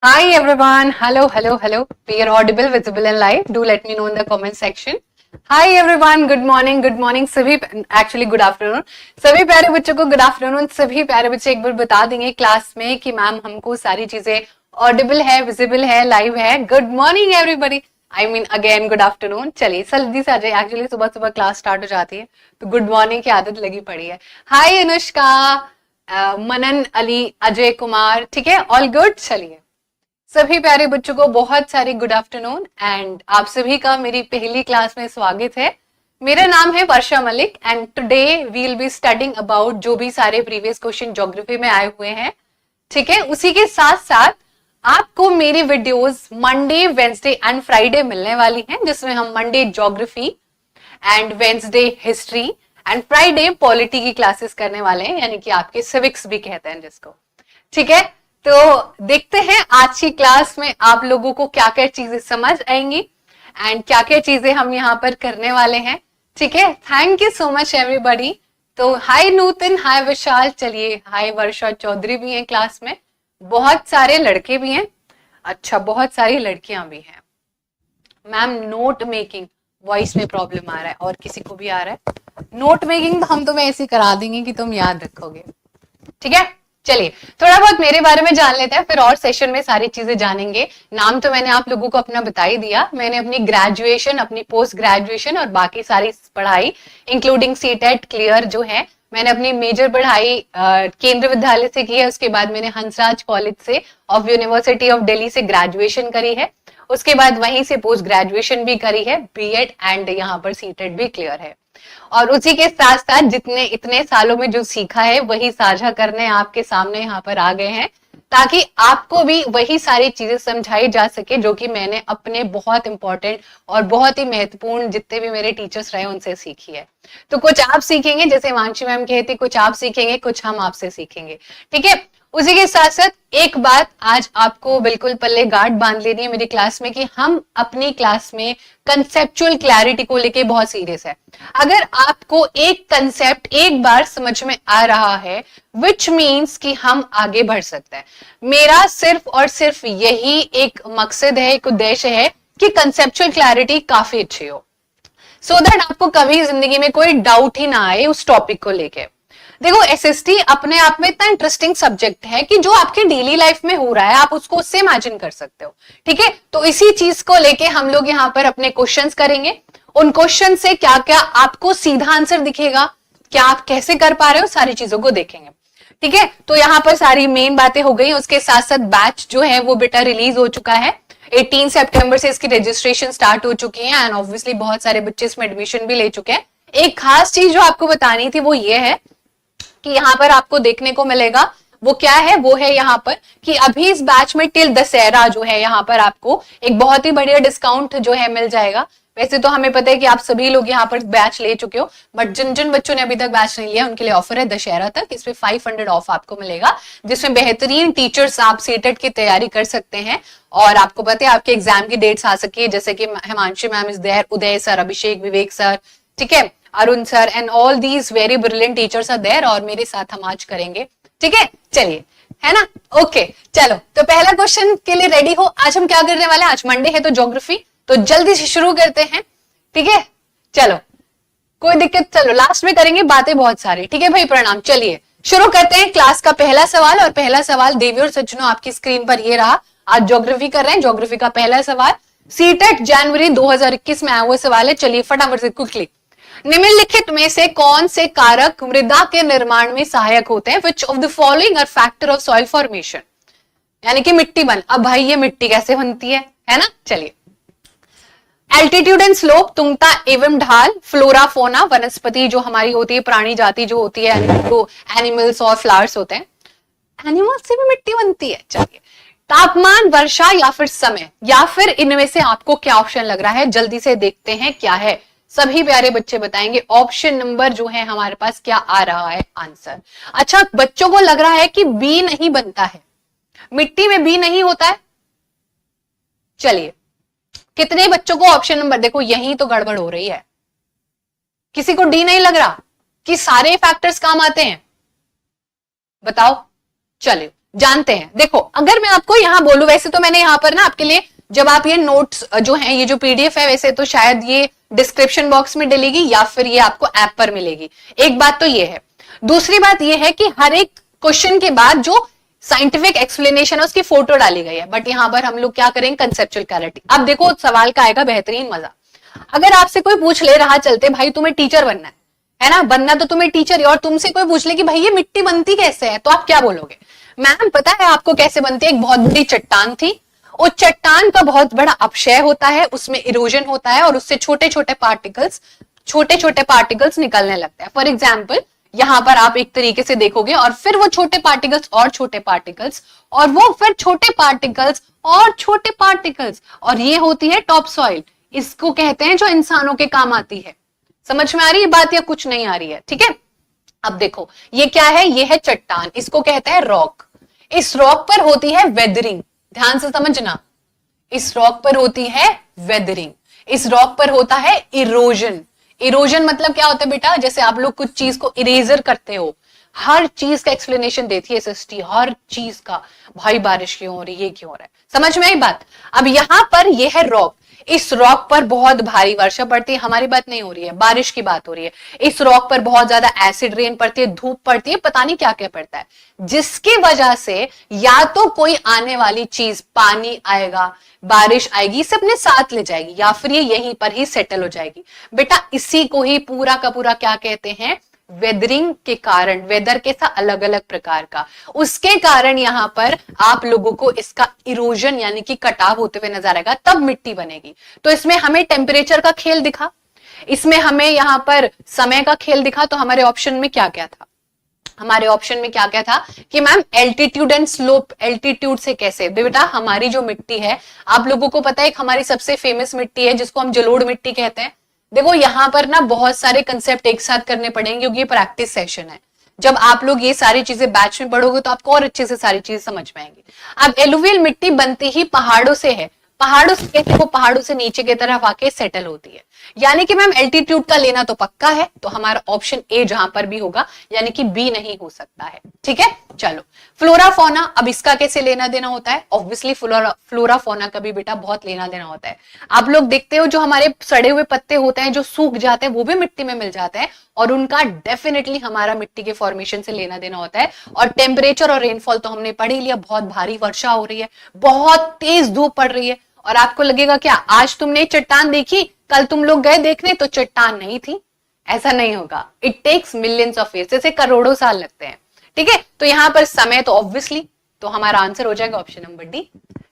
Hi everyone. Hello. We are audible, visible and live. Do let me know in the comment section. Hi everyone. Good morning. सभी actually good afternoon. सभी प्यारे बच्चों को good afternoon. सभी प्यारे बच्चे एक बार बता देंगे क्लास में कि मैम हमको सारी चीजें audible है, visible है, live है. Good morning everybody. I mean again good afternoon. चलिए जल्दी से आ जाइए. Actually सुबह सुबह क्लास स्टार्ट हो जाती है तो गुड मॉर्निंग की आदत लगी पड़ी है. Hi अनुष्का, मनन अली, अजय कुमार, ठीक है, ऑल गुड. चलिए सभी प्यारे बच्चों को बहुत सारी गुड आफ्टरनून एंड आप सभी का मेरी पहली क्लास में स्वागत है. मेरा नाम है Varsha Malik and today we will be studying about जो भी सारे प्रीवियस क्वेश्चन ज्योग्राफी में आए हुए हैं, ठीक है. उसी के साथ साथ आपको मेरी videos Monday, Wednesday and Friday मिलने वाली हैं, जिसमें हम Monday geography and Wednesday history and Friday polity की क्लासेस करने वाले हैं, यानी कि आपके सिविक्स भी कहते हैं जिसको, ठीक है. तो देखते हैं आज की क्लास में आप लोगों को क्या क्या चीजें समझ आएंगी एंड क्या क्या चीजें हम यहाँ पर करने वाले हैं, ठीक है. Thank you so much everybody. तो हाय नूतन, हाय विशाल, चलिए हाय वर्षा चौधरी भी हैं क्लास में, बहुत सारे लड़के भी हैं, अच्छा बहुत सारी लड़कियां भी हैं. मैम नोट मेकिंग वॉइस में प्रॉब्लम आ रहा है और किसी को भी आ रहा है. नोट मेकिंग तो हम तुम्हें ऐसे करा देंगे कि तुम याद रखोगे, ठीक है. चलिए थोड़ा बहुत मेरे बारे में जान लेते हैं, फिर और सेशन में सारी चीजें जानेंगे. नाम तो मैंने आप लोगों को अपना बता ही दिया. मैंने अपनी ग्रेजुएशन, अपनी पोस्ट ग्रेजुएशन और बाकी सारी पढ़ाई इंक्लूडिंग सीटेट क्लियर जो है, मैंने अपनी मेजर पढ़ाई केंद्र विद्यालय से की है. उसके बाद मैंने हंसराज कॉलेज से ऑफ यूनिवर्सिटी ऑफ दिल्ली से ग्रेजुएशन करी है. उसके बाद वहीं से पोस्ट ग्रेजुएशन भी करी है, बीएड एंड यहाँ पर सीटेट भी क्लियर है. और उसी के साथ साथ जितने इतने सालों में जो सीखा है वही साझा करने आपके सामने यहाँ पर आ गए हैं, ताकि आपको भी वही सारी चीजें समझाई जा सके जो कि मैंने अपने बहुत इंपॉर्टेंट और बहुत ही महत्वपूर्ण जितने भी मेरे टीचर्स रहे उनसे सीखी है. तो कुछ आप सीखेंगे, जैसे मानसी मैम कहती, कुछ आप सीखेंगे, कुछ हम आपसे सीखेंगे, ठीक है. उसी के साथ साथ एक बात आज आपको बिल्कुल पल्ले गांठ बांध लेनी है मेरी क्लास में, कि हम अपनी क्लास में कंसेप्चुअल क्लैरिटी को लेके बहुत सीरियस है. अगर आपको एक कंसेप्ट एक बार समझ में आ रहा है, विच मीन्स कि हम आगे बढ़ सकते हैं. मेरा सिर्फ और सिर्फ यही एक मकसद है, एक उद्देश्य है कि कंसेप्चुअल क्लैरिटी काफी अच्छी हो, सो दैट आपको कभी जिंदगी में कोई डाउट ही ना आए उस टॉपिक को लेके. देखो एसएसटी अपने आप में इतना इंटरेस्टिंग सब्जेक्ट है कि जो आपके डेली लाइफ में हो रहा है आप उसको उससे इमेजिन कर सकते हो, ठीक है. तो इसी चीज को लेके हम लोग यहाँ पर अपने क्वेश्चंस करेंगे. उन क्वेश्चन से क्या क्या आपको सीधा आंसर दिखेगा, क्या आप कैसे कर पा रहे हो, सारी चीजों को देखेंगे, ठीक है. तो यहाँ पर सारी मेन बातें हो गई. उसके साथ साथ बैच जो है वो बेटा रिलीज हो चुका है. 18 सितंबर से इसकी रजिस्ट्रेशन स्टार्ट हो चुकी है एंड ऑब्वियसली बहुत सारे बच्चे इसमें एडमिशन भी ले चुके हैं. एक खास चीज जो आपको बतानी थी वो ये है कि यहाँ पर आपको देखने को मिलेगा, वो क्या है, वो है यहाँ पर कि अभी इस बैच में टिल दशहरा जो है यहाँ पर आपको एक बहुत ही बढ़िया डिस्काउंट जो है मिल जाएगा. वैसे तो हमें पता है कि आप सभी लोग यहाँ पर बैच ले चुके हो, बट जिन जिन बच्चों ने अभी तक बैच नहीं लिया उनके लिए ऑफर है दशहरा तक. इसमें 500 ऑफ आपको मिलेगा, जिसमें बेहतरीन टीचर्स आप सीटेट की तैयारी कर सकते हैं. और आपको पता है आपके एग्जाम की डेट्स आ सकी है, जैसे कि Himanshi ma'am is there, Uday sir, Abhishek, Vivek sir, ठीक है, Arun sir and all these very brilliant teachers are there, और मेरे साथ हम आज करेंगे, ठीक है. चलिए, है ना, ओके. चलो तो पहला क्वेश्चन के लिए रेडी हो. आज हम क्या करने वाले हैं, आज मंडे है तो ज्योग्राफी, तो जल्दी से शुरू करते हैं, ठीक है. चलो कोई दिक्कत, चलो लास्ट में करेंगे बातें बहुत सारी, ठीक है भाई. प्रणाम. चलिए शुरू करते हैं क्लास का पहला सवाल. और पहला सवाल देवी और सज्जनों आपकी स्क्रीन पर ये रहा. आज ज्योग्राफी कर रहे हैं. ज्योग्राफी का पहला सवाल सीटेट जनवरी 2021 में आया हुआ सवाल है. चलिए फटाफट से क्विकली, निम्नलिखित में से कौन से कारक मृदा के निर्माण में सहायक होते हैं? Which of the following are factor of soil formation? यानी कि मिट्टी बन. अब भाई ये मिट्टी कैसे बनती है ना. चलिए, एल्टीट्यूड एंड स्लोप, तुंगता एवं ढाल, फ्लोरा फोना, वनस्पति जो हमारी होती है, प्राणी जाति जो होती है, तो एनिमल्स और फ्लावर्स होते हैं. एनिमल्स से भी मिट्टी बनती है. चलिए, तापमान, वर्षा या फिर समय, या फिर इनमें से आपको क्या ऑप्शन लग रहा है, जल्दी से देखते हैं क्या है. सभी प्यारे बच्चे बताएंगे ऑप्शन नंबर जो है हमारे पास क्या आ रहा है आंसर. अच्छा, बच्चों को लग रहा है कि बी नहीं बनता है, मिट्टी में बी नहीं होता है. चलिए, कितने बच्चों को ऑप्शन नंबर, देखो यही तो गड़बड़ हो रही है. किसी को डी नहीं लग रहा कि सारे फैक्टर्स काम आते हैं, बताओ. चलिए जानते हैं। देखो अगर मैं आपको यहाँ बोलूं, वैसे तो मैंने यहाँ पर ना आपके लिए, जब आप ये नोट्स जो हैं, ये जो पीडीएफ है, वैसे तो शायद ये डिस्क्रिप्शन बॉक्स में डलेगी या फिर ये आपको ऐप पर मिलेगी। एक बात तो ये है। दूसरी बात ये है कि हर एक क्वेश्चन के बाद जो साइंटिफिक एक्सप्लेनेशन है उसकी फोटो डाली गई है, बट यहाँ पर हम लोग क्या करेंगे, कंसेप्चुअल क्लैरिटी। अब देखो सवाल का आएगा बेहतरीन मजा। अगर आपसे कोई पूछ ले रहा चलते, भाई तुम्हें टीचर बनना है ना, बनना तो तुम्हें टीचर ही, और तुमसे कोई पूछ ले कि भाई ये मिट्टी बनती कैसे है, तो आप क्या बोलोगे? मैम पता है आपको कैसे बनती है? एक बहुत बड़ी चट्टान थी, उस चट्टान का बहुत बड़ा अपक्षय होता है, उसमें इरोजन होता है और उससे छोटे छोटे पार्टिकल्स निकलने लगते हैं। फॉर एग्जाम्पल यहां पर आप एक तरीके से देखोगे, और फिर वो छोटे पार्टिकल्स और छोटे पार्टिकल्स, और वो फिर छोटे पार्टिकल्स और छोटे पार्टिकल्स, और ये होती है टॉप सॉइल। इसको कहते हैं जो इंसानों के काम आती है। समझ में आ रही है बात या कुछ नहीं आ रही है? ठीक है, अब देखो ये क्या है, ये है चट्टान, इसको कहते हैं रॉक। इस रॉक पर होती है वेदरिंग, ध्यान से समझना, इस रॉक पर होती है वेदरिंग, इस रॉक पर होता है इरोजन। इरोजन मतलब क्या होता है बेटा? जैसे आप लोग कुछ चीज को इरेजर करते हो, हर चीज का एक्सप्लेनेशन देती है एसएसटी, हर चीज का, भाई बारिश क्यों हो रही है, ये क्यों हो रहा है, समझ में आई बात? अब यहां पर ये है रॉक, इस रॉक पर बहुत भारी वर्षा पड़ती है, हमारी बात नहीं हो रही है, बारिश की बात हो रही है। इस रॉक पर बहुत ज्यादा एसिड रेन पड़ती है, धूप पड़ती है, पता नहीं क्या क्या पड़ता है, जिसकी वजह से या तो कोई आने वाली चीज, पानी आएगा, बारिश आएगी, इसे अपने साथ ले जाएगी, या फिर ये यहीं पर ही सेटल हो जाएगी। बेटा इसी को ही पूरा का पूरा क्या कहते हैं? वेदरिंग के कारण, वेदर के साथ अलग अलग प्रकार का, उसके कारण यहां पर आप लोगों को इसका इरोजन यानी कि कटाव होते हुए नजर आएगा, तब मिट्टी बनेगी। तो इसमें हमें टेम्परेचर का खेल दिखा, इसमें हमें यहां पर समय का खेल दिखा, तो हमारे ऑप्शन में क्या क्या था? हमारे ऑप्शन में क्या क्या था कि ma'am altitude and slope, altitude से कैसे? बेटा हमारी जो मिट्टी है, आप लोगों को पता है एक हमारी सबसे फेमस मिट्टी है जिसको हम जलोढ़ मिट्टी कहते हैं। देखो यहां पर ना बहुत सारे कंसेप्ट एक साथ करने पड़ेंगे क्योंकि ये प्रैक्टिस सेशन है। जब आप लोग ये सारी चीजें बैच में पढ़ोगे तो आपको और अच्छे से सारी चीजें समझ में आएंगी। अब एलुवियल मिट्टी बनती ही पहाड़ों से है, पहाड़ों से कैसे? वो पहाड़ों से नीचे की तरफ आके सेटल होती है, यानी कि मैम एल्टीट्यूड का लेना तो पक्का है, तो हमारा ऑप्शन ए जहां पर भी होगा, यानी कि बी नहीं हो सकता है। ठीक है, चलो फ्लोरा फोना, अब इसका कैसे लेना देना होता है? ऑब्वियसली फ्लोरा फोना का भी बेटा बहुत लेना देना होता है। आप लोग देखते हो जो हमारे सड़े हुए पत्ते होते हैं जो सूख जाते हैं, वो भी मिट्टी में मिल जाते हैं, और उनका डेफिनेटली हमारा मिट्टी के फॉर्मेशन से लेना देना होता है। और टेम्परेचर और रेनफॉल तो हमने पढ़ ही लिया, बहुत भारी वर्षा हो रही है, बहुत तेज धूप पड़ रही है, और आपको लगेगा क्या आज तुमने चट्टान देखी, कल तुम लोग गए देखने तो चट्टान नहीं थी, ऐसा नहीं होगा। It takes millions of years, जैसे करोड़ों साल लगते हैं। ठीक है, तो यहां पर समय तो ऑब्वियसली, तो हमारा आंसर हो जाएगा ऑप्शन नंबर डी।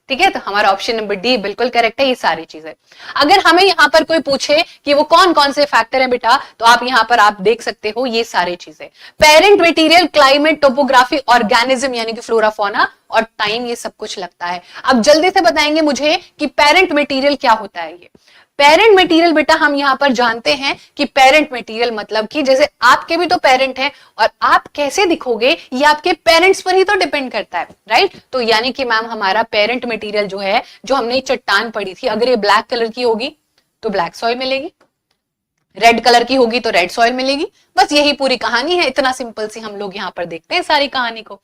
ठीक है, तो हमारा ऑप्शन नंबर डी बिल्कुल करेक्ट है। ये सारी चीजें अगर हमें यहाँ पर कोई पूछे कि वो कौन कौन से फैक्टर है बेटा, तो आप यहाँ पर आप देख सकते हो ये सारी चीजें, parent material, climate, topography, organism यानी कि फ्लोरा फोना और टाइम, ये सब कुछ लगता है। अब जल्दी से बताएंगे मुझे कि पेरेंट मटेरियल क्या होता है। ये पेरेंट मटेरियल बेटा हम यहां पर जानते हैं कि पेरेंट मटेरियल मतलब कि जैसे आपके भी तो पेरेंट हैं, और आप कैसे दिखोगे ये आपके पेरेंट्स पर ही तो डिपेंड करता है, राइट? तो यानी कि मैम हमारा पेरेंट मटेरियल जो है, जो हमने चट्टान पढ़ी थी, अगर ये ब्लैक कलर की होगी तो ब्लैक सॉइल मिलेगी, रेड कलर की होगी तो रेड सॉइल मिलेगी। बस यही पूरी कहानी है, इतना सिंपल सी हम लोग यहाँ पर देखते हैं सारी कहानी को।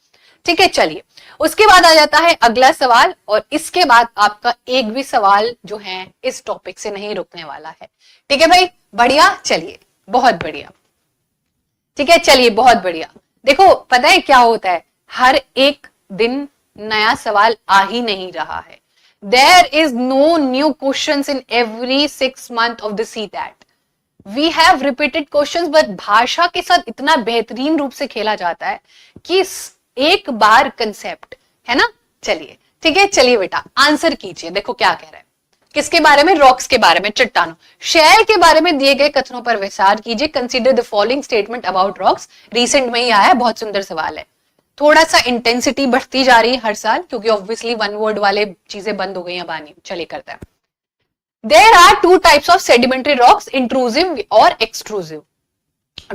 ठीक है, चलिए उसके बाद आ जाता है अगला सवाल, और इसके बाद आपका एक भी सवाल जो है इस टॉपिक से नहीं रुकने वाला है। ठीक है भाई, बढ़िया, चलिए बहुत बढ़िया। ठीक है, चलिए बहुत बढ़िया। देखो पता है क्या होता है, हर एक दिन नया सवाल आ ही नहीं रहा है। There is no new questions in every 6 months of the CTET। We have repeated questions, but भाषा के साथ इतना बेहतरीन रूप से खेला जाता है कि एक बार कंसेप्ट है ना। चलिए ठीक है, चलिए बेटा आंसर कीजिए। देखो क्या कह रहा है, किसके बारे में? रॉक्स के बारे में, चट्टानों। शैल के बारे में दिए गए कथनों पर विचार कीजिए। Consider the following statement about rocks. Recent में ही आया है, बहुत सुंदर सवाल है। थोड़ा सा इंटेंसिटी बढ़ती जा रही है हर साल, क्योंकि ऑब्वियसली वन वर्ड वाले चीजें बंद हो गई हैं बानी। चलिए करते हैं। There are two types of sedimentary rocks, intrusive or extrusive.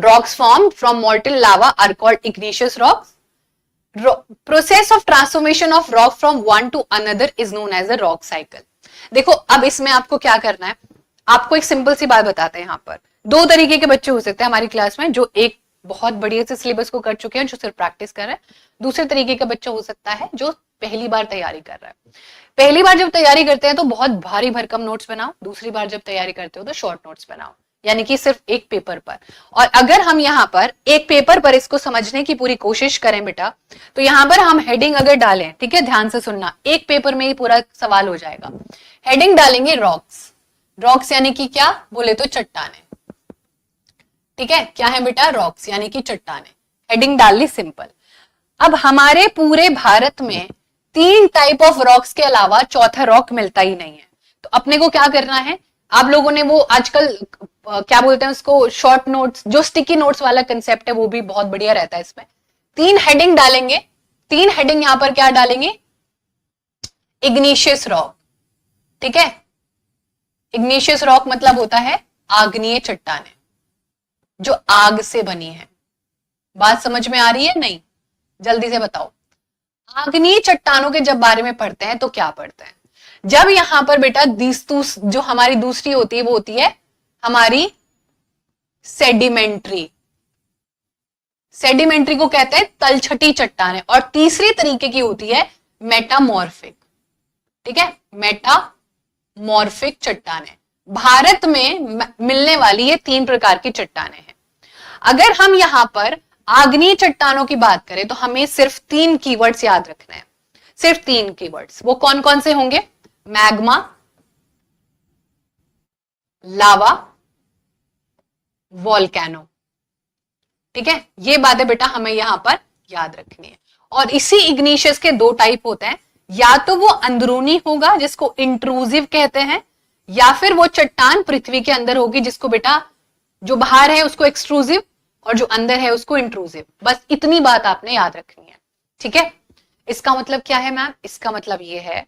Rocks formed from molten lava are called igneous rocks. Process of transformation of rock from one to another is known as a rock cycle. देखो अब इसमें आपको क्या करना है, आपको एक simple सी बात बताते हैं। यहाँ पर दो तरीके के बच्चे हो सकते हैं हमारी क्लास में, जो एक बहुत बढ़िया से सिलेबस को कर चुके हैं, जो सिर्फ प्रैक्टिस कर रहे हैं। दूसरे तरीके का बच्चा हो सकता है जो पहली बार तैयारी कर रहा है। पहली बार जब तैयारी करते हैं तो बहुत भारी भरकम नोट्स बनाओ, दूसरी बार जब तैयारी करते हो तो शॉर्ट नोट्स बनाओ, यानी कि सिर्फ एक पेपर पर। और अगर हम यहाँ पर एक पेपर पर इसको समझने की पूरी कोशिश करें बेटा, तो यहाँ पर हम हेडिंग अगर डालें, ठीक है, ध्यान से सुनना, एक पेपर में ही पूरा सवाल हो जाएगा। हेडिंग डालेंगे रॉक्स। रॉक्स यानी कि क्या बोले तो चट्टाने, ठीक है, क्या है बेटा, रॉक्स यानी कि चट्टाने। हेडिंग डाल ली, सिंपल। अब हमारे पूरे भारत में 3 टाइप ऑफ रॉक्स के अलावा चौथा रॉक मिलता ही नहीं है। तो अपने को क्या करना है, आप लोगों ने वो आजकल क्या बोलते हैं उसको, शॉर्ट नोट्स, जो स्टिकी नोट्स वाला कंसेप्ट है, वो भी बहुत बढ़िया रहता है। इसमें 3 हेडिंग डालेंगे। 3 हेडिंग यहां पर क्या डालेंगे, इग्निशियस रॉक, ठीक है। इग्निशियस रॉक मतलब होता है आग्नेय चट्टाने, जो आग से बनी है। बात समझ में आ रही है नहीं, जल्दी से बताओ। आग्नेय चट्टानों के जब बारे में पढ़ते हैं तो क्या पढ़ते हैं, जब यहां पर बेटा जो हमारी दूसरी होती है वो होती है हमारी सेडिमेंट्री। सेडिमेंट्री को कहते हैं तलछटी चट्टानें। और तीसरी तरीके की होती है मेटामॉर्फिक, ठीक है, मेटामॉर्फिक चट्टानें। भारत में मिलने वाली ये 3 प्रकार की चट्टानें हैं। अगर हम यहां पर आग्नेय चट्टानों की बात करें तो हमें सिर्फ 3 कीवर्ड्स याद रखने हैं, सिर्फ 3 कीवर्ड्स। वो कौन कौन से होंगे, मैग्मा, लावा, वॉल्केनो, ठीक है। ये बातें बेटा हमें यहां पर याद रखनी है। और इसी इग्निशियस के 2 टाइप होते हैं, या तो वो अंदरूनी होगा जिसको इंट्रूसिव कहते हैं, या फिर वो चट्टान पृथ्वी के अंदर होगी जिसको बेटा जो बाहर है उसको एक्सट्रूसिव और जो अंदर है उसको इंट्रूसिव। बस इतनी बात आपने याद रखनी है, ठीक है। इसका मतलब क्या है मैम, इसका मतलब ये है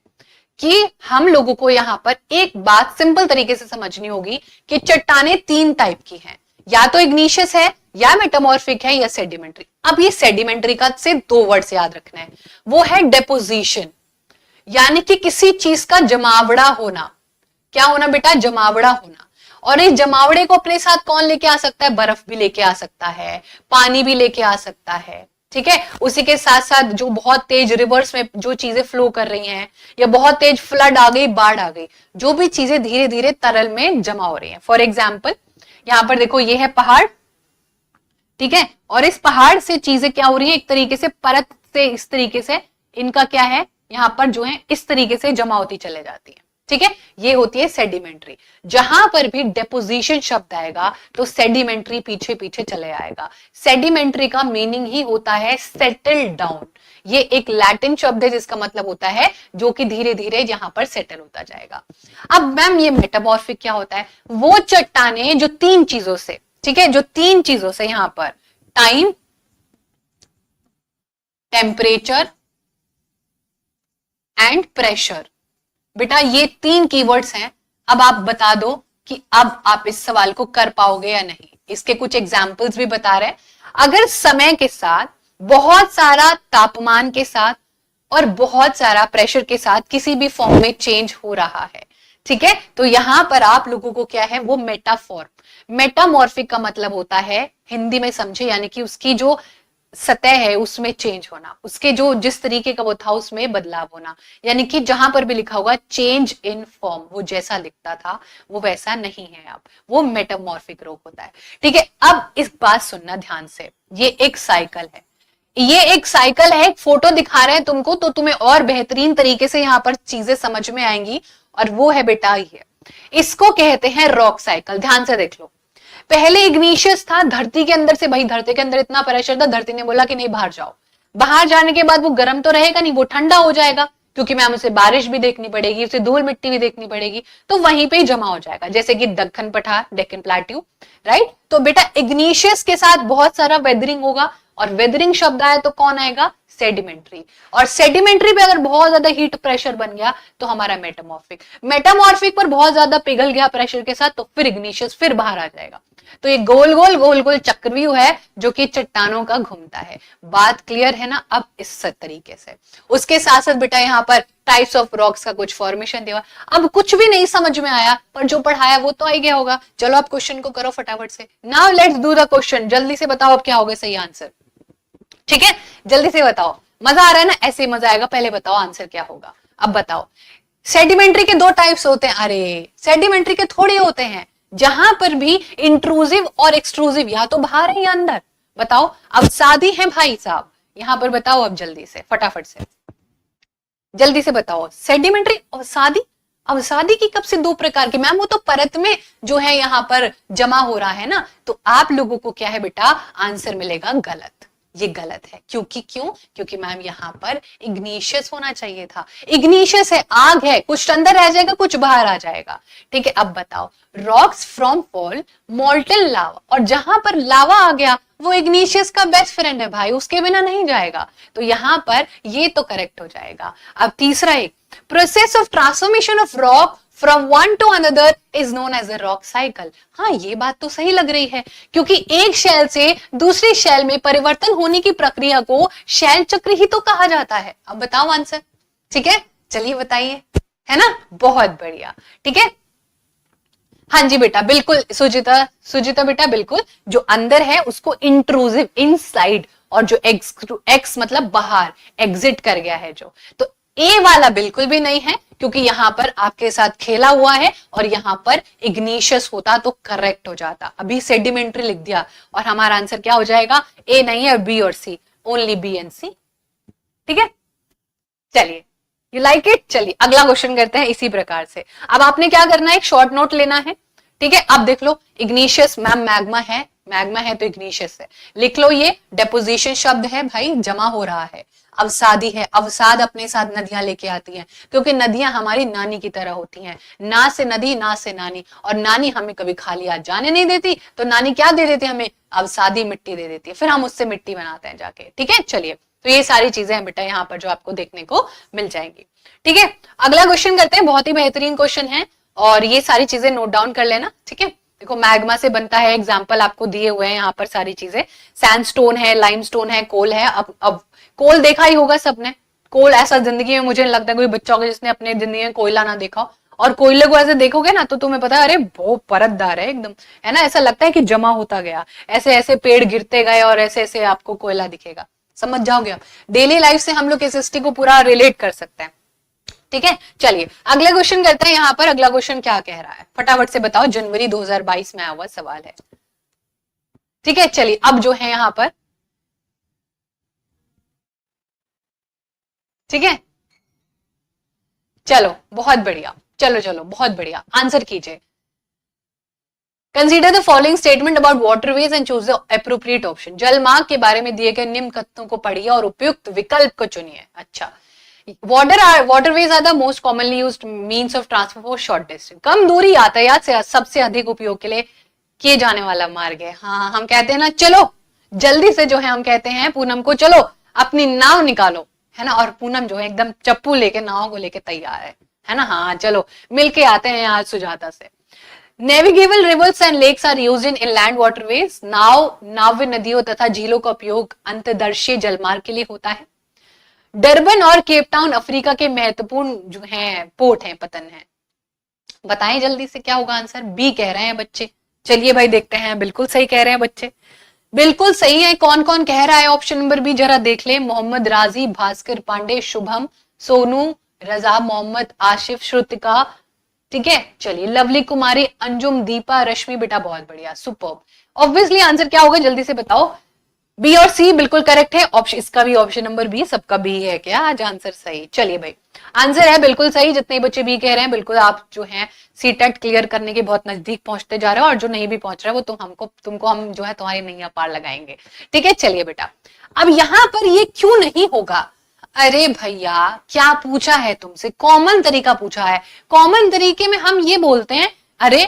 कि हम लोगों को यहां पर एक बात सिंपल तरीके से समझनी होगी कि चट्टानें 3 टाइप की हैं, या तो इग्निशियस है, या मेटामॉर्फिक है, या सेडिमेंट्री। अब ये सेडिमेंट्री का से 2 वर्ड्स याद रखना है, वो है डेपोजिशन, यानी कि किसी चीज का जमावड़ा होना। क्या होना बेटा, जमावड़ा होना। और इस जमावड़े को अपने साथ कौन लेके आ सकता है, बर्फ भी लेके आ सकता है, पानी भी लेके आ सकता है, ठीक है। उसी के साथ साथ जो बहुत तेज रिवर्स में जो चीजें फ्लो कर रही हैं, या बहुत तेज फ्लड आ गई, बाढ़ आ गई, जो भी चीजें धीरे धीरे तरल में जमा हो रही हैं। फॉर एग्जाम्पल यहां पर देखो, ये है पहाड़, ठीक है, और इस पहाड़ से चीजें क्या हो रही है, एक तरीके से परत से इस तरीके से इनका क्या है, यहां पर जो है इस तरीके से जमा होती चले जाती है, ठीक है। ये होती है सेडिमेंट्री। जहां पर भी डेपोजिशन शब्द आएगा तो सेडिमेंट्री पीछे पीछे चले आएगा। सेडिमेंट्री का मीनिंग ही होता है सेटल डाउन। ये एक लैटिन शब्द है जिसका मतलब होता है जो कि धीरे धीरे यहां पर सेटल होता जाएगा। अब मैम ये मेटामॉर्फिक क्या होता है, वो चट्टानें जो 3 चीजों से, ठीक है, जो 3 चीजों से, यहां पर टाइम, टेम्परेचर एंड प्रेशर, बेटा ये 3 कीवर्ड्स हैं। अब आप बता दो कि अब आप इस सवाल को कर पाओगे या नहीं। इसके कुछ एग्जाम्पल्स भी बता रहे हैं। अगर समय के साथ, बहुत सारा तापमान के साथ और बहुत सारा प्रेशर के साथ किसी भी फॉर्म में चेंज हो रहा है, ठीक है, तो यहां पर आप लोगों को क्या है, वो मेटाफॉर्म। मेटामॉर्फिक का मतलब होता है, हिंदी में समझे, यानी कि उसकी जो सतह है उसमें चेंज होना, उसके जो जिस तरीके का वो था उसमें बदलाव होना। यानी कि जहां पर भी लिखा होगा चेंज इन फॉर्म, वो जैसा लिखता था वो वैसा नहीं है अब, वो मेटामॉर्फिक रोग होता है, ठीक है। अब इस बात सुनना ध्यान से, ये एक साइकिल है, ये एक साइकिल है। एक फोटो दिखा रहे हैं तुमको तो तुम्हें और बेहतरीन तरीके से यहां पर चीजें समझ में आएंगी, और वो है बेटा ये, इसको कहते हैं रॉक साइकिल। ध्यान से देख लो, पहले इग्निशियस था, धरती के अंदर से, भाई धरती के अंदर इतना प्रेशर था, धरती ने बोला कि नहीं बाहर जाओ। बाहर जाने के बाद वो गर्म तो रहेगा नहीं, वो ठंडा हो जाएगा, क्योंकि मैम उसे बारिश भी देखनी पड़ेगी, उसे धूल मिट्टी भी देखनी पड़ेगी, तो वहीं पे ही जमा हो जाएगा, जैसे कि दक्कन पठार, डेक्कन प्लेट्यू, राइट। तो बेटा इग्निशियस के साथ बहुत सारा वेदरिंग होगा, और वेदरिंग शब्द आया तो कौन आएगा, सेडिमेंट्री। और सेडिमेंट्री पे अगर बहुत ज्यादा हीट प्रेशर बन गया तो हमारा मेटामॉर्फिक। मेटामॉर्फिक पर बहुत ज्यादा पिघल गया प्रेशर के साथ तो फिर इग्निशियस, फिर बाहर आ जाएगा। तो ये गोल गोल गोल गोल चक्रव्यूह है जो कि चट्टानों का घूमता है। बात क्लियर है ना? अब इस तरीके से उसके साथ साथ बेटा यहाँ पर टाइप्स ऑफ रॉक्स का कुछ फॉर्मेशन दिया। अब कुछ भी नहीं समझ में आया पर जो पढ़ाया वो तो आ ही गया होगा। चलो आप क्वेश्चन को करो फटाफट से। Now let's do the question. जल्दी से बताओ अब क्या होगा सही आंसर। ठीक है, जल्दी से बताओ। मजा आ रहा है ना? ऐसे ही मजा आएगा। पहले बताओ आंसर क्या होगा। अब बताओ। सेडिमेंट्री के दो टाइप्स होते हैं। अरे सेडिमेंट्री के थोड़े होते हैं, जहां पर भी इंट्रूसिव और एक्सट्रूसिव, या तो बाहर है या अंदर। बताओ। अवसादी है भाई साहब, यहां पर बताओ अब जल्दी से फटाफट से जल्दी से बताओ। सेडिमेंट्री अवसादी, अवसादी की कब से दो प्रकार की? मैम वो तो परत में जो है यहाँ पर जमा हो रहा है ना। तो आप लोगों को क्या है बेटा, आंसर मिलेगा गलत। ये गलत है क्योंकि क्योंकि मैम यहाँ पर इग्निशियस होना चाहिए था। इग्निशियस है, आग है, कुछ अंदर रह जाएगा कुछ बाहर आ जाएगा। ठीक है, अब बताओ। रॉक्स फ्रॉम फॉल मोल्टन लावा, और जहां पर लावा आ गया वो इग्निशियस का बेस्ट फ्रेंड है भाई, उसके बिना नहीं जाएगा। तो यहां पर ये तो करेक्ट हो जाएगा। अब तीसरा एक, process of transformation of rock from one to another is known as a rock cycle. हाँ, ये बात तो सही लग रही है क्योंकि एक शेल से दूसरी शेल में परिवर्तन होने की प्रक्रिया को शेल चक्र ही तो कहा जाता है। अब बताओ आंसर। ठीक है, चलिए बताइए, है ना? बहुत बढ़िया। ठीक है, हाँ जी बेटा, बिल्कुल सुजिता, सुजिता बेटा बिल्कुल। जो अंदर है उसको इंट्रूसिव, इनसाइड, और जो एक्स मतलब बाहर, एग्जिट कर गया है जो, तो ए वाला बिल्कुल भी नहीं है क्योंकि यहां पर आपके साथ खेला हुआ है और यहां पर इग्निशियस होता तो करेक्ट हो जाता। अभी सेडिमेंट्री लिख दिया और हमारा आंसर क्या हो जाएगा? ए नहीं है, बी और सी, ओनली बी एंड सी। ठीक है, चलिए, यू लाइक इट। चलिए अगला क्वेश्चन करते हैं इसी प्रकार से। अब आपने क्या करना है, एक शॉर्ट नोट लेना है। ठीक है, अब देख लो। इग्निशियस मैम मैग्मा है, मैग्मा है तो इग्निशियस है, लिख लो। ये डेपोजिशन शब्द है भाई, जमा हो रहा है। अवसादी है, अवसाद अपने साथ नदियां लेके आती हैं क्योंकि नदियां हमारी नानी की तरह होती हैं। ना से नदी, ना से नानी, और नानी हमें कभी खाली हाथ जाने नहीं देती, तो नानी क्या दे देती है हमें? अवसादी मिट्टी दे देती है, फिर हम उससे मिट्टी बनाते हैं जाके। ठीक है, चलिए, तो ये सारी चीजें हैं बेटा यहाँ पर जो आपको देखने को मिल जाएंगी। ठीक है, अगला क्वेश्चन करते हैं। बहुत ही बेहतरीन क्वेश्चन है और ये सारी चीजें नोट डाउन कर लेना। ठीक है, देखो मैग्मा से बनता है, एग्जाम्पल आपको दिए हुए हैं यहाँ पर सारी चीजें। सैंडस्टोन है, लाइमस्टोन है, कोल है। अब कोल देखा ही होगा सबने। कोल ऐसा जिंदगी में मुझे लगता है कोई बच्चा होगा जिसने अपने जिंदगी में कोयला ना देखा हो, और कोयले को ऐसे देखोगे ना तो तुम्हें पता है अरे वो परतदार है एकदम, है ना? ऐसा लगता है कि जमा होता गया, ऐसे ऐसे पेड़ गिरते गए और ऐसे ऐसे आपको कोयला दिखेगा। समझ जाओगे आप। डेली लाइफ से हम लोग इस हिस्ट्री को पूरा रिलेट कर सकते हैं। ठीक है, चलिए अगला क्वेश्चन करते हैं। यहाँ पर अगला क्वेश्चन क्या कह रहा है फटाफट से बताओ। जनवरी 2022 में आया हुआ सवाल है। ठीक है, चलिए अब जो है यहाँ पर, ठीक है, चलो बहुत बढ़िया, चलो चलो बहुत बढ़िया, आंसर कीजिए। Consider the following statement about waterways and choose the appropriate option. जलमार्ग के बारे में दिए गए निम्न कथनों को पढ़िए और उपयुक्त विकल्प को चुनिए। अच्छा, waterways are the most commonly used means of transport for short distance। कम दूरी यातायात से सबसे अधिक उपयोग के लिए किए जाने वाला मार्ग है। हाँ, हम कहते हैं ना, चलो जल्दी से जो है हम कहते हैं पूनम को, चलो अपनी नाव निकालो, है ना? और पूनम जो है एकदम चप्पू लेके नाव को लेके तैयार है ना? हाँ, चलो मिलके आते हैं आज सुजाता से। Navigable rivers and lakes are used in inland waterways. नाव्य नदियों तथा झीलों का उपयोग अंतर्देशीय जलमार्ग के लिए होता है। डरबन और केप टाउन अफ्रीका के महत्वपूर्ण जो है पोर्ट हैं, पतन है। बताएं जल्दी से क्या होगा आंसर। बी कह रहे हैं बच्चे। चलिए भाई देखते हैं, बिल्कुल सही कह रहे हैं बच्चे, बिल्कुल सही है। कौन कौन कह रहा है ऑप्शन नंबर बी, जरा देख ले। मोहम्मद राजी, भास्कर पांडे, शुभम, सोनू, रजा, मोहम्मद आशिफ, श्रुतिका। ठीक है, चलिए लवली कुमारी, अंजुम, दीपा, रश्मि। बेटा बहुत बढ़िया, सुपर्ब। ऑब्वियसली आंसर क्या होगा जल्दी से बताओ। बी और सी बिल्कुल करेक्ट है। ऑप्शन इसका भी ऑप्शन नंबर बी, सबका बी है क्या आज आंसर सही? चलिए भाई, आंसर है बिल्कुल सही। जितने बच्चे बी कह रहे हैं बिल्कुल आप जो है सीटेट क्लियर करने के बहुत नजदीक पहुंचते जा रहे हो, और जो नहीं भी पहुंच रहे वो तुमको हम जो है तुम्हारी नैया पार लगाएंगे। ठीक है, चलिए बेटा, अब यहाँ पर ये क्यों नहीं होगा? अरे भैया क्या पूछा है तुमसे? कॉमन तरीका पूछा है। कॉमन तरीके में हम ये बोलते हैं, अरे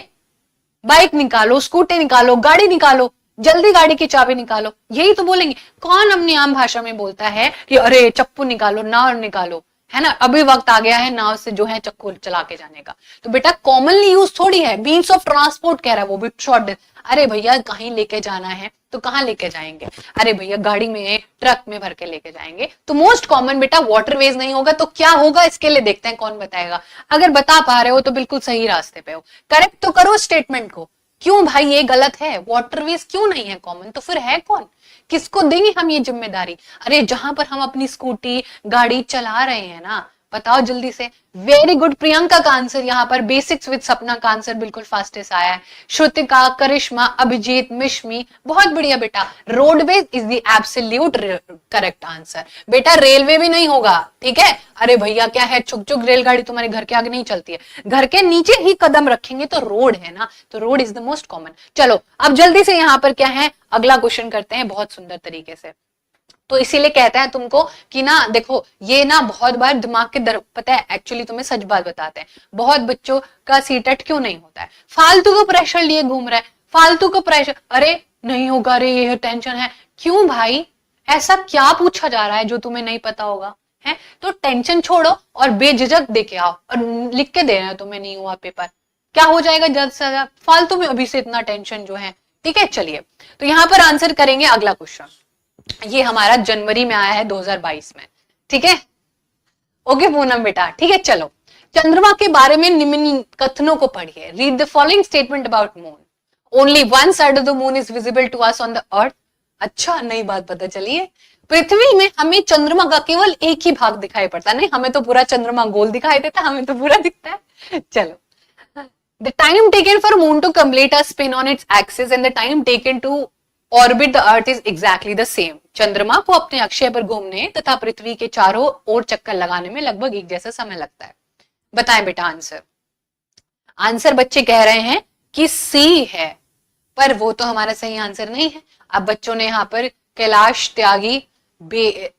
बाइक निकालो, स्कूटी निकालो, गाड़ी निकालो, जल्दी गाड़ी की चाबी निकालो, यही तो बोलेंगे। कौन अपनी आम भाषा में बोलता है कि अरे चप्पू निकालो, नाव निकालो, है ना, अभी वक्त आ गया है नाव से जो है चक्कू चला के जाने का। तो बेटा कॉमनली यूज थोड़ी है, मीन्स ऑफ ट्रांसपोर्ट कह रहा है, वो भी शॉर्ट। अरे भैया कहीं लेके जाना है तो कहाँ लेके जाएंगे, अरे भैया गाड़ी में ट्रक में भर के लेके जाएंगे। तो मोस्ट कॉमन बेटा वाटरवेज नहीं होगा तो क्या होगा, इसके लिए देखते हैं कौन बताएगा। अगर बता पा रहे हो तो बिल्कुल सही रास्ते पे हो, करेक्ट तो करो स्टेटमेंट को। क्यों भाई ये गलत है, वाटरवेज क्यों नहीं है कॉमन, तो फिर है कौन, किसको देंगे हम ये जिम्मेदारी। अरे जहां पर हम अपनी स्कूटी गाड़ी चला रहे हैं ना, बताओ जल्दी से। वेरी गुड प्रियंका का आंसर यहाँ पर, बेसिक्स विद सपना का आंसर बिल्कुल फास्टेस्ट आया है। श्रुतिका, करिश्मा, अभिजीत, मिश्मी, बहुत बढ़िया बेटा। Roadways is the absolute correct answer. बेटा रेलवे भी नहीं होगा, ठीक है। अरे भैया क्या है, छुक छुक रेलगाड़ी तुम्हारे घर के आगे नहीं चलती है, घर के नीचे ही कदम रखेंगे तो रोड है ना, तो road is the most common. चलो अब जल्दी से यहाँ पर क्या है, अगला क्वेश्चन करते हैं बहुत सुंदर तरीके से। तो इसीलिए कहते हैं तुमको कि ना देखो ये ना बहुत बार दिमाग के दर, पता है एक्चुअली तुम्हें सच बात बताते हैं, बहुत बच्चों का सीटेट क्यों नहीं होता है, फालतू का प्रेशर लिए घूम रहा है, फालतू का प्रेशर, अरे नहीं होगा, अरे ये टेंशन है। क्यों भाई, ऐसा क्या पूछा जा रहा है जो तुम्हें नहीं पता होगा, है तो टेंशन छोड़ो और बेझिझक दे के आओ और लिख के देना है तुम्हें नहीं हुआ पेपर, क्या हो जाएगा जल्द से ज्यादा, फालतू में अभी से इतना टेंशन जो है। ठीक है चलिए, तो यहां पर आंसर करेंगे अगला क्वेश्चन, ये हमारा जनवरी में आया है 2022 में, ठीक है। ओके पूनम बेटा, ठीक है चलो। चंद्रमा के बारे में निम्न कथनों को पढ़िए। Read the following statement about moon. Only one side of the moon is visible to us on the earth. अच्छा नई बात पता चली है, पृथ्वी में हमें चंद्रमा का केवल एक ही भाग दिखाई पड़ता, नहीं हमें तो पूरा चंद्रमा गोल दिखाई देता, हमें तो पूरा दिखता है। चलो, the time taken for moon to complete a spin on its axis and the time taken to orbit the earth is exactly the same। चंद्रमा को अपने अक्षय पर घूमने तथा पृथ्वी के चारों ओर चक्कर लगाने में लगभग एक जैसा समय लगता है। बताएं बेटा आंसर। आंसर बच्चे कह रहे हैं कि सी है, पर वो तो हमारा सही आंसर नहीं है। अब बच्चों ने यहाँ पर कैलाश त्यागी,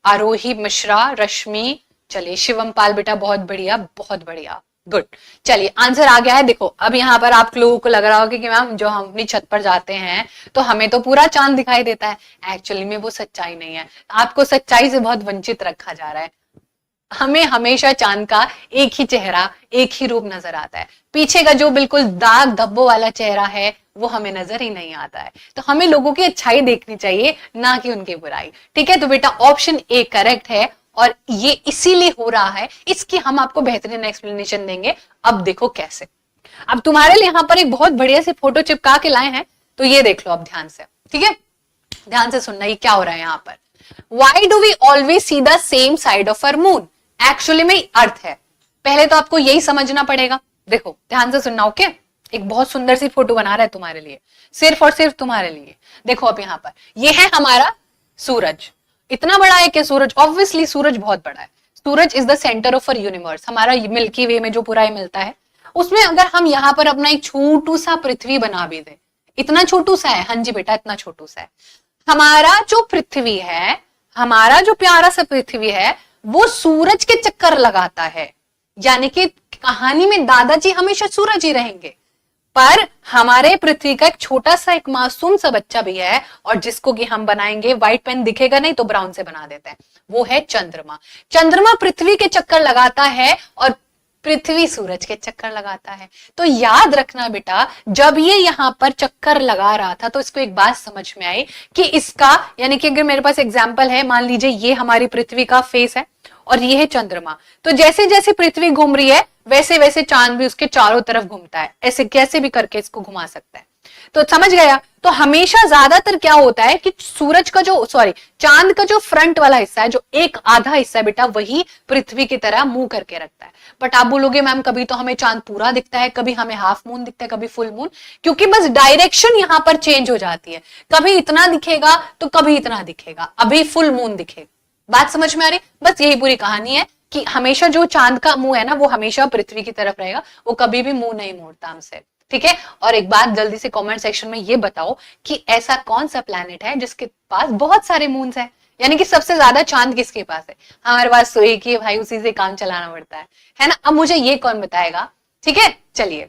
आरोही मिश्रा, रश्मि, चलिए शिवम पाल बेटा बहुत बढ़िया बहुत बढ़िया, गुड। चलिए आंसर आ गया है। देखो अब यहाँ पर आप लोगों को लग रहा होगा कि मैम जो हम अपनी छत पर जाते हैं तो हमें तो पूरा चांद दिखाई देता है, एक्चुअली में वो सच्चाई नहीं है, आपको सच्चाई से बहुत वंचित रखा जा रहा है। हमें हमेशा चांद का एक ही चेहरा, एक ही रूप नजर आता है, पीछे का जो बिल्कुल दाग धब्बों वाला चेहरा है वो हमें नजर ही नहीं आता है। तो हमें लोगों की अच्छाई देखनी चाहिए, ना कि उनकी बुराई। ठीक है, तो बेटा ऑप्शन ए करेक्ट है और ये इसीलिए हो रहा है, इसकी हम आपको बेहतरीन एक्सप्लेनेशन देंगे। अब देखो कैसे। अब तुम्हारे लिए यहाँ पर एक बहुत बढ़िया से फोटो चिपका के लाए हैं, तो ये देख लो अब ध्यान से, ठीक है, ध्यान से सुनना ये क्या हो रहा है यहाँ पर। Why do we always see the same side of our moon? Actually में अर्थ है, पहले तो आपको यही समझना पड़ेगा। देखो ध्यान से सुनना, ओके। एक बहुत सुंदर सी फोटो बना रहा है तुम्हारे लिए, सिर्फ और सिर्फ तुम्हारे लिए। देखो अब यहाँ पर ये है हमारा सूरज, इतना बड़ा है कि सूरज, ऑब्वियसली सूरज बहुत बड़ा है। Suraj is the centre of our universe, हमारा मिल्की वे में जो पूरा मिलता है उसमें अगर हम यहाँ पर अपना एक छोटू सा पृथ्वी बना भी दे, इतना छोटू सा है, हाँ जी बेटा इतना छोटू सा है। हमारा जो पृथ्वी है, हमारा जो प्यारा सा पृथ्वी है वो सूरज के चक्कर लगाता है, यानी कि कहानी में दादाजी हमेशा सूरज ही रहेंगे, पर हमारे पृथ्वी का एक छोटा सा एक मासूम सा बच्चा भी है और जिसको कि हम बनाएंगे, व्हाइट पेन दिखेगा नहीं तो ब्राउन से बना देते हैं, वो है चंद्रमा। चंद्रमा पृथ्वी के चक्कर लगाता है और पृथ्वी सूरज के चक्कर लगाता है। तो याद रखना बेटा, जब ये यहाँ पर चक्कर लगा रहा था तो इसको एक बात समझ में आई कि इसका, यानी कि अगर मेरे पास एग्जाम्पल है, मान लीजिए ये हमारी पृथ्वी का फेस है और ये है चंद्रमा, तो जैसे जैसे पृथ्वी घूम रही है वैसे वैसे चांद भी उसके चारों तरफ घूमता है, ऐसे कैसे भी करके इसको घुमा सकता है। तो समझ गया। तो हमेशा ज्यादातर क्या होता है कि सूरज का जो, सॉरी, चांद का जो फ्रंट वाला हिस्सा है, जो एक आधा हिस्सा है बेटा, वही पृथ्वी की तरह मुंह करके रखता है। बट आप बोलोगे मैम कभी तो हमें चांद पूरा दिखता है, कभी हमें हाफ मून दिखता है, कभी फुल मून, क्योंकि बस डायरेक्शन यहां पर चेंज हो जाती है, कभी इतना दिखेगा तो कभी इतना दिखेगा, अभी फुल मून दिखेगा। बात समझ में आ रही? बस यही पूरी कहानी है कि हमेशा जो चांद का मुंह है ना वो हमेशा पृथ्वी की तरफ रहेगा, वो कभी भी मुंह नहीं मोड़ता हमसे। ठीक है, और एक बात जल्दी से कमेंट सेक्शन में ये बताओ कि ऐसा कौन सा प्लैनेट है जिसके पास बहुत सारे मून्स हैं, यानी कि सबसे ज्यादा चांद किसके पास है? हमारे पास तो एक ही है भाई, उसी से काम चलाना पड़ता है ना। अब मुझे ये कौन बताएगा? ठीक है चलिए,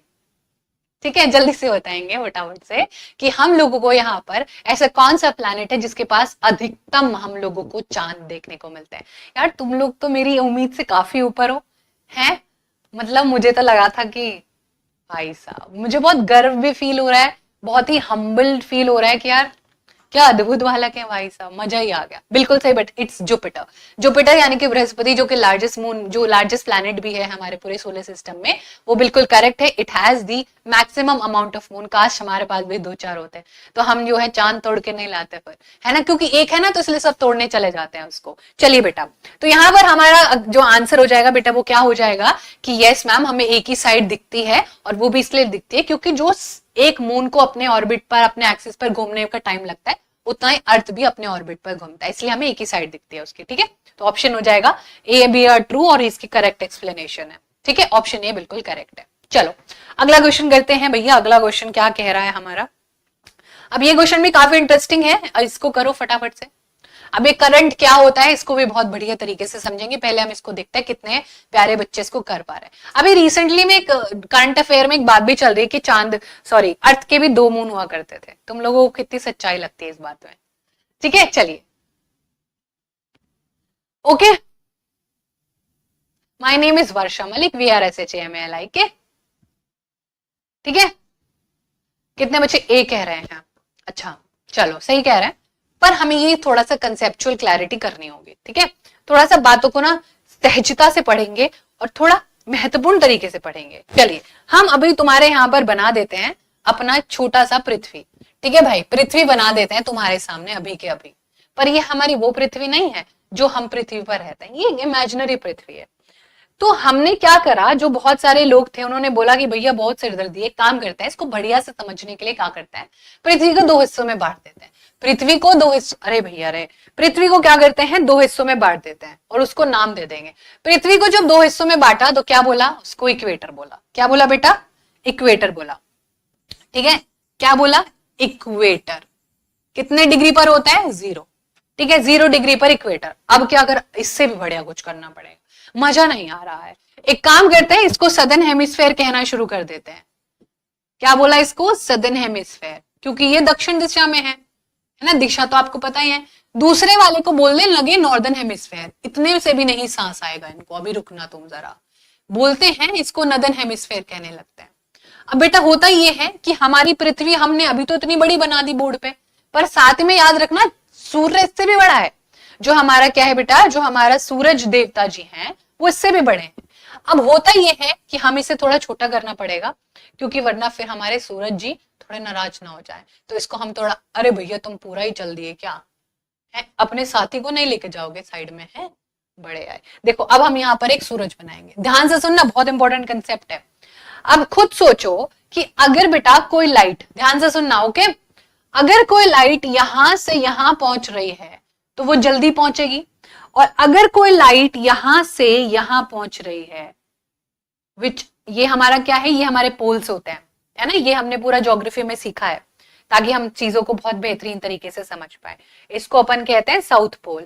ठीक है, जल्दी से बताएंगे फटाफट से कि हम लोगों को यहाँ पर ऐसा कौन सा प्लैनेट है जिसके पास अधिकतम हम लोगों को चांद देखने को मिलते हैं। यार तुम लोग तो मेरी उम्मीद से काफी ऊपर हो, हैं? मतलब मुझे तो लगा था कि भाई साहब, मुझे बहुत गर्व भी फील हो रहा है, बहुत ही हम्बल फील हो रहा है कि यार क्या अद्भुत बालक है भाई साहब, मजा ही आ गया। बिल्कुल सही, बट इट्स जुपिटर। जुपिटर यानी कि बृहस्पति, जो कि लार्जेस्ट मून, जो लार्जेस्ट प्लैनेट भी है हमारे पूरे सोलर सिस्टम में, वो बिल्कुल करेक्ट है। It has the maximum amount of moon. काश हमारे पास भी 2-4 होते हैं तो हम जो है चांद तोड़ के नहीं लाते फिर, है ना, क्योंकि एक है ना तो इसलिए सब तोड़ने चले जाते हैं उसको। चलिए बेटा, तो यहाँ पर हमारा जो आंसर हो जाएगा बेटा वो क्या हो जाएगा कि यस मैम, हमें एक ही साइड दिखती है, और वो भी इसलिए दिखती है क्योंकि जो एक मून को अपने ऑर्बिट पर, अपने एक्सिस पर घूमने का टाइम लगता है, उतना ही अर्थ भी अपने ऑर्बिट पर घूमता है, इसलिए हमें एक ही साइड दिखती है उसकी। ठीक है, तो ऑप्शन हो जाएगा ए बी आर ट्रू, और इसकी करेक्ट एक्सप्लेनेशन है। ठीक है, ऑप्शन ए बिल्कुल करेक्ट है। चलो अगला क्वेश्चन करते हैं भैया। अगला क्वेश्चन क्या कह रहा है हमारा? अब ये क्वेश्चन भी काफी इंटरेस्टिंग है, इसको करो फटाफट से। अब ये करंट क्या होता है इसको भी बहुत बढ़िया तरीके से समझेंगे। पहले हम इसको देखते हैं कितने प्यारे बच्चे इसको कर पा रहे हैं। अभी रिसेंटली में एक करंट अफेयर में एक बात भी चल रही है कि अर्थ के भी 2 मून हुआ करते थे। तुम लोगों को कितनी सच्चाई लगती है इस बात में? ठीक है, चलिए okay. My name is Varsha Malik, VRSHAMALI के। ठीक है, कितने बच्चे ए कह रहे हैं? अच्छा चलो, सही कह रहे हैं, पर हमें ये थोड़ा सा कंसेप्चुअल क्लैरिटी करनी होगी। ठीक है, थोड़ा सा बातों को ना सहजता से पढ़ेंगे और थोड़ा महत्वपूर्ण तरीके से पढ़ेंगे। चलिए हम अभी तुम्हारे यहाँ पर बना देते हैं अपना छोटा सा पृथ्वी। ठीक है भाई, पृथ्वी बना देते हैं तुम्हारे सामने अभी के अभी, पर ये हमारी वो पृथ्वी नहीं है जो हम पृथ्वी पर रहते हैं, ये इमेजिनरी पृथ्वी है। तो हमने क्या करा, जो बहुत सारे लोग थे उन्होंने बोला कि भैया बहुत सिरदर्दी है, काम करता है इसको बढ़िया से समझने के लिए क्या करता है, पृथ्वी को 2 हिस्सों में बांट देते हैं। पृथ्वी को 2 हिस्सों, अरे भैया रे, पृथ्वी को क्या करते हैं 2 हिस्सों में बांट देते हैं और उसको नाम दे देंगे। पृथ्वी को जब 2 हिस्सों में बांटा तो क्या बोला, उसको इक्वेटर बोला। क्या बोला बेटा? इक्वेटर बोला। ठीक है, क्या बोला? इक्वेटर। कितने डिग्री पर होता है? 0। ठीक है, 0 डिग्री पर इक्वेटर। अब क्या कर, इससे भी बढ़िया कुछ करना पड़ेगा, मजा नहीं आ रहा है। एक काम करते हैं, इसको सदर्न हेमिस्फेयर कहना शुरू कर देते हैं। क्या बोला इसको? सदर्न हेमिस्फेयर, क्योंकि ये दक्षिण दिशा में है ना, दिशा तो आपको पता ही है। दूसरे वाले को बोलने लगे नॉर्दर्न हेमिस्फेयर, इतने से भी नहीं सांस आएगा इनको, अभी रुकना तुम जरा। बोलते हैं इसको नॉर्दर्न हेमिस्फेयर कहने लगते हैं। अब बेटा होता ये है कि हमारी पृथ्वी हमने अभी तो इतनी बड़ी बना दी बोर्ड पे, पर साथ में याद रखना सूर्य इससे भी बड़ा है। जो हमारा क्या है बेटा, जो हमारा सूरज देवता जी हैं वो इससे भी बड़े हैं। अब होता यह है कि हम इसे थोड़ा छोटा करना पड़ेगा, क्योंकि वरना फिर हमारे सूरज जी थोड़े नाराज ना हो जाए। तो इसको हम थोड़ा, अरे भैया तुम पूरा ही चल दिए क्या है, अपने साथी को नहीं लेके जाओगे साइड में, है बड़े आए। देखो अब हम यहाँ पर एक सूरज बनाएंगे, ध्यान से सुनना, बहुत इंपॉर्टेंट कंसेप्ट है। अब खुद सोचो कि अगर बेटा कोई लाइट, ध्यान से सुनना ओके, अगर कोई लाइट यहां से यहां पहुंच रही है तो वो जल्दी पहुंचेगी, और अगर कोई लाइट यहां से यहां पहुंच रही है, विच ये हमारा क्या है, ये हमारे पोल्स होते हैं, है ना, ये हमने पूरा ज्योग्राफी में सीखा है ताकि हम चीजों को बहुत बेहतरीन तरीके से समझ पाए। इसको अपन कहते हैं साउथ पोल,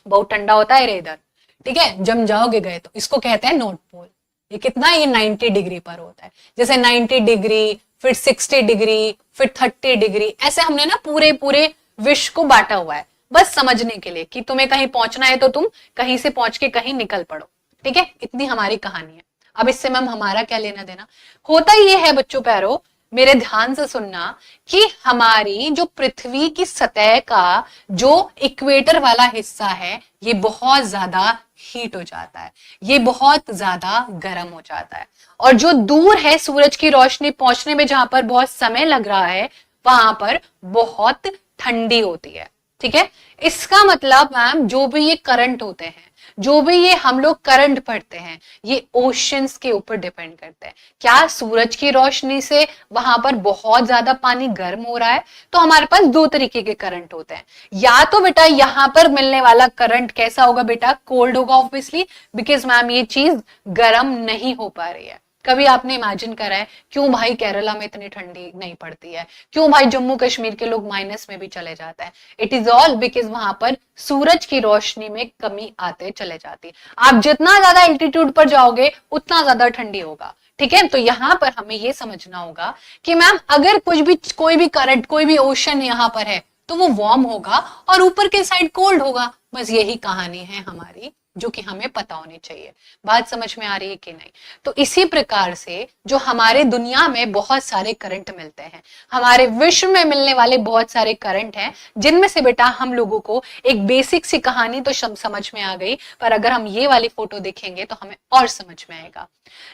बहुत ठंडा होता है रे इधर। ठीक है, जम जाओगे गए तो इसको कहते हैं नॉर्थ पोल। ये कितना, ये 90 डिग्री पर होता है, जैसे 90 डिग्री, फिर 60 डिग्री, फिर 30 डिग्री, ऐसे हमने ना पूरे पूरे विश्व को बांटा हुआ है, बस समझने के लिए कि तुम्हें कहीं पहुंचना है तो तुम कहीं से पहुंच के कहीं निकल पड़ो। ठीक है, इतनी हमारी कहानी है। अब इससे मैम हमारा क्या लेना देना? होता ये है बच्चों प्यारो, मेरे ध्यान से सुनना, कि हमारी जो पृथ्वी की सतह का जो इक्वेटर वाला हिस्सा है ये बहुत ज्यादा हीट हो जाता है, ये बहुत ज्यादा गर्म हो जाता है, और जो दूर है सूरज की रोशनी पहुंचने में जहां पर बहुत समय लग रहा है वहां पर बहुत ठंडी होती है। ठीक है, इसका मतलब मैम जो भी ये करंट होते हैं, जो भी ये हम लोग करंट पढ़ते हैं, ये ओशंस के ऊपर डिपेंड करते हैं। क्या सूरज की रोशनी से वहां पर बहुत ज्यादा पानी गर्म हो रहा है, तो हमारे पास 2 तरीके के करंट होते हैं। या तो बेटा यहाँ पर मिलने वाला करंट कैसा होगा बेटा, कोल्ड होगा ऑब्वियसली, बिकॉज मैम ये चीज गर्म नहीं हो पा रही है। कभी आपने इमेजिन करा है क्यों भाई केरला में इतनी ठंडी नहीं पड़ती है, क्यों भाई जम्मू कश्मीर के लोग माइनस में भी चले जाते हैं? इट इज ऑल बिकॉज वहां पर सूरज की रोशनी में कमी आते चले जाती है। आप जितना ज्यादा एल्टीट्यूड पर जाओगे उतना ज्यादा ठंडी होगा। ठीक है, तो यहां पर हमें ये समझना होगा कि मैम अगर कोई भी करंट, कोई भी ओशन यहाँ पर है तो वो वार्म होगा और ऊपर के साइड कोल्ड होगा। बस यही कहानी है हमारी, जो कि हमें पता होनी चाहिए। बात समझ में आ रही है कि नहीं? तो इसी प्रकार से जो हमारे दुनिया में बहुत सारे करंट मिलते हैं, हमारे विश्व में मिलने वाले बहुत सारे करंट हैं, जिनमें से बेटा हम लोगों को एक बेसिक सी कहानी तो समझ में आ गई, पर अगर हम ये वाली फोटो देखेंगे तो हमें और समझ में आएगा।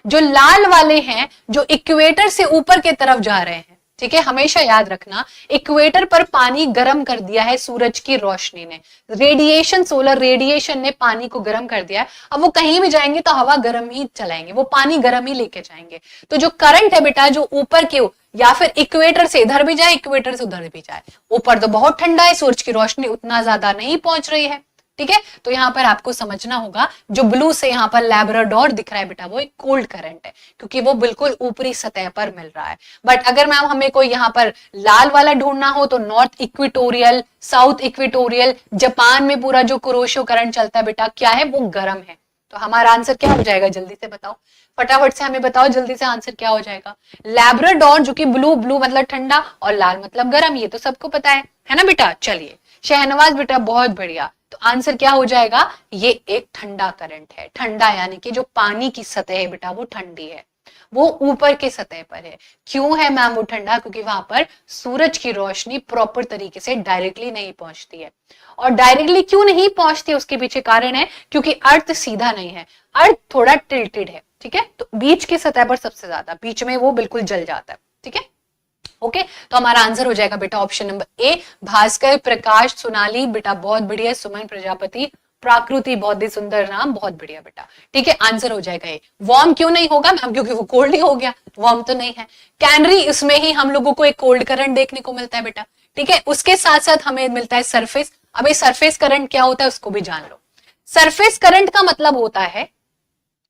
जो लाल वाले हैं, जो इक्वेटर से ऊपर की तरफ जा रहे हैं, ठीक है, हमेशा याद रखना, इक्वेटर पर पानी गर्म कर दिया है सूरज की रोशनी ने, रेडिएशन, सोलर रेडिएशन ने पानी को गर्म कर दिया है। अब वो कहीं भी जाएंगे तो हवा गर्म ही चलाएंगे, वो पानी गर्म ही लेके जाएंगे। तो जो करंट है बेटा, जो ऊपर के या फिर इक्वेटर से इधर भी जाए, इक्वेटर से उधर भी जाए, ऊपर तो बहुत ठंडा है, सूरज की रोशनी उतना ज्यादा नहीं पहुंच रही है, ठीक है। तो यहाँ पर आपको समझना होगा, जो ब्लू से यहाँ पर लैब्राडोर दिख रहा है बेटा, वो एक कोल्ड करंट है, क्योंकि वो बिल्कुल ऊपरी सतह पर मिल रहा है। बट अगर मैम हमें कोई यहाँ पर लाल वाला ढूंढना हो तो north equatorial, south equatorial, Japan में पूरा जो कुरोशियो करंट चलता है बेटा, क्या है, वो गर्म है। तो हमारा आंसर क्या हो जाएगा, जल्दी से बताओ, फटाफट से हमें बताओ, जल्दी से आंसर क्या हो जाएगा। लैब्राडोर, जो कि ब्लू मतलब ठंडा और लाल मतलब गर्म, ये तो सबको पता है ना बेटा। चलिए शहनवाज बेटा, बहुत बढ़िया। तो आंसर क्या हो जाएगा, ये एक ठंडा करंट है। ठंडा यानी कि जो पानी की सतह है बेटा, वो ठंडी है, वो ऊपर के सतह पर है। क्यों है मैम वो ठंडा, क्योंकि वहां पर सूरज की रोशनी प्रॉपर तरीके से डायरेक्टली नहीं पहुंचती है। और डायरेक्टली क्यों नहीं पहुंचती, उसके पीछे कारण है, क्योंकि अर्थ सीधा नहीं है, अर्थ थोड़ा टिल्टेड है, ठीक है। तो बीच की सतह पर सबसे ज्यादा, बीच में वो बिल्कुल जल जाता है, ठीक है। ओके, तो हमारा आंसर हो जाएगा बेटा ऑप्शन नंबर ए, भास्कर, प्रकाश, सोनाली बेटा बहुत बढ़िया, सुमन प्रजापति, प्राकृति, बहुत ही सुंदर नाम, बहुत बढ़िया बेटा, ठीक है। आंसर हो जाएगा ए। वार्म क्यों नहीं होगा मैम, क्योंकि वो कोल्ड ही हो गया, वार्म तो नहीं है। कैनरी, इसमें ही हम लोगों को एक कोल्ड करंट देखने को मिलता है बेटा, ठीक है। उसके साथ साथ हमें मिलता है सरफेस। अब ये सरफेस करंट क्या होता है उसको भी जान लो। सरफेस करंट का मतलब होता है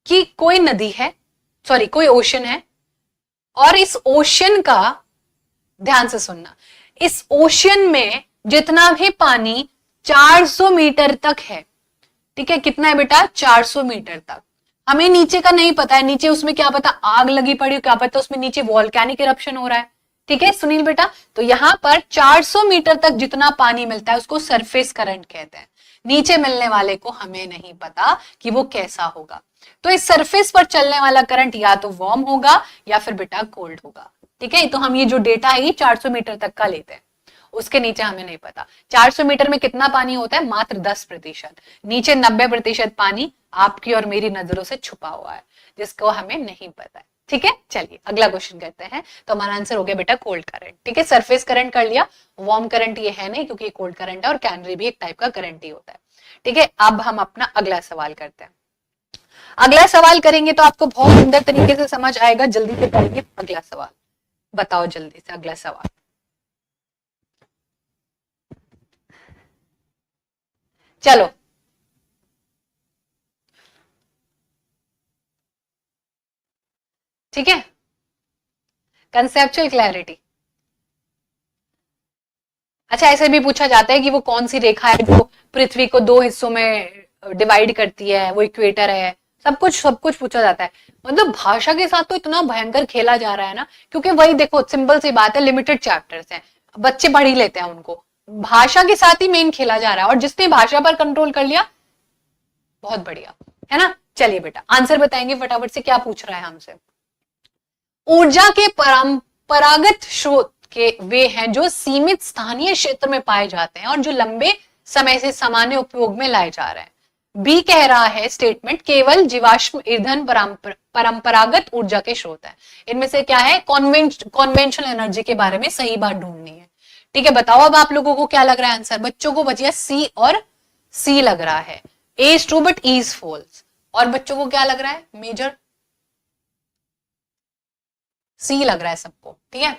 कि कोई नदी है, सॉरी कोई ओशन है, और इस ओशन का, ध्यान से सुनना, इस ओशन में जितना भी पानी 400 मीटर तक है, ठीक है, कितना है बेटा, 400 मीटर तक। हमें नीचे का नहीं पता है, नीचे उसमें क्या पता आग लगी पड़ी, क्या पता उसमें नीचे वॉल्केनिक इरप्शन हो रहा है, ठीक है सुनील बेटा। तो यहां पर 400 मीटर तक जितना पानी मिलता है उसको सरफेस करंट कहते हैं। नीचे मिलने वाले को हमें नहीं पता कि वो कैसा होगा। तो इस सरफेस पर चलने वाला करंट या तो वार्म होगा या फिर बेटा कोल्ड होगा, ठीक है। तो हम ये जो डेटा है ये 400 मीटर तक का लेते हैं, उसके नीचे हमें नहीं पता। 400 मीटर में कितना पानी होता है, मात्र 10%। नीचे 90% पानी आपकी और मेरी नजरों से छुपा हुआ है, जिसको हमें नहीं पता है, ठीक है। चलिए अगला क्वेश्चन करते हैं। तो हमारा आंसर हो गया बेटा कोल्ड करंट, ठीक है। सरफेस करंट कर लिया, वार्म करंट ये है नहीं, क्योंकि ये कोल्ड करंट है, और कैनरी भी एक टाइप का करंट ही होता है, ठीक है। अब हम अपना अगला सवाल करते हैं। अगला सवाल करेंगे तो आपको बहुत सुंदर तरीके से समझ आएगा। जल्दी से करेंगे अगला सवाल, बताओ जल्दी से अगला सवाल। चलो ठीक है, कंसेप्चुअल क्लैरिटी। अच्छा, ऐसे भी पूछा जाता है कि वो कौन सी रेखा है जो पृथ्वी को दो हिस्सों में डिवाइड करती है, वो इक्वेटर है, सब कुछ पूछा जाता है। मतलब भाषा के साथ तो इतना भयंकर खेला जा रहा है ना, क्योंकि वही देखो सिंपल सी बात है, लिमिटेड चैप्टर्स हैं, बच्चे पढ़ ही लेते हैं उनको, भाषा के साथ ही मेन खेला जा रहा है, और जिसने भाषा पर कंट्रोल कर लिया बहुत बढ़िया, है ना। चलिए बेटा आंसर बताएंगे फटाफट से, क्या पूछ रहा है हमसे। ऊर्जा के परंपरागत स्रोत के वे हैं जो सीमित स्थानीय क्षेत्र में पाए जाते हैं और जो लंबे समय से सामान्य उपयोग में लाए जा रहे हैं। बी कह रहा है स्टेटमेंट केवल जीवाश्म ईंधन परंपरागत ऊर्जा के स्रोत है। इनमें से क्या है, कॉन्वेंशनल एनर्जी के बारे में सही बात ढूंढनी है, ठीक है। बताओ अब आप लोगों को क्या लग रहा है आंसर, बच्चों को बचिया सी और सी लग रहा है, A is true but E is false, और बच्चों को क्या लग रहा है, मेजर सी लग रहा है सबको, ठीक है।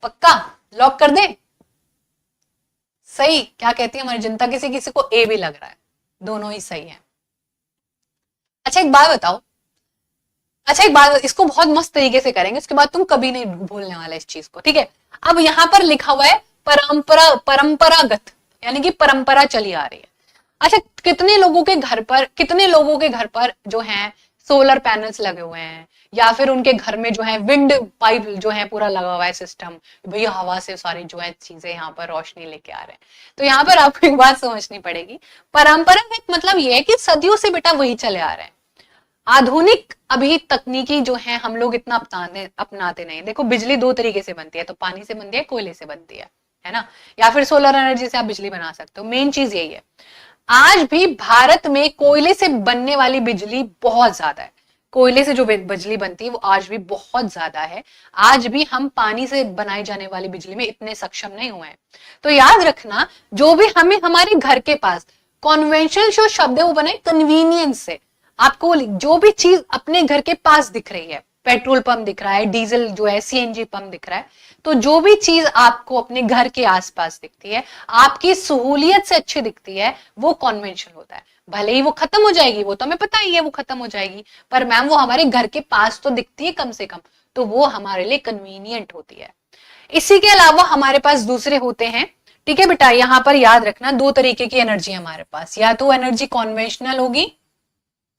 पक्का लॉक कर दे, सही क्या कहती है हमारी जनता, किसी किसी को ए भी लग रहा है, दोनों ही सही है। अच्छा एक बात बताओ, अच्छा एक बात, इसको बहुत मस्त तरीके से करेंगे, उसके बाद तुम कभी नहीं भूलने वाला इस चीज को, ठीक है। अब यहां पर लिखा हुआ है परंपरागत, यानी कि परंपरा चली आ रही है। अच्छा कितने लोगों के घर पर जो है सोलर पैनल्स लगे हुए हैं, या फिर उनके घर में जो है विंड पाइप जो है पूरा लगा हुआ है सिस्टम, भैया हवा से सारी जो है चीजें यहाँ पर रोशनी लेके आ रहे हैं। तो यहाँ पर आपको एक बात समझनी पड़ेगी, परंपरागत मतलब ये है कि सदियों से बेटा वही चले आ रहे हैं। आधुनिक अभी तकनीकी जो है हम लोग इतना अपनाते नहीं। देखो बिजली दो तरीके से बनती है, तो पानी से बनती है, कोयले से बनती है ना, या फिर सोलर एनर्जी से आप बिजली बना सकते हो। मेन चीज यही है, आज भी भारत में कोयले से बनने वाली बिजली बहुत ज्यादा है। कोयले से जो बिजली बनती है वो आज भी बहुत ज्यादा है। आज भी हम पानी से बनाई जाने वाली बिजली में इतने सक्षम नहीं हुए हैं। तो याद रखना, जो भी हमें हमारे घर के पास कॉन्वेंशनल जो शब्द है वो बने कन्वीनियंस से। आपको जो भी चीज अपने घर के पास दिख रही है, पेट्रोल पंप दिख रहा है, डीजल जो है सीएनजी पंप दिख रहा है, तो जो भी चीज आपको अपने घर के आसपास दिखती है, आपकी सहूलियत से अच्छी दिखती है, वो कॉन्वेंशनल होता है। भले ही वो खत्म हो जाएगी, वो तो हमें पता ही है वो खत्म हो जाएगी, पर मैम वो हमारे घर के पास तो दिखती है कम से कम, तो वो हमारे लिए कन्वीनियंट होती है। इसी के अलावा हमारे पास दूसरे होते हैं, ठीक है बेटा, यहाँ पर याद रखना दो तरीके की एनर्जी हमारे पास, या तो एनर्जी कॉन्वेंशनल होगी,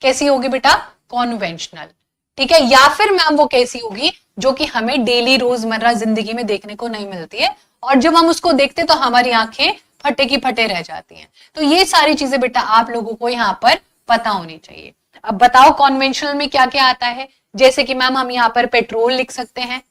कैसी होगी बेटा, कॉन्वेंशनल, ठीक है, या फिर मैम वो कैसी होगी जो कि हमें डेली रोजमर्रा जिंदगी में देखने को नहीं मिलती है, और जब हम उसको देखते तो हमारी आंखें फटे की फटे रह जाती हैं। तो ये सारी चीजें बेटा आप लोगों को यहाँ पर पता होनी चाहिए। अब बताओ कॉन्वेंशनल में क्या क्या आता है, जैसे कि मैम हम यहाँ पर पेट्रोल लिख सकते हैं,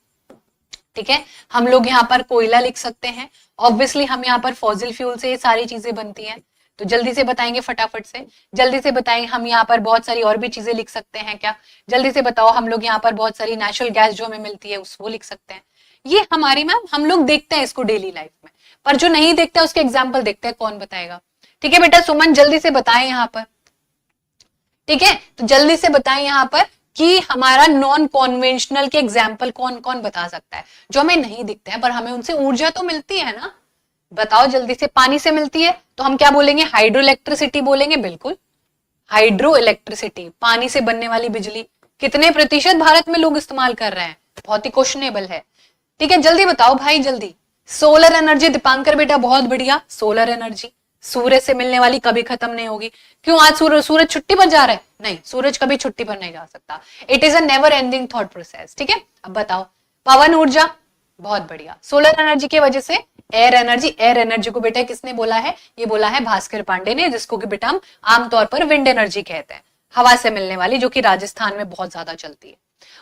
ठीक है, हम लोग यहाँ पर कोयला लिख सकते हैं, ऑब्वियसली हम यहाँ पर फॉसिल फ्यूल से ये सारी चीजें बनती हैं। तो जल्दी से बताएंगे, फटाफट से जल्दी से बताएंगे। हम यहाँ पर बहुत सारी और भी चीजें लिख सकते हैं क्या, जल्दी से बताओ। हम लोग यहाँ पर बहुत सारी नेचुरल गैस जो हमें मिलती है उस वो लिख सकते हैं। ये हमारी मैम हम लोग देखते हैं इसको डेली लाइफ में, पर जो नहीं देखते उसके एग्जाम्पल देखते हैं, कौन बताएगा। ठीक है बेटा, सुमन जल्दी से बताएं यहाँ पर, ठीक है, तो जल्दी से बताएं यहाँ पर कि हमारा नॉन कॉन्वेंशनल के एग्जाम्पल कौन कौन बता सकता है, जो हमें नहीं दिखते हैं पर हमें उनसे ऊर्जा तो मिलती है ना। बताओ जल्दी से। पानी से मिलती है तो हम क्या बोलेंगे, हाइड्रो इलेक्ट्रिसिटी बोलेंगे, बिल्कुल हाइड्रो इलेक्ट्रिसिटी, पानी से बनने वाली बिजली। कितने प्रतिशत भारत में लोग इस्तेमाल कर रहे हैं, बहुत ही क्वेश्चनेबल है। ठीक है, जल्दी बताओ भाई जल्दी। सोलर एनर्जी, दीपांकर बेटा बहुत बढ़िया, सोलर एनर्जी सूरज से मिलने वाली, कभी खत्म नहीं होगी। क्यों, आज सूरज छुट्टी पर जा रहा है? नहीं, सूरज कभी छुट्टी पर नहीं जा सकता। It is a never ending thought process. ठीक है, अब बताओ पवन ऊर्जा, बहुत बढ़िया, सोलर एनर्जी की वजह से। एयर एनर्जी, एयर एनर्जी को बेटा किसने बोला है, ये बोला है भास्कर पांडे ने, जिसको कि बेटा हम आमतौर पर विंड एनर्जी कहते हैं, हवा से मिलने वाली, जो कि राजस्थान में बहुत ज्यादा चलती है।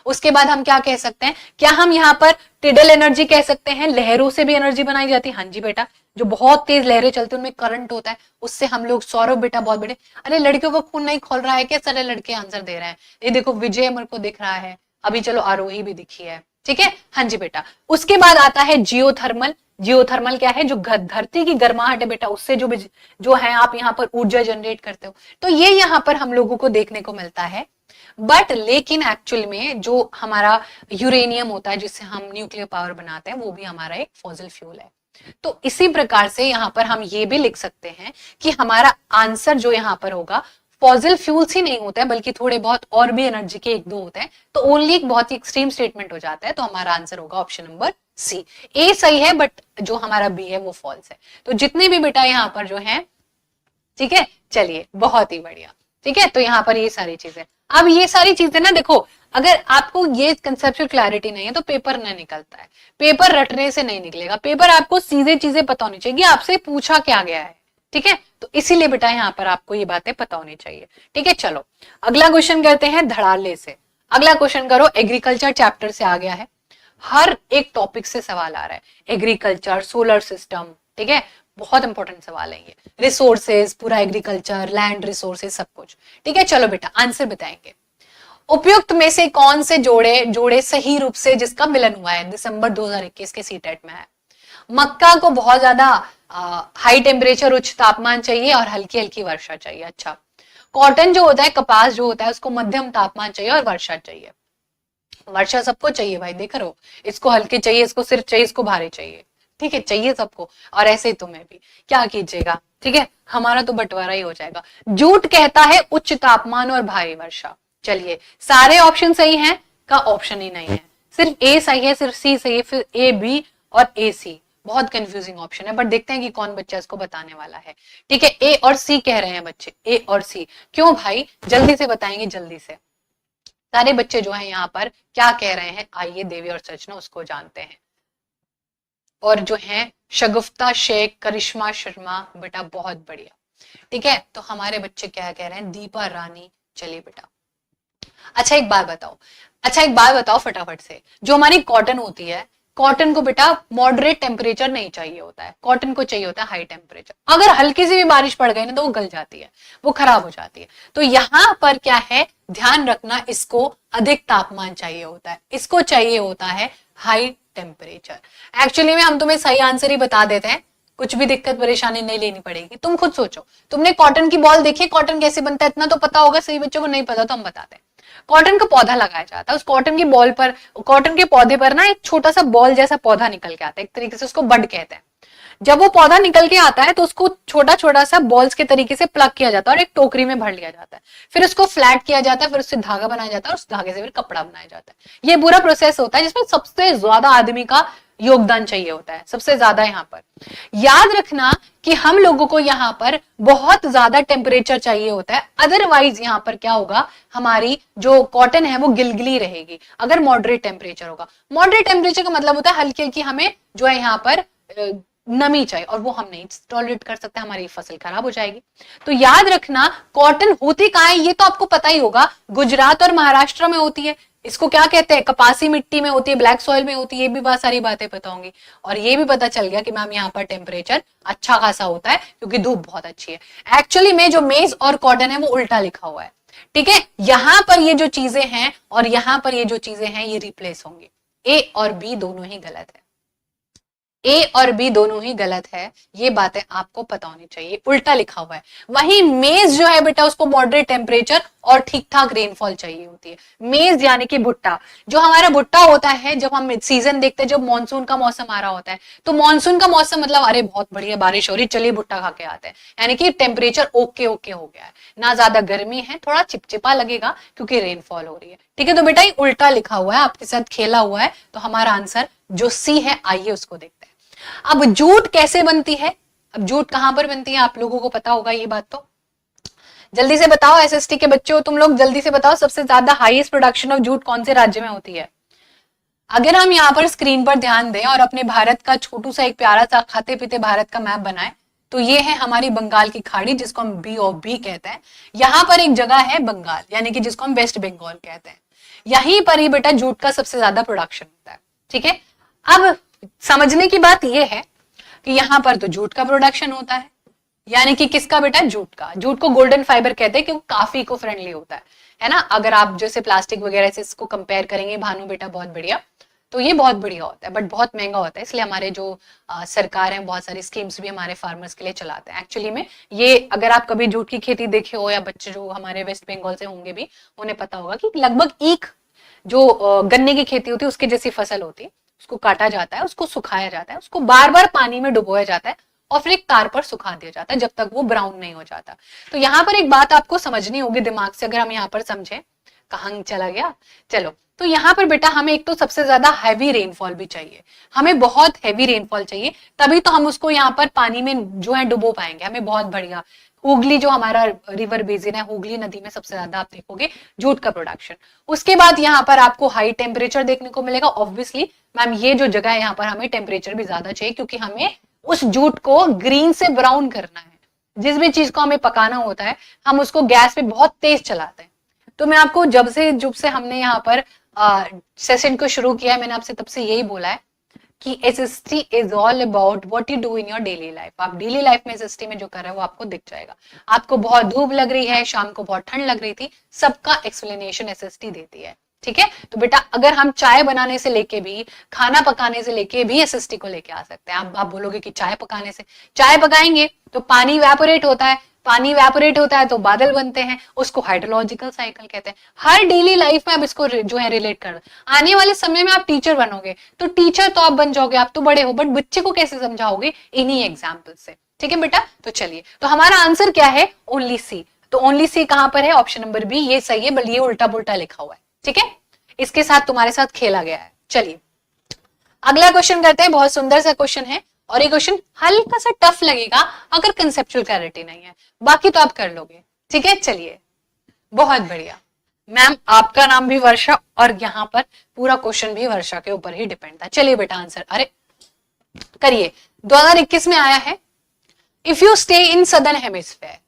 उसके बाद हम क्या कह सकते हैं, क्या हम यहाँ पर टिडल एनर्जी कह सकते हैं, लहरों से भी एनर्जी बनाई जाती है। हाँ जी बेटा, जो बहुत तेज लहरें चलती है उनमें करंट होता है, उससे हम लोग, सौरभ बेटा बहुत बड़े, अरे लड़कियों का खून नहीं खोल रहा है क्या, सारे लड़के आंसर दे रहे हैं। ये देखो विजय मेरे को दिख रहा है, अभी चलो आरोही भी दिखी है, ठीक है, हाँ जी बेटा। उसके बाद आता है जियोथर्मल। जियोथर्मल क्या है, जो धरती की गर्माहट है बेटा, उससे जो है आप यहाँ पर ऊर्जा जनरेट करते हो, तो ये यहाँ पर हम लोगों को देखने को मिलता है। बट लेकिन एक्चुअल में जो हमारा यूरेनियम होता है जिससे हम न्यूक्लियर पावर बनाते हैं, वो भी हमारा एक फॉसिल फ्यूल है। तो इसी प्रकार से यहाँ पर हम ये भी लिख सकते हैं कि हमारा आंसर जो यहाँ पर होगा, फॉसिल फ्यूल्स ही नहीं होता है बल्कि थोड़े बहुत और भी एनर्जी के एक दो होते हैं, तो ओनली एक बहुत ही एक्सट्रीम स्टेटमेंट हो जाता है। तो हमारा आंसर होगा ऑप्शन नंबर सी। ए सही है बट जो हमारा बी है वो फॉल्स है। तो जितने भी बेटा यहाँ पर जो है, ठीक है, चलिए बहुत ही बढ़िया, ठीक है, तो यहाँ पर ये सारी चीजें। अब ये सारी चीजें ना देखो, अगर आपको ये कंसेप्चुअल क्लैरिटी नहीं है तो पेपर नहीं निकलता है, पेपर रटने से नहीं निकलेगा, पेपर आपको सीधे चीजें पता होनी चाहिए, आपसे पूछा क्या गया है, ठीक है, तो इसीलिए बेटा यहाँ पर आपको ये बातें पता होनी चाहिए। ठीक है, चलो अगला क्वेश्चन करते हैं धड़ाले से। अगला क्वेश्चन करो, एग्रीकल्चर चैप्टर से आ गया है, हर एक टॉपिक से सवाल आ रहा है, एग्रीकल्चर, सोलर सिस्टम, ठीक है, बहुत इंपॉर्टेंट सवाल है ये, रिसोर्सेज, पूरा एग्रीकल्चर, लैंड रिसोर्सेज, सब कुछ। ठीक है, चलो बेटा आंसर बताएंगे। उपयुक्त में से कौन से जोड़े सही रूप से जिसका मिलन हुआ है, दिसंबर 2021 के सीटेट में है। मक्का को बहुत ज्यादा हाई टेम्परेचर, उच्च तापमान चाहिए और हल्की हल्की वर्षा चाहिए। अच्छा, कॉटन जो होता है, कपास जो होता है, उसको मध्यम तापमान चाहिए और वर्षा चाहिए। वर्षा सबको चाहिए भाई, देख रहे हो, इसको हल्के चाहिए, इसको सिर्फ चाहिए, इसको भारी चाहिए, ठीक है, चाहिए सबको, और ऐसे ही तुम्हें भी। क्या कीजिएगा, ठीक है, हमारा तो बंटवारा ही हो जाएगा। जूट कहता है उच्च तापमान और भारी वर्षा। चलिए, सारे ऑप्शन सही हैं का ऑप्शन ही नहीं है, सिर्फ ए सही है, सिर्फ सी सही है, फिर ए बी और ए सी। बहुत कंफ्यूजिंग ऑप्शन है, बट देखते हैं कि कौन बच्चा इसको बताने वाला है। ठीक है, ए और सी कह रहे हैं बच्चे, ए और सी। क्यों भाई, जल्दी से बताएंगे, जल्दी से। सारे बच्चे जो है यहाँ पर क्या कह रहे हैं, आइए देवी और सच ना उसको जानते हैं। और जो है शगुफ्ता शेख, करिश्मा शर्मा, बेटा बहुत बढ़िया। ठीक है, तो हमारे बच्चे क्या कह रहे हैं, दीपा रानी। चलिए बेटा, अच्छा एक बात बताओ, अच्छा एक बात बताओ फटाफट से, जो हमारी कॉटन होती है, कॉटन को बेटा मॉडरेट टेम्परेचर नहीं चाहिए होता है, कॉटन को चाहिए होता है हाई टेम्परेचर। अगर हल्की सी भी बारिश पड़ गई ना तो वो गल जाती है, वो खराब हो जाती है। तो यहां पर क्या है, ध्यान रखना, इसको अधिक तापमान चाहिए होता है, इसको चाहिए होता है हाई टेम्परेचर। एक्चुअली में हम तुम्हें सही आंसर ही बता देते हैं, कुछ भी दिक्कत परेशानी नहीं लेनी पड़ेगी। तुम खुद सोचो, तुमने कॉटन की बॉल देखी, कॉटन कैसे बनता है, इतना तो पता होगा, सही बच्चों को नहीं पता तो हम बताते हैं। कॉटन का पौधा लगाया जाता है, उस कॉटन की बॉल पर, कॉटन के पौधे पर ना एक छोटा सा बॉल जैसा पौधा निकल के आता है, एक तरीके से उसको बड कहते हैं। जब वो पौधा निकल के आता है तो उसको छोटा छोटा सा बॉल्स के तरीके से प्लग किया जाता है और एक टोकरी में भर लिया जाता है, फिर उसको फ्लैट किया जाता है, फिर उससे धागा बनाया जाता है और उस धागे से फिर कपड़ा बनाया जाता है। ये पूरा प्रोसेस होता है जिसमें सबसे ज्यादा आदमी का योगदान चाहिए होता है, सबसे ज्यादा। यहाँ पर याद रखना कि हम लोगों को यहाँ पर बहुत ज्यादा टेम्परेचर चाहिए होता है, अदरवाइज यहाँ पर क्या होगा, हमारी जो कॉटन है वो गिलगिली रहेगी अगर मॉडरेट टेम्परेचर होगा। मॉडरेट टेम्परेचर का मतलब होता है हल्की हल्की हमें जो है यहाँ पर नमी चाहिए, और वो हम नहीं टॉलरेट कर सकते, हमारी फसल खराब हो जाएगी। तो याद रखना कॉटन होती कहाँ है, ये तो आपको पता ही होगा, गुजरात और महाराष्ट्र में होती है। इसको क्या कहते हैं, कपासी मिट्टी में होती है, ब्लैक सॉइल में होती है, ये भी बहुत सारी बातें पता होंगी। और ये भी पता चल गया कि मैम यहाँ पर टेम्परेचर अच्छा खासा होता है क्योंकि धूप बहुत अच्छी है। एक्चुअली में जो मेज और कॉटन है वो उल्टा लिखा हुआ है, ठीक है। यहां पर ये जो चीजें हैं और यहां पर ये जो चीजें हैं ये रिप्लेस होंगी। ए और बी दोनों ही गलत है, ए और बी दोनों ही गलत है, ये बातें आपको पता होनी चाहिए, उल्टा लिखा हुआ है। वहीं मेज जो है बेटा उसको मॉडरेट टेम्परेचर और ठीक ठाक रेनफॉल चाहिए होती है। मेज यानी कि भुट्टा, जो हमारा भुट्टा होता है, जब हम सीजन देखते हैं, जब मानसून का मौसम आ रहा होता है, तो मानसून का मौसम मतलब अरे बहुत बढ़िया बारिश हो रही, चलिए भुट्टा खा के आते हैं, यानी कि टेम्परेचर ओके ओके हो गया है, ना ज्यादा गर्मी है, थोड़ा चिपचिपा लगेगा क्योंकि रेनफॉल हो रही है। ठीक है, तो बेटा ये उल्टा लिखा हुआ है, आपके साथ खेला हुआ है, तो हमारा आंसर जो सी है, आइए उसको देखते हैं। अब जूट कैसे बनती है, अब जूट कहां पर बनती है, आप लोगों को पता होगा ये बात, तो जल्दी से बताओ, एसएसटी के बच्चों तुम लोग जल्दी से बताओ, सबसे ज्यादा हाईएस्ट प्रोडक्शन ऑफ जूट कौन से राज्य में होती है। अगर हम यहाँ पर स्क्रीन पर ध्यान दें और अपने भारत का छोटू सा एक प्यारा सा खाते पीते भारत का मैप बनाए, तो ये है हमारी बंगाल की खाड़ी जिसको हम बी ऑफ बी कहते हैं। यहाँ पर एक जगह है बंगाल, यानी कि जिसको हम वेस्ट बंगाल कहते हैं, यहीं पर ही बेटा जूट का सबसे ज्यादा प्रोडक्शन होता है। ठीक है, अब समझने की बात यह है कि यहां पर तो जूट का प्रोडक्शन होता है, यानी कि किसका बेटा, जूट का। जूट को गोल्डन फाइबर कहते हैं क्योंकि काफी इको फ्रेंडली होता है ना। अगर आप जैसे प्लास्टिक वगैरह से इसको कंपेयर करेंगे, भानु बेटा बहुत बढ़िया, तो ये बहुत बढ़िया होता है, बट बहुत महंगा होता है, इसलिए हमारे जो सरकार है बहुत सारी स्कीम्स भी हमारे फार्मर्स के लिए चलाते हैं। एक्चुअली में ये अगर आप कभी जूट की खेती देखे हो, या बच्चे जो हमारे वेस्ट बंगाल से होंगे भी, उन्हें पता होगा कि लगभग एक जो गन्ने की खेती होती है उसके जैसी फसल होती है, उसको काटा जाता है, उसको सुखाया जाता है, उसको बार बार पानी में डुबोया जाता है और फिर एक तार पर सुखा दिया जाता है जब तक वो ब्राउन नहीं हो जाता। तो यहाँ पर एक बात आपको समझनी होगी दिमाग से, अगर हम यहाँ पर समझें, कहाँ चला गया, चलो। तो यहाँ पर बेटा हमें एक तो सबसे ज्यादा हैवी रेनफॉल भी चाहिए, हमें बहुत हैवी रेनफॉल चाहिए, तभी तो हम उसको यहाँ पर पानी में जो है डुबो पाएंगे। हमें बहुत बढ़िया हुगली जो हमारा रिवर बेसिन है, हुगली नदी में सबसे ज्यादा आप देखोगे जूट का प्रोडक्शन। उसके बाद यहाँ पर आपको हाई टेम्परेचर देखने को मिलेगा। ऑब्वियसली मैम ये जो जगह है यहाँ पर हमें टेम्परेचर भी ज्यादा चाहिए, क्योंकि हमें उस जूट को ग्रीन से ब्राउन करना है। जिस भी चीज को हमें पकाना होता है हम उसको गैस पे बहुत तेज चलाते हैं। तो मैं आपको जब से हमने यहाँ पर सेशन को शुरू किया है, मैंने आपसे तब से यही बोला है कि SST is all about what you do in your daily life. आप डेली लाइफ में एसएसटी में जो कर रहे हो वो आपको दिख जाएगा। आपको बहुत धूप लग रही है, शाम को बहुत ठंड लग रही थी, सबका एक्सप्लेनेशन एसएसटी देती है। ठीक है, तो बेटा अगर हम चाय बनाने से लेके भी, खाना पकाने से लेके भी एसएसटी को लेके आ सकते हैं। आप बोलोगे कि चाय पकाने से, चाय पकाएंगे तो पानी इवेपोरेट होता है, पानी इवेपोरेट होता है तो बादल बनते हैं, उसको हाइड्रोलॉजिकल साइकिल कहते हैं। हर डेली लाइफ में आप इसको जो है रिलेट कर, आने वाले समय में आप टीचर बनोगे तो टीचर तो आप बन जाओगे, आप तो बड़े हो, बट बच्चे को कैसे समझाओगे, इन्हीं एग्जाम्पल से। ठीक है बेटा, तो चलिए, तो हमारा आंसर क्या है, ओनली सी। तो ओनली सी कहां पर है, ऑप्शन नंबर बी, ये सही है, बल्कि ये उल्टा पुल्टा लिखा हुआ है। ठीक है, इसके साथ तुम्हारे साथ खेला गया है। चलिए अगला क्वेश्चन करते हैं, बहुत सुंदर सा क्वेश्चन है, और ये क्वेश्चन हल्का सा टफ लगेगा अगर कंसेप्चुअल क्लैरिटी नहीं है, बाकी तो आप कर लोगे। ठीक है, चलिए बहुत बढ़िया। मैम आपका नाम भी वर्षा और यहाँ पर पूरा क्वेश्चन भी वर्षा के ऊपर ही डिपेंड था। चलिए बेटा आंसर अरे करिए। 2021 में आया है, if you stay in southern hemisphere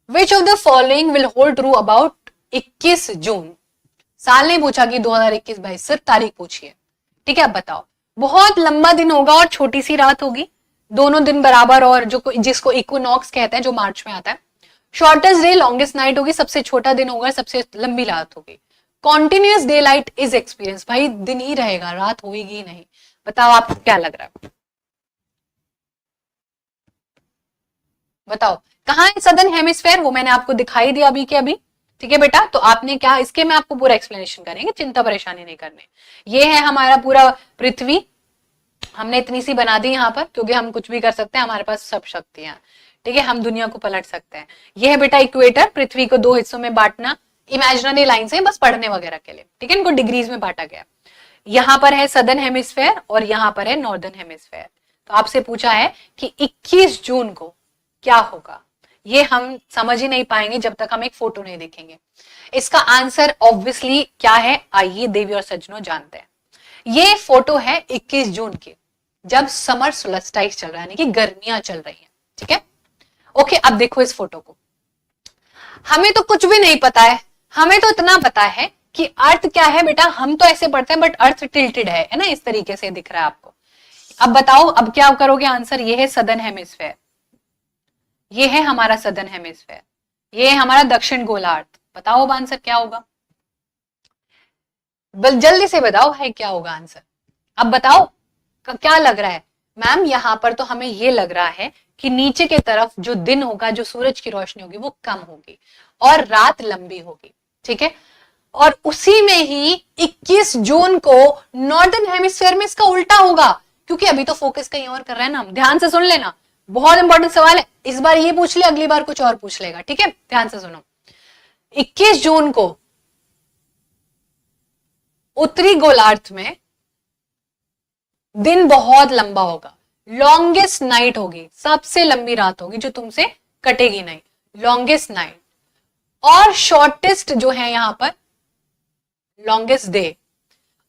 which of the following will hold true about 21 जून। साल नहीं पूछा कि 2021 भाई, सिर्फ तारीख पूछिए। ठीक है, अब बताओ। बहुत लंबा दिन होगा और छोटी सी रात होगी, दोनों दिन बराबर, और जो जिसको इक्विनॉक्स कहते हैं जो मार्च में आता है। शॉर्टेस्ट डे लॉन्गेस्ट नाइट होगी, सबसे छोटा दिन होगा, सबसे लंबी रात होगी। Continuous day light is experience, भाई दिन ही रहेगा, रात होगी नहीं। बताओ आपको क्या लग रहा है, बताओ कहाँ है सदर्न हेमिस्फेयर, वो मैंने आपको दिखाई दिया अभी के अभी। ठीक है बेटा, तो आपने क्या, इसके में आपको पूरा एक्सप्लेनेशन करेंगे, चिंता परेशानी नहीं करने। ये है हमारा पूरा पृथ्वी, हमने इतनी सी बना दी यहाँ पर क्योंकि हम कुछ भी कर सकते हैं, हमारे पास सब शक्तियां। ठीक है, हम दुनिया को पलट सकते हैं। ये है बेटा इक्वेटर, पृथ्वी को 2 हिस्सों में बांटना, इमेजिनरी लाइन से बस पढ़ने वगैरह के लिए। ठीक है, इनको डिग्रीज में बांटा गया। यहाँ पर है सदर्न हेमिस्फेयर और यहाँ पर है नॉर्दर्न हेमिस्फेयर। तो आपसे पूछा है कि 21 जून को क्या होगा, ये हम समझ ही नहीं पाएंगे जब तक हम एक फोटो नहीं देखेंगे। इसका आंसर ऑब्वियसली क्या है, आइए देवी और सज्जनों जानते हैं। ये फोटो है 21 जून की, जब समर सोलस्टाइस चल रहा है, यानी कि गर्मियां चल रही हैं। ठीक है, ओके, अब देखो इस फोटो को। हमें तो कुछ भी नहीं पता है, हमें तो इतना पता है कि अर्थ क्या है बेटा, हम तो ऐसे पढ़ते हैं बट अर्थ टिल्टेड है ना, इस तरीके से दिख रहा है आपको। अब बताओ अब क्या करोगे आंसर। ये है सदर्न हेमिस्फेयर, ये है हमारा सदर्न हेमिस्फेयर, ये है हमारा दक्षिण गोलार्ध। बताओ अब आंसर क्या होगा, बस जल्दी से बताओ है क्या होगा आंसर। अब बताओ क्या लग रहा है मैम, यहां पर तो हमें ये लग रहा है कि नीचे के तरफ जो दिन होगा, जो सूरज की रोशनी होगी वो कम होगी और रात लंबी होगी। ठीक है, और उसी में ही 21 जून को नॉर्दर्न हेमिस्फीयर में इसका उल्टा होगा, क्योंकि अभी तो फोकस कहीं और कर रहे हैं ना हम। ध्यान से सुन लेना, बहुत इंपॉर्टेंट सवाल है। इस बार ये पूछ ले, अगली बार कुछ और पूछ लेगा। ठीक है, ध्यान से सुनो। 21 जून को उत्तरी गोलार्ध में दिन बहुत लंबा होगा, लॉन्गेस्ट नाइट होगी, सबसे लंबी रात होगी जो तुमसे कटेगी नहीं, लॉन्गेस्ट नाइट। और शॉर्टेस्ट जो है यहां पर लॉन्गेस्ट डे,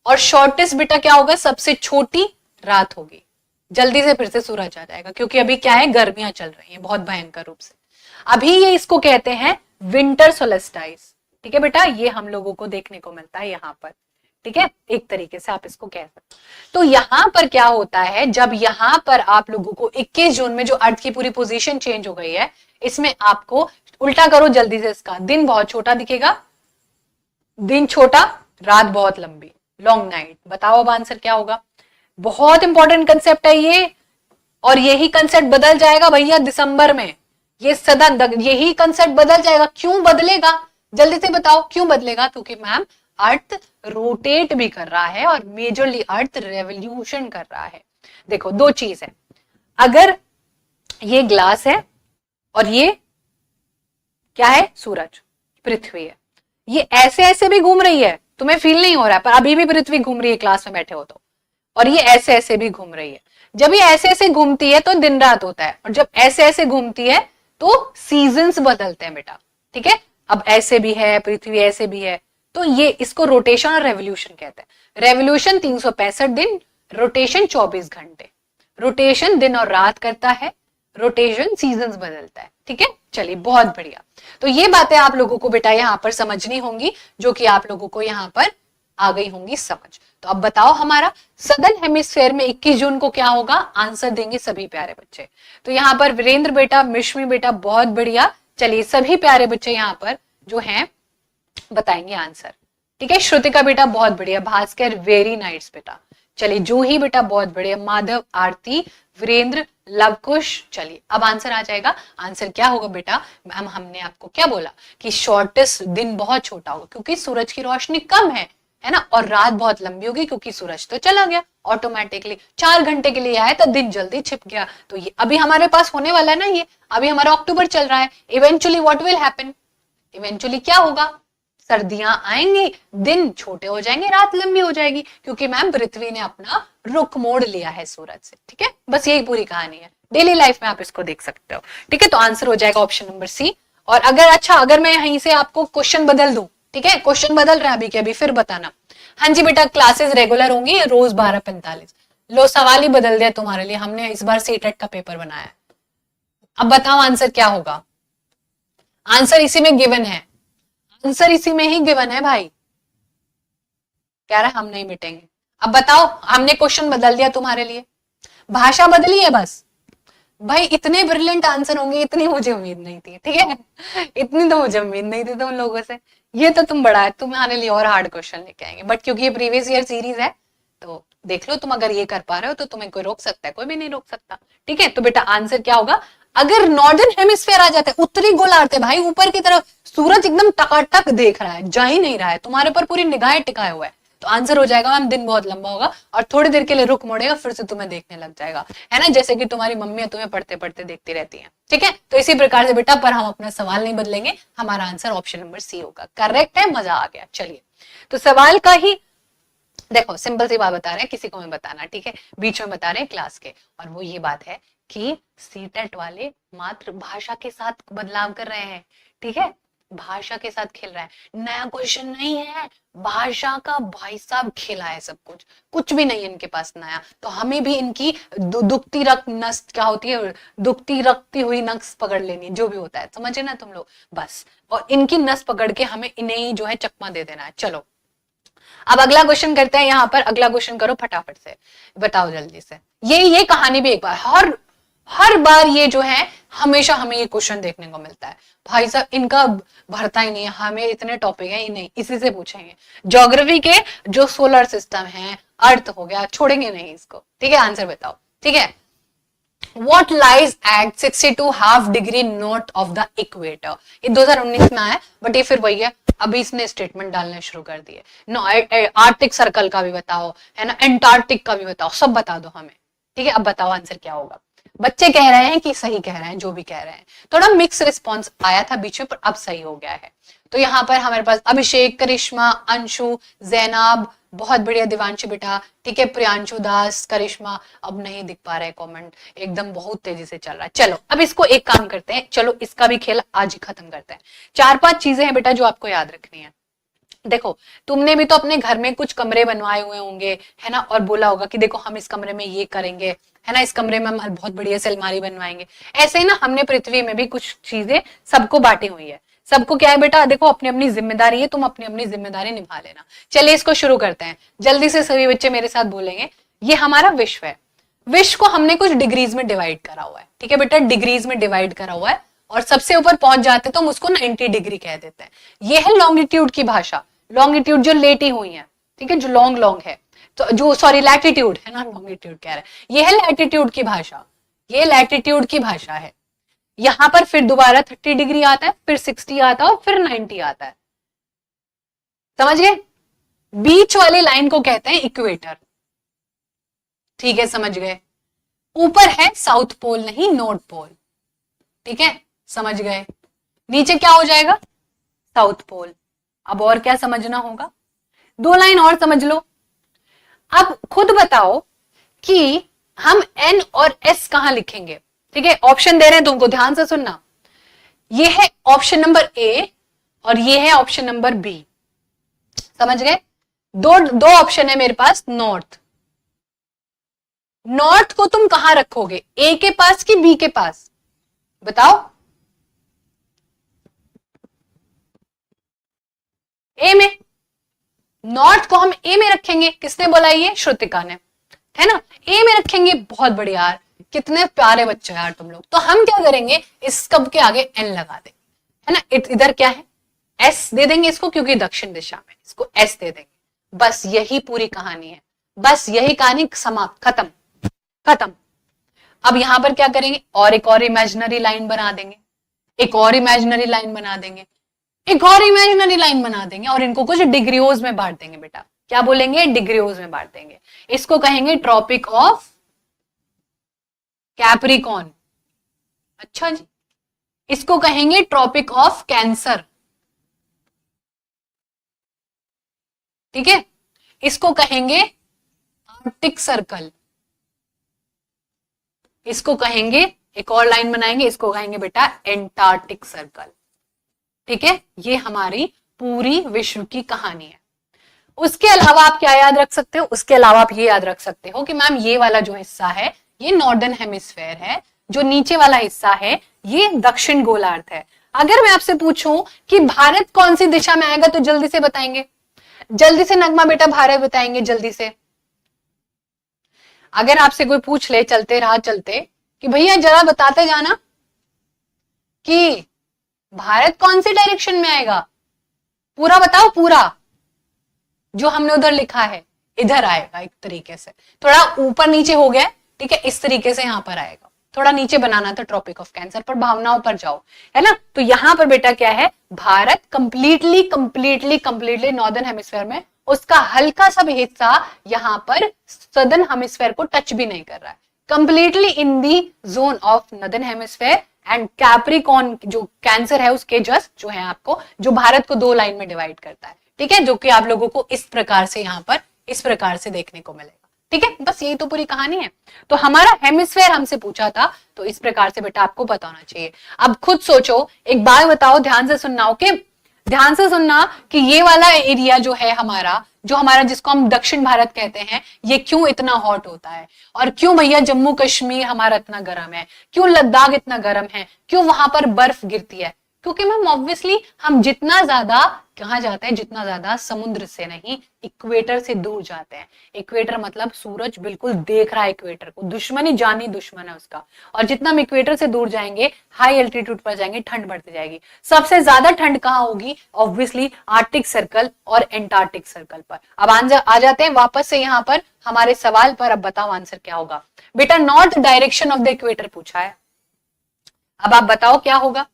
और शॉर्टेस्ट बेटा क्या होगा, सबसे छोटी रात होगी। जल्दी से फिर से सूरज आ जाएगा, क्योंकि अभी क्या है, गर्मियां चल रही हैं बहुत भयंकर रूप से। अभी ये इसको कहते हैं विंटर सोलस्टाइस। ठीक है बेटा, ये हम लोगों को देखने को मिलता है यहाँ पर। ठीक है, एक तरीके से आप इसको कह सकते हो। तो यहां पर क्या होता है, जब यहां पर आप लोगों को 21 जून में जो अर्थ की पूरी पोजीशन चेंज हो गई है, इसमें आपको उल्टा करो जल्दी से, इसका दिन बहुत छोटा दिखेगा, दिन छोटा, रात बहुत लंबी, लॉन्ग नाइट। बताओ अब आंसर क्या होगा। बहुत इंपॉर्टेंट कंसेप्ट है ये, और यही कंसेप्ट बदल जाएगा भैया दिसंबर में। ये सदा यही कंसेप्ट बदल जाएगा। क्यों बदलेगा, जल्दी से बताओ क्यों बदलेगा। क्योंकि मैम अर्थ रोटेट भी कर रहा है और मेजरली अर्थ रेवोल्यूशन कर रहा है। देखो दो चीज है, अगर ये ग्लास है और ये क्या है, सूरज, पृथ्वी है, ये ऐसे ऐसे भी घूम रही है, तुम्हें फील नहीं हो रहा है पर अभी भी पृथ्वी घूम रही है क्लास में बैठे हो तो, और ये ऐसे ऐसे भी घूम रही है। जब ये ऐसे ऐसे घूमती है तो दिन रात होता है, और जब ऐसे ऐसे घूमती है तो सीजन्स बदलते हैं बेटा। ठीक है, अब ऐसे भी है, पृथ्वी ऐसे भी है, तो ये इसको रोटेशन और रेवोल्यूशन कहते हैं। रेवोल्यूशन 365 दिन, रोटेशन 24 घंटे। रोटेशन दिन और रात करता है, रोटेशन सीजन्स बदलता है। ठीक है, चलिए बहुत बढ़िया। तो ये बातें आप लोगों को बेटा यहाँ पर समझनी होंगी, जो कि आप लोगों को यहाँ पर आ गई होंगी समझ। तो अब बताओ हमारा सदर्न हेमिस्फेयर में 21 जून को क्या होगा, आंसर देंगे सभी प्यारे बच्चे। तो यहाँ पर वीरेंद्र बेटा, मिश्मी बेटा, बहुत बढ़िया। चलिए सभी प्यारे बच्चे यहाँ पर जो हैं बताएंगे आंसर। ठीक है, श्रुतिका बेटा बहुत बढ़िया, भास्कर वेरी नाइस बेटा। चलिए जूही बेटा बहुत बढ़िया, माधव, आरती, वीरेंद्र, लवकुश। चलिए अब आंसर आ जाएगा। आंसर क्या होगा बेटा, मैम हमने आपको क्या बोला कि शॉर्टेस्ट दिन बहुत छोटा होगा क्योंकि सूरज की रोशनी कम है ना, और रात बहुत लंबी होगी क्योंकि सूरज तो चला गया ऑटोमेटिकली, 4 घंटे के लिए आया तो दिन जल्दी छिप गया। तो ये अभी हमारे पास होने वाला है ना, ये अभी हमारा अक्टूबर चल रहा है। Eventually what will happen, eventually क्या होगा, सर्दियां आएंगी, दिन छोटे हो जाएंगे, रात लंबी हो जाएगी, क्योंकि मैम पृथ्वी ने अपना रुख मोड़ लिया है सूरज से। ठीक है, बस यही पूरी कहानी है, डेली लाइफ में आप इसको देख सकते हो। ठीक है, तो आंसर हो जाएगा ऑप्शन नंबर सी। और अगर अच्छा, अगर मैं यहीं से आपको क्वेश्चन बदल दूं, ठीक है, क्वेश्चन बदल रहा है अभी के अभी, फिर बताना। हाँ जी बेटा, क्लासेस रेगुलर होंगी रोज 12:45। लो सवाल ही बदल दिया तुम्हारे लिए, हमने इस बार सीटेट का पेपर बनाया। अब बताओ आंसर क्या होगा। आंसर इसी में गिवन है, आंसर इसी में ही गिवन है भाई। कह रहा है हम नहीं मिटेंगे। अब बताओ, हमने क्वेश्चन बदल दिया तुम्हारे लिए, भाषा बदली है बस। भाई इतने ब्रिलियंट आंसर होंगे इतनी मुझे उम्मीद नहीं थी, ठीक है इतनी तो मुझे उम्मीद नहीं थी तुम लोगों से। ये तो तुम बड़ा है, तुम्हारे लिए और हार्ड क्वेश्चन लेके आएंगे, बट क्योंकि ये प्रीवियस ईयर सीरीज है तो देख लो, तुम अगर ये कर पा रहे हो तो तुम्हें कोई रोक सकता है, कोई भी नहीं रोक सकता। ठीक है, तो बेटा आंसर क्या होगा। अगर नॉर्दर्न हेमिस्फेयर आ जाते, उत्तरी गोलार्ध भाई ऊपर की तरफ, सूरज एकदम टकाटक देख रहा है, जा ही नहीं रहा है, तुम्हारे पर पूरी निगाहें टिकाए हुआ है, तो आंसर हो जाएगा मैम दिन बहुत लंबा होगा और थोड़ी देर के लिए रुक मोड़ेगा, फिर से तुम्हें देखने लग जाएगा, है ना, जैसे कि तुम्हारी मम्मी तुम्हें पढ़ते पढ़ते देखती रहती है। ठीक है, तो इसी प्रकार से बेटा, पर हम अपना सवाल नहीं बदलेंगे, हमारा आंसर ऑप्शन नंबर सी होगा। करेक्ट है, मजा आ गया। चलिए, तो सवाल का ही देखो, सिंपल सी बात बता रहे हैं, किसी को मैं बताना, ठीक है, बीच में बता रहे हैं क्लास के, और वो ये बात है कि सीटेट वाले मातृभाषा के साथ बदलाव कर रहे हैं। ठीक है, भाषा के साथ खेल रहा है, नया क्वेश्चन नहीं है, भाषा का भाई साहब खेला है सब कुछ, कुछ भी नहीं है इनके पास नया। तो हमें भी इनकी दुखती रक्त नस क्या होती है, दुखती रखती हुई नस पकड़ लेनी, जो भी होता है, समझे ना तुम लोग, बस, और इनकी नस पकड़ के हमें इन्हें ही जो है चकमा दे देना है। चलो अब अगला क्वेश्चन करते हैं, यहाँ पर अगला क्वेश्चन करो फटाफट से, बताओ जल्दी से। ये कहानी भी एक बार, हर बार ये जो है, हमेशा हमें ये क्वेश्चन देखने को मिलता है भाई साहब, इनका भरता ही नहीं है, हमें इतने टॉपिक है ही नहीं, इसी से पूछेंगे। ज्योग्राफी के जो सोलर सिस्टम है, अर्थ हो गया, छोड़ेंगे नहीं इसको। ठीक है, आंसर बताओ। ठीक है, What lies at 62.5 degree north of the equator. ये 2019 में आया, बट ये फिर वही है, अभी इसने स्टेटमेंट डालने शुरू कर दिए। नो, आर्टिक सर्कल का भी बताओ, है ना, एंटार्क्टिक का भी बताओ, सब बता दो हमें। ठीक है, अब बताओ आंसर क्या होगा। बच्चे कह रहे हैं कि सही कह रहे हैं, जो भी कह रहे हैं, थोड़ा मिक्स रिस्पॉन्स आया था बीच में, पर अब सही हो गया है। तो यहाँ पर हमारे पास अभिषेक, करिश्मा, अंशु, जैनाब, बहुत बढ़िया दिवांशी बेटा, ठीक है, प्रियांशु दास, करिश्मा, अब नहीं दिख पा रहे कमेंट, एकदम बहुत तेजी से चल रहा है। चलो अब इसको एक काम करते हैं, चलो इसका भी खेल आज ही खत्म करते हैं। 4-5 चीजें हैं बेटा जो आपको याद रखनी है। देखो, तुमने भी तो अपने घर में कुछ कमरे बनवाए हुए होंगे, है ना, और बोला होगा कि देखो हम इस कमरे में ये करेंगे, है ना, इस कमरे में हम बहुत बढ़िया से अलमारी बनवाएंगे। ऐसे ही ना हमने पृथ्वी में भी कुछ चीजें सबको बांटी हुई है। सबको क्या है बेटा, देखो अपनी अपनी जिम्मेदारी है, तुम अपनी अपनी जिम्मेदारी निभा लेना। चलिए इसको शुरू करते हैं, जल्दी से सभी बच्चे मेरे साथ बोलेंगे। ये हमारा विश्व है, विश्व को हमने कुछ डिग्रीज में डिवाइड करा हुआ है। ठीक है बेटा, डिग्रीज में डिवाइड करा हुआ है, और सबसे ऊपर पहुंच जाते तो हम उसको 90 डिग्री कह देते हैं। ये है लॉन्गिट्यूड की भाषा, लॉन्गिट्यूड जो लेटी हुई है, ठीक है, जो लॉन्ग लॉन्ग है, तो जो सॉरी लैटिट्यूड है ना, लॉन्गिट्यूड कह रहे हैं, ये है लैटिट्यूड की भाषा, ये लैटिट्यूड की भाषा है। यहां पर फिर दोबारा 30 डिग्री आता है, फिर 60 आता है, और फिर 90 आता है। समझ गए, बीच वाली लाइन को कहते हैं इक्वेटर। ठीक है, समझ गए, ऊपर है साउथ पोल नहीं नॉर्थ पोल। ठीक है, समझ गए, नीचे क्या हो जाएगा, साउथ पोल। अब और क्या समझना होगा, 2 लाइन और समझ लो। अब खुद बताओ कि हम एन और एस कहां लिखेंगे। ठीक है, ऑप्शन दे रहे हैं तुमको, ध्यान से सुनना। ये है ऑप्शन नंबर ए और ये है ऑप्शन नंबर बी। समझ गए, दो ऑप्शन है मेरे पास। नॉर्थ, नॉर्थ को तुम कहां रखोगे, ए के पास कि बी के पास, बताओ। ए में, नॉर्थ को हम ए में रखेंगे, किसने बोला, ये श्रुतिका ने, है ना, ए में रखेंगे। बहुत बढ़िया यार, कितने प्यारे बच्चे यार तुम लोग। तो हम क्या करेंगे, इस कब के आगे एन लगा देंगे, है ना, इधर क्या है, एस दे देंगे इसको, क्योंकि दक्षिण दिशा में, इसको एस दे देंगे। बस यही पूरी कहानी है, बस यही कहानी, समाप्त, खत्म खत्म। अब यहां पर क्या करेंगे, और एक और इमेजिनरी लाइन बना देंगे, एक और इमेजिनरी लाइन बना देंगे, एक और इमेजिनरी लाइन बना देंगे, और इनको कुछ डिग्रियोज में बांट देंगे बेटा। क्या बोलेंगे, डिग्रियोज में बांट देंगे। इसको कहेंगे ट्रॉपिक ऑफ कैप्रिकॉन। अच्छा जी, इसको कहेंगे ट्रॉपिक ऑफ कैंसर। ठीक है, इसको कहेंगे आर्कटिक सर्कल, इसको कहेंगे, एक और लाइन बनाएंगे, इसको कहेंगे बेटा एंटार्क्टिक सर्कल। ठीक है, ये हमारी पूरी विश्व की कहानी है। उसके अलावा आप क्या याद रख सकते हो, उसके अलावा आप ये याद रख सकते हो कि मैम ये वाला जो हिस्सा है ये नॉर्दर्न हेमिस्फेयर है, जो नीचे वाला हिस्सा है ये दक्षिण गोलार्ध है। अगर मैं आपसे पूछूं कि भारत कौन सी दिशा में आएगा तो जल्दी से बताएंगे, जल्दी से नगमा बेटा भारत बताएंगे जल्दी से। अगर आपसे कोई पूछ ले चलते राह चलते कि भैया जरा बताते जाना कि भारत कौन सी डायरेक्शन में आएगा, पूरा बताओ, पूरा जो हमने उधर लिखा है इधर आएगा, एक तरीके से थोड़ा ऊपर नीचे हो गया, ठीक है, इस तरीके से यहां पर आएगा, थोड़ा नीचे बनाना था ट्रॉपिक ऑफ कैंसर पर, भावनाओं पर जाओ, है ना। तो यहां पर बेटा क्या है, Bharat completely completely completely northern hemisphere में, उसका हल्का सा भी हिस्सा यहां पर सदर्न हेमिस्फेयर को टच भी नहीं कर रहा है, completely in the zone of northern hemisphere. And Capricorn जो कैंसर है उसके जस्ट जो है आपको, जो भारत को 2 लाइन में डिवाइड करता है, ठीक है, जो कि आप लोगों को इस प्रकार से यहां पर इस प्रकार से देखने को मिलेगा, ठीक है। बस यही तो पूरी कहानी है। तो हमारा हेमिस्फेयर हमसे पूछा था, तो इस प्रकार से बेटा आपको पता होना चाहिए। अब खुद सोचो, एक बार बताओ, ध्यान से सुनना, ओके, ध्यान से सुनना कि ये वाला एरिया जो है हमारा, जो हमारा जिसको हम दक्षिण भारत कहते हैं, ये क्यों इतना हॉट होता है, और क्यों भैया जम्मू कश्मीर हमारा इतना गर्म है, क्यों लद्दाख इतना गर्म है, क्यों वहां पर बर्फ गिरती है, क्योंकि मैम ऑब्वियसली हम जितना ज्यादा कहां जाते हैं, जितना ज्यादा समुद्र से नहीं इक्वेटर से दूर जाते हैं। इक्वेटर मतलब सूरज बिल्कुल देख रहा है इक्वेटर को, दुश्मनी जानी दुश्मन है उसका, और जितना हम इक्वेटर से दूर जाएंगे, हाई एल्टीट्यूड पर जाएंगे, ठंड बढ़ती जाएगी। सबसे ज्यादा ठंड कहाँ होगी, ऑब्वियसली आर्टिक सर्कल और एंटार्क्टिक सर्कल पर। अब आ जाते हैं वापस से यहाँ पर हमारे सवाल पर। अब बताओ आंसर क्या होगा बेटा, north direction of the equator पूछा है। अब आप बताओ क्या होगा,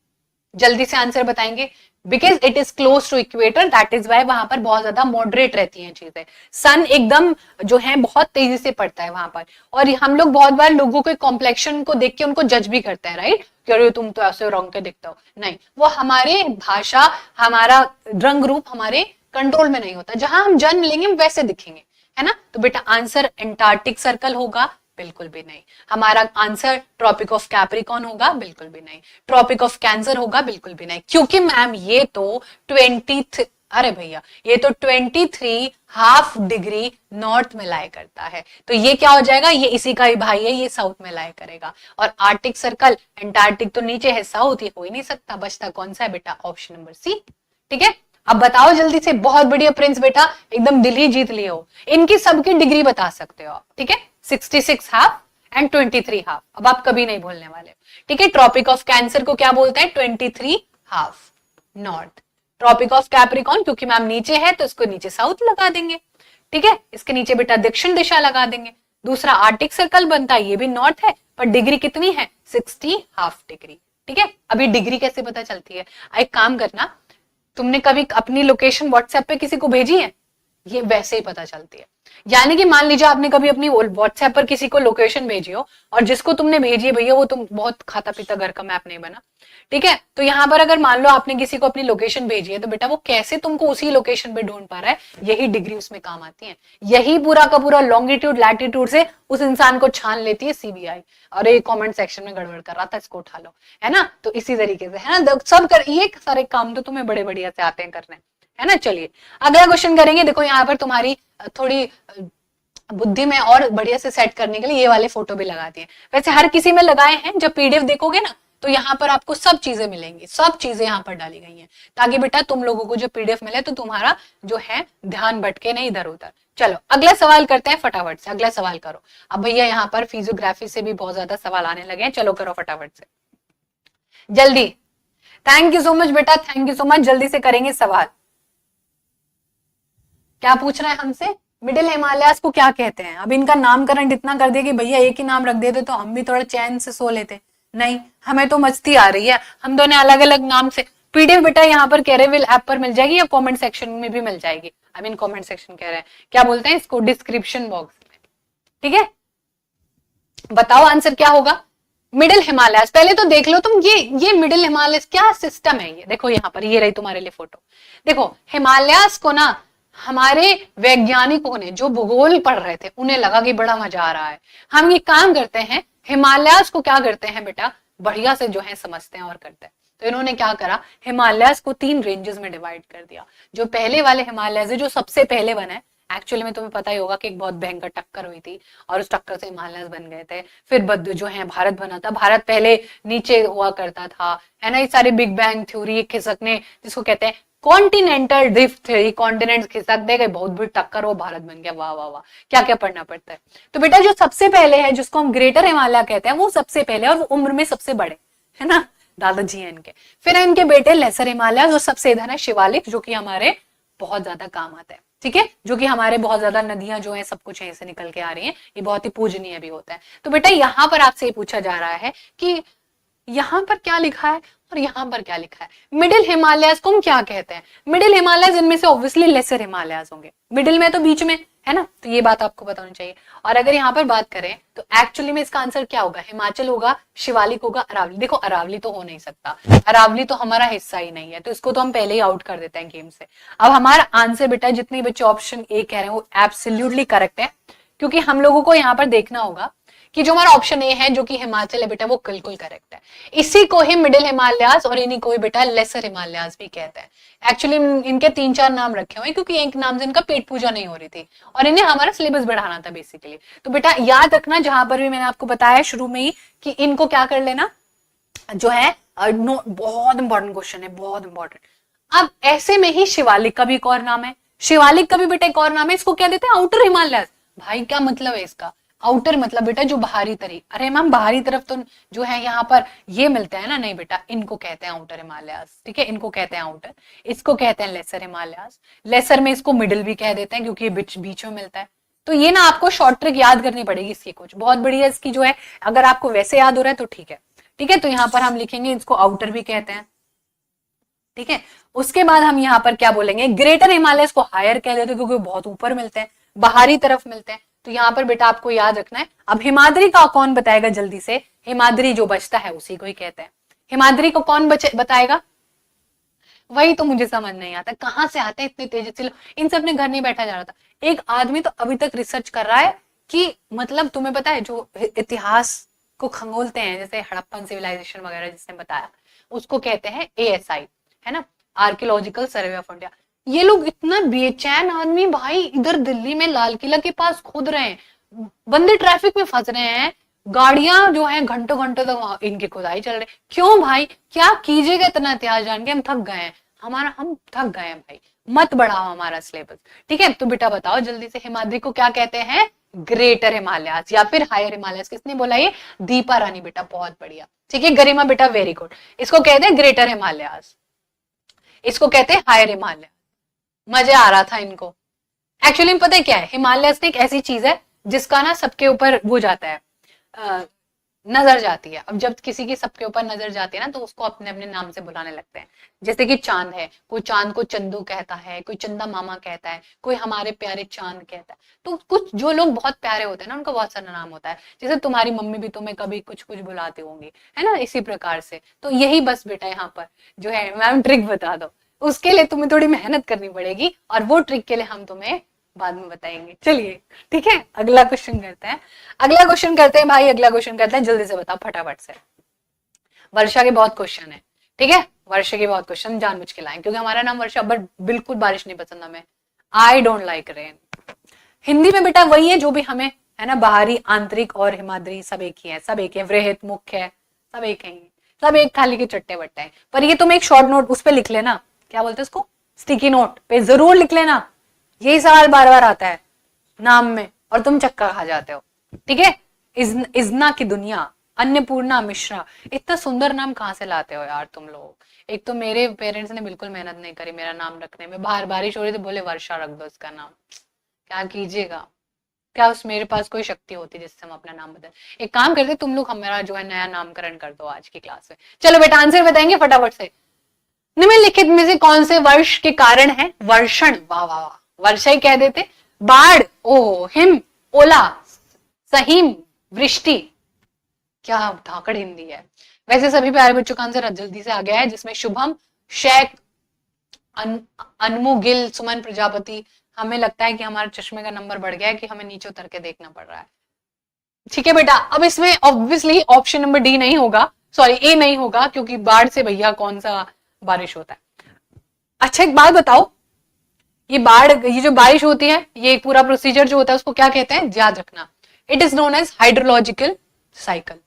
जल्दी से आंसर बताएंगे। Because it is close to equator, that is why वहां पर बहुत ज्यादा मॉडरेट रहती हैं चीजें, सन एकदम जो है बहुत तेजी से पड़ता है वहां पर। और हम लोग बहुत बार लोगों के कॉम्प्लेक्शन को देख के उनको जज भी करते हैं, राइट, कि अरे तुम तो ऐसे रंग के दिखते हो, नहीं, वो हमारे भाषा, हमारा रंग रूप हमारे कंट्रोल में नहीं होता, जहां हम जन्म लेंगे वैसे दिखेंगे, है ना। तो बेटा आंसर एंटार्क्टिक सर्कल होगा, बिल्कुल भी नहीं। हमारा आंसर ट्रॉपिक ऑफ कैप्रिकॉन होगा, बिल्कुल भी नहीं। ट्रॉपिक ऑफ कैंसर होगा, बिल्कुल भी नहीं, क्योंकि मैम ये तो 23, अरे भैया ये तो 23.5 डिग्री नॉर्थ में लाई करता है, तो ये क्या हो जाएगा, ये इसी का ही भाई है, ये साउथ में लाई करेगा। और आर्टिक सर्कल, एंटार्क्टिक तो नीचे है, साउथ ये हो ही नहीं सकता, बचता कौन सा है बेटा, ऑप्शन नंबर सी, ठीक है। अब बताओ जल्दी से, बहुत बढ़िया प्रिंस बेटा, एकदम दिल ही जीत लिए हो, इनकी सबकी डिग्री बता सकते हो आप, ठीक है, 66 हाफ एंड 23 हाफ, अब आप कभी नहीं भूलने वाले, ठीक है। ट्रॉपिक ऑफ कैंसर को क्या बोलते हैं, 23 half north. Tropic of Capricorn क्योंकि मैम नीचे है तो इसको नीचे साउथ लगा देंगे, ठीक है, इसके नीचे बेटा दक्षिण दिशा लगा देंगे। दूसरा आर्टिक सर्कल बनता है, ये भी नॉर्थ है, पर डिग्री कितनी है, 60 हाफ डिग्री, ठीक है। अभी डिग्री कैसे पता चलती है, एक काम करना, तुमने कभी अपनी लोकेशन व्हाट्सएप पे किसी को भेजी है, ये वैसे ही पता चलती है। यानी कि मान लीजिए आपने कभी अपनी व्हाट्सएप पर किसी को लोकेशन भेजी हो, और जिसको तुमने भेजी है भैया वो तुम बहुत खाता पीता घर का मैप नहीं बना, ठीक है, तो यहाँ पर अगर मान लो आपने किसी को अपनी लोकेशन भेजी है, तो बेटा वो कैसे तुमको उसी लोकेशन पे ढूंढ पा रहा है, यही डिग्री उसमें काम आती है, यही पूरा का पूरा लॉन्गिट्यूड लैटिट्यूड से उस इंसान को छान लेती है सीबीआई। और ये कमेंट सेक्शन में गड़बड़ कर रहा था, इसको उठा लो, है ना। तो इसी तरीके से, है ना, सब कर, ये सारे काम तो तुम्हें बड़े बढ़िया से आते हैं करने, है ना। चलिए अगला क्वेश्चन करेंगे। देखो यहाँ पर तुम्हारी थोड़ी बुद्धि में और बढ़िया से सेट करने के लिए ये वाले फोटो भी लगा दिए, वैसे हर किसी में लगाए हैं, जब पीडीएफ देखोगे ना तो यहाँ पर आपको सब चीजें मिलेंगी, सब चीजें यहाँ पर डाली गई हैं, ताकि बेटा तुम लोगों को जो पीडीएफ मिले तो तुम्हारा जो है ध्यान भटके नहीं इधर उधर। चलो अगला सवाल करते हैं फटाफट से, अगला सवाल करो। अब भैया यहाँ पर फिजियोग्राफी से भी बहुत ज्यादा सवाल आने लगे हैं, चलो करो फटाफट से जल्दी। थैंक यू सो मच बेटा, थैंक यू सो मच, जल्दी से करेंगे सवाल। क्या पूछ रहे हैं हमसे, मिडिल हिमालयास को क्या कहते हैं। अब इनका नामकरण इतना कर दिया कि भैया एक ही नाम रख देते तो हम भी थोड़ा चैन से सो लेते, नहीं, हमें तो मस्ती आ रही है, हम दोनों अलग अलग नाम से। पीडीएफ बेटा यहाँ पर कैरेविल ऐप पर मिल जाएगी या कमेंट सेक्शन में भी मिल जाएगी, आई मीन कमेंट सेक्शन कह रहे हैं, क्या बोलते हैं इसको, डिस्क्रिप्शन बॉक्स में, ठीक है। बताओ आंसर क्या होगा, मिडिल हिमालयास। पहले तो देख लो तुम, ये मिडिल हिमालयास क्या सिस्टम है, ये देखो यहाँ पर, ये रही तुम्हारे लिए फोटो। देखो हिमालयास को ना हमारे वैज्ञानिकों ने जो भूगोल पढ़ रहे थे उन्हें लगा कि बड़ा मजा आ रहा है, हम ये काम करते हैं, हिमालयास को क्या करते हैं बेटा, बढ़िया से जो है समझते हैं और करते हैं। तो इन्होंने क्या करा, हिमालयाज को 3 रेंजेस में डिवाइड कर दिया। जो पहले वाले हिमालयाज है, जो सबसे पहले बना है, एक्चुअली में तुम्हें पता ही होगा कि एक बहुत भयंकर टक्कर हुई थी और उस टक्कर से हिमालयाज बन गए थे। फिर जो है भारत बना था। भारत पहले नीचे हुआ करता था, है ना। ये सारे बिग बैंग थ्योरी, खिसकने जिसको कहते हैं कॉन्टिनेंटल ड्रिफ्ट थ्योरी, कॉन्टिनेंट खिसक दे गए, बहुत बड़ी टक्कर हो, भारत बन गया। वाह वाह वाह, क्या क्या पढ़ना पड़ता है। तो बेटा जो सबसे पहले है, जिसको हम ग्रेटर हिमालय कहते हैं, वो सबसे पहले और वो उम्र में सबसे बड़े, है ना, दादाजी हैं इनके। फिर है इनके बेटे लेसर हिमालय, जो सबसे इधर है शिवालिक, जो कि हमारे बहुत ज्यादा काम आता है, ठीक है, जो कि हमारे बहुत ज्यादा नदियां जो है सब कुछ यहीं से निकल के आ रही हैं, ये बहुत ही पूजनीय भी होता है। तो बेटा यहाँ पर आपसे ये पूछा जा रहा है कि यहाँ पर क्या लिखा है और यहाँ पर क्या लिखा है। मिडिल हिमालयाज को हम क्या कहते हैं? मिडिल हिमालयाज इनमें से ऑब्वियसली लेसर हिमालयाज होंगे, मिडिल में तो बीच में, है ना, तो ये बात आपको बतानी चाहिए। और अगर यहाँ पर बात करें तो एक्चुअली में इसका आंसर क्या होगा? हिमाचल होगा, शिवालिक होगा, अरावली। देखो अरावली तो हो नहीं सकता, अरावली तो हमारा हिस्सा ही नहीं है, तो इसको तो हम पहले ही आउट कर देते हैं गेम से। अब हमारा आंसर बेटा, जितने बच्चे ऑप्शन ए कह रहे हैं वो एब्सोल्युटली करेक्ट है, क्योंकि हम लोगों को यहाँ पर देखना होगा कि जो हमारा ऑप्शन ए है, जो कि हिमाचल है बेटा, वो बिल्कुल करेक्ट है। इसी को ही मिडिल हिमालयाज और इन्हीं को ही बेटा लेसर हिमालयाज भी कहते हैं। एक्चुअली इनके 3-4 नाम रखे हुए, क्योंकि एक नाम से इनका पेट पूजा नहीं हो रही थी और इन्हें हमारा सिलेबस बढ़ाना था बेसिकली। तो बेटा याद रखना, जहां पर भी मैंने आपको बताया शुरू में ही कि इनको क्या कर लेना, जो है बहुत इंपॉर्टेंट क्वेश्चन है, बहुत इंपॉर्टेंट। अब ऐसे में ही शिवालिक का भी एक और नाम है, शिवालिक का भी बेटा एक और नाम है, इसको क्या देते हैं? आउटर हिमालयाज। भाई क्या मतलब है इसका? आउटर मतलब बेटा जो बाहरी तरी, अरे मैम बाहरी तरफ तो जो है यहाँ पर ये मिलता है ना, नहीं बेटा, इनको कहते हैं आउटर हिमालयाज, ठीक है, इनको कहते हैं आउटर, इसको कहते हैं लेसर हिमालयाज। लेसर में इसको मिडिल भी कह देते हैं, क्योंकि ये बीच में मिलता है। तो ये ना आपको शॉर्ट ट्रिक याद करनी पड़ेगी इसकी, कुछ बहुत बढ़िया इसकी जो है, अगर आपको वैसे याद हो रहा है तो ठीक है, ठीक है। तो यहाँ पर हम लिखेंगे इसको आउटर भी कहते हैं, ठीक है। उसके बाद हम यहाँ पर क्या बोलेंगे? ग्रेटर हिमालयस को हायर कह देते हैं, क्योंकि बहुत ऊपर मिलते हैं, बाहरी तरफ मिलते हैं। तो यहाँ पर बेटा आपको याद रखना है। अब हिमाद्री का कौन बताएगा जल्दी से? हिमाद्री जो बचता है उसी को ही कहते हैं। हिमाद्री को कौन बताएगा? वही तो मुझे समझ नहीं आता, कहाँ से आते हैं इतने तेजस्वी लोग। इनसे अपने घर नहीं बैठा जा रहा था। एक आदमी तो अभी तक रिसर्च कर रहा है कि मतलब तुम्हें पता है, जो इतिहास को खंगोलते हैं, जैसे हड़प्पन सिविलाइजेशन वगैरह जिसने बताया, उसको कहते हैं ASI, है ना, आर्कियोलॉजिकल सर्वे ऑफ इंडिया। ये लोग इतना बेचैन आदमी भाई, इधर दिल्ली में लाल किला के पास खोद रहे हैं, बंदे ट्रैफिक में फंस रहे हैं, गाड़ियां जो है घंटों घंटों तक इनकी खुदाई चल रही। क्यों भाई, क्या कीजिएगा इतना इतिहास जान के? हम थक गए हैं, हम थक गए हैं भाई, मत बढ़ाओ हमारा सिलेबस, ठीक है। तो बेटा बताओ जल्दी से, हिमाद्री को क्या कहते हैं? ग्रेटर हिमालयास या फिर हायर हिमालयास। किसने बोला ये? दीपा रानी बेटा, बहुत बढ़िया, ठीक है। गरिमा बेटा वेरी गुड। इसको कहते हैं ग्रेटर हिमालयास, इसको कहते हैं हायर हिमालय। मजे आ रहा था इनको। एक्चुअली पता है क्या है, हिमालयस एक ऐसी चीज है जिसका ना सबके ऊपर वो जाता है, नजर जाती है। अब जब किसी की सबके ऊपर नजर जाती है ना, तो उसको अपने अपने नाम से बुलाने लगते हैं। जैसे कि चांद है, कोई चांद को चंदू कहता है, कोई चंदा मामा कहता है, कोई हमारे प्यारे चांद कहता है। तो कुछ जो लोग बहुत प्यारे होते हैं ना, उनका बहुत सारा नाम होता है। जैसे तुम्हारी मम्मी भी तुम्हें कभी कुछ कुछ बुलाती होंगी, है ना, इसी प्रकार से। तो यही बस बेटा यहाँ पर जो है, मैम ट्रिक बता दो, उसके लिए तुम्हें थोड़ी मेहनत करनी पड़ेगी, और वो ट्रिक के लिए हम तुम्हें बाद में बताएंगे। चलिए ठीक है, अगला क्वेश्चन करते हैं, अगला क्वेश्चन करते हैं भाई, अगला क्वेश्चन करते हैं, जल्दी से बताओ फटाफट से। वर्षा के बहुत क्वेश्चन है, ठीक है, वर्षा के बहुत क्वेश्चन जानबूझ के लाए, क्योंकि हमारा नाम वर्षा, बट बिल्कुल बारिश नहीं पसंद हमें। I don't like rain. Hindi में बेटा वही है जो भी हमें, है ना, बाहरी, आंतरिक और हिमाद्री सब एक ही है, सब एक है, वृहत, मुख्य है, सब एक है, सब एक खाली के चट्टे बट्टे हैं। पर ये तुम एक शॉर्ट नोट उस पर लिख लेना, क्या बोलते हैं उसको, स्टिकी नोट पे जरूर लिख लेना। यही सवाल बार बार आता है नाम में और तुम चक्का खा जाते हो, ठीक है। इजना की दुनिया, अन्नपूर्णा मिश्रा, इतना सुंदर नाम कहाँ से लाते हो यार तुम लोग। एक तो मेरे पेरेंट्स ने बिल्कुल मेहनत नहीं करी मेरा नाम रखने में, बाहर बारिश हो रही थी, बोले वर्षा रख दो इसका नाम। क्या कीजिएगा, क्या उस मेरे पास कोई शक्ति होती जिससे हम अपना नाम बदल। एक काम करते, तुम लोग हमारा जो है नया नामकरण कर दो आज की क्लास में। चलो बेटा आंसर बताएंगे फटाफट से। निम्नलिखित में से कौन से वर्ष के कारण है वर्षण? वाह वाह वाह, वर्षा ही कह देते। बाढ़, ओ, हिम, ओला, सहीम, वृष्टि। क्या धाकड़ हिंदी है। वैसे सभी प्यारे बच्चों का आंसर जल्दी से आ गया है, जिसमें शुभम, शेख, अनमु गिल, सुमन प्रजापति। हमें लगता है कि हमारे चश्मे का नंबर बढ़ गया है, कि हमें नीचे उतर के देखना पड़ रहा है। ठीक है बेटा, अब इसमें ऑब्वियसली ऑप्शन नंबर डी नहीं होगा, सॉरी ए नहीं होगा, क्योंकि बाढ़ से भैया कौन सा बारिश होता है। अच्छा एक बात बताओ, ये जो बारिश होती है, ये पूरा प्रोसीजर जो होता है उसको क्या कहते हैं, याद रखना, it is known as hydrological cycle.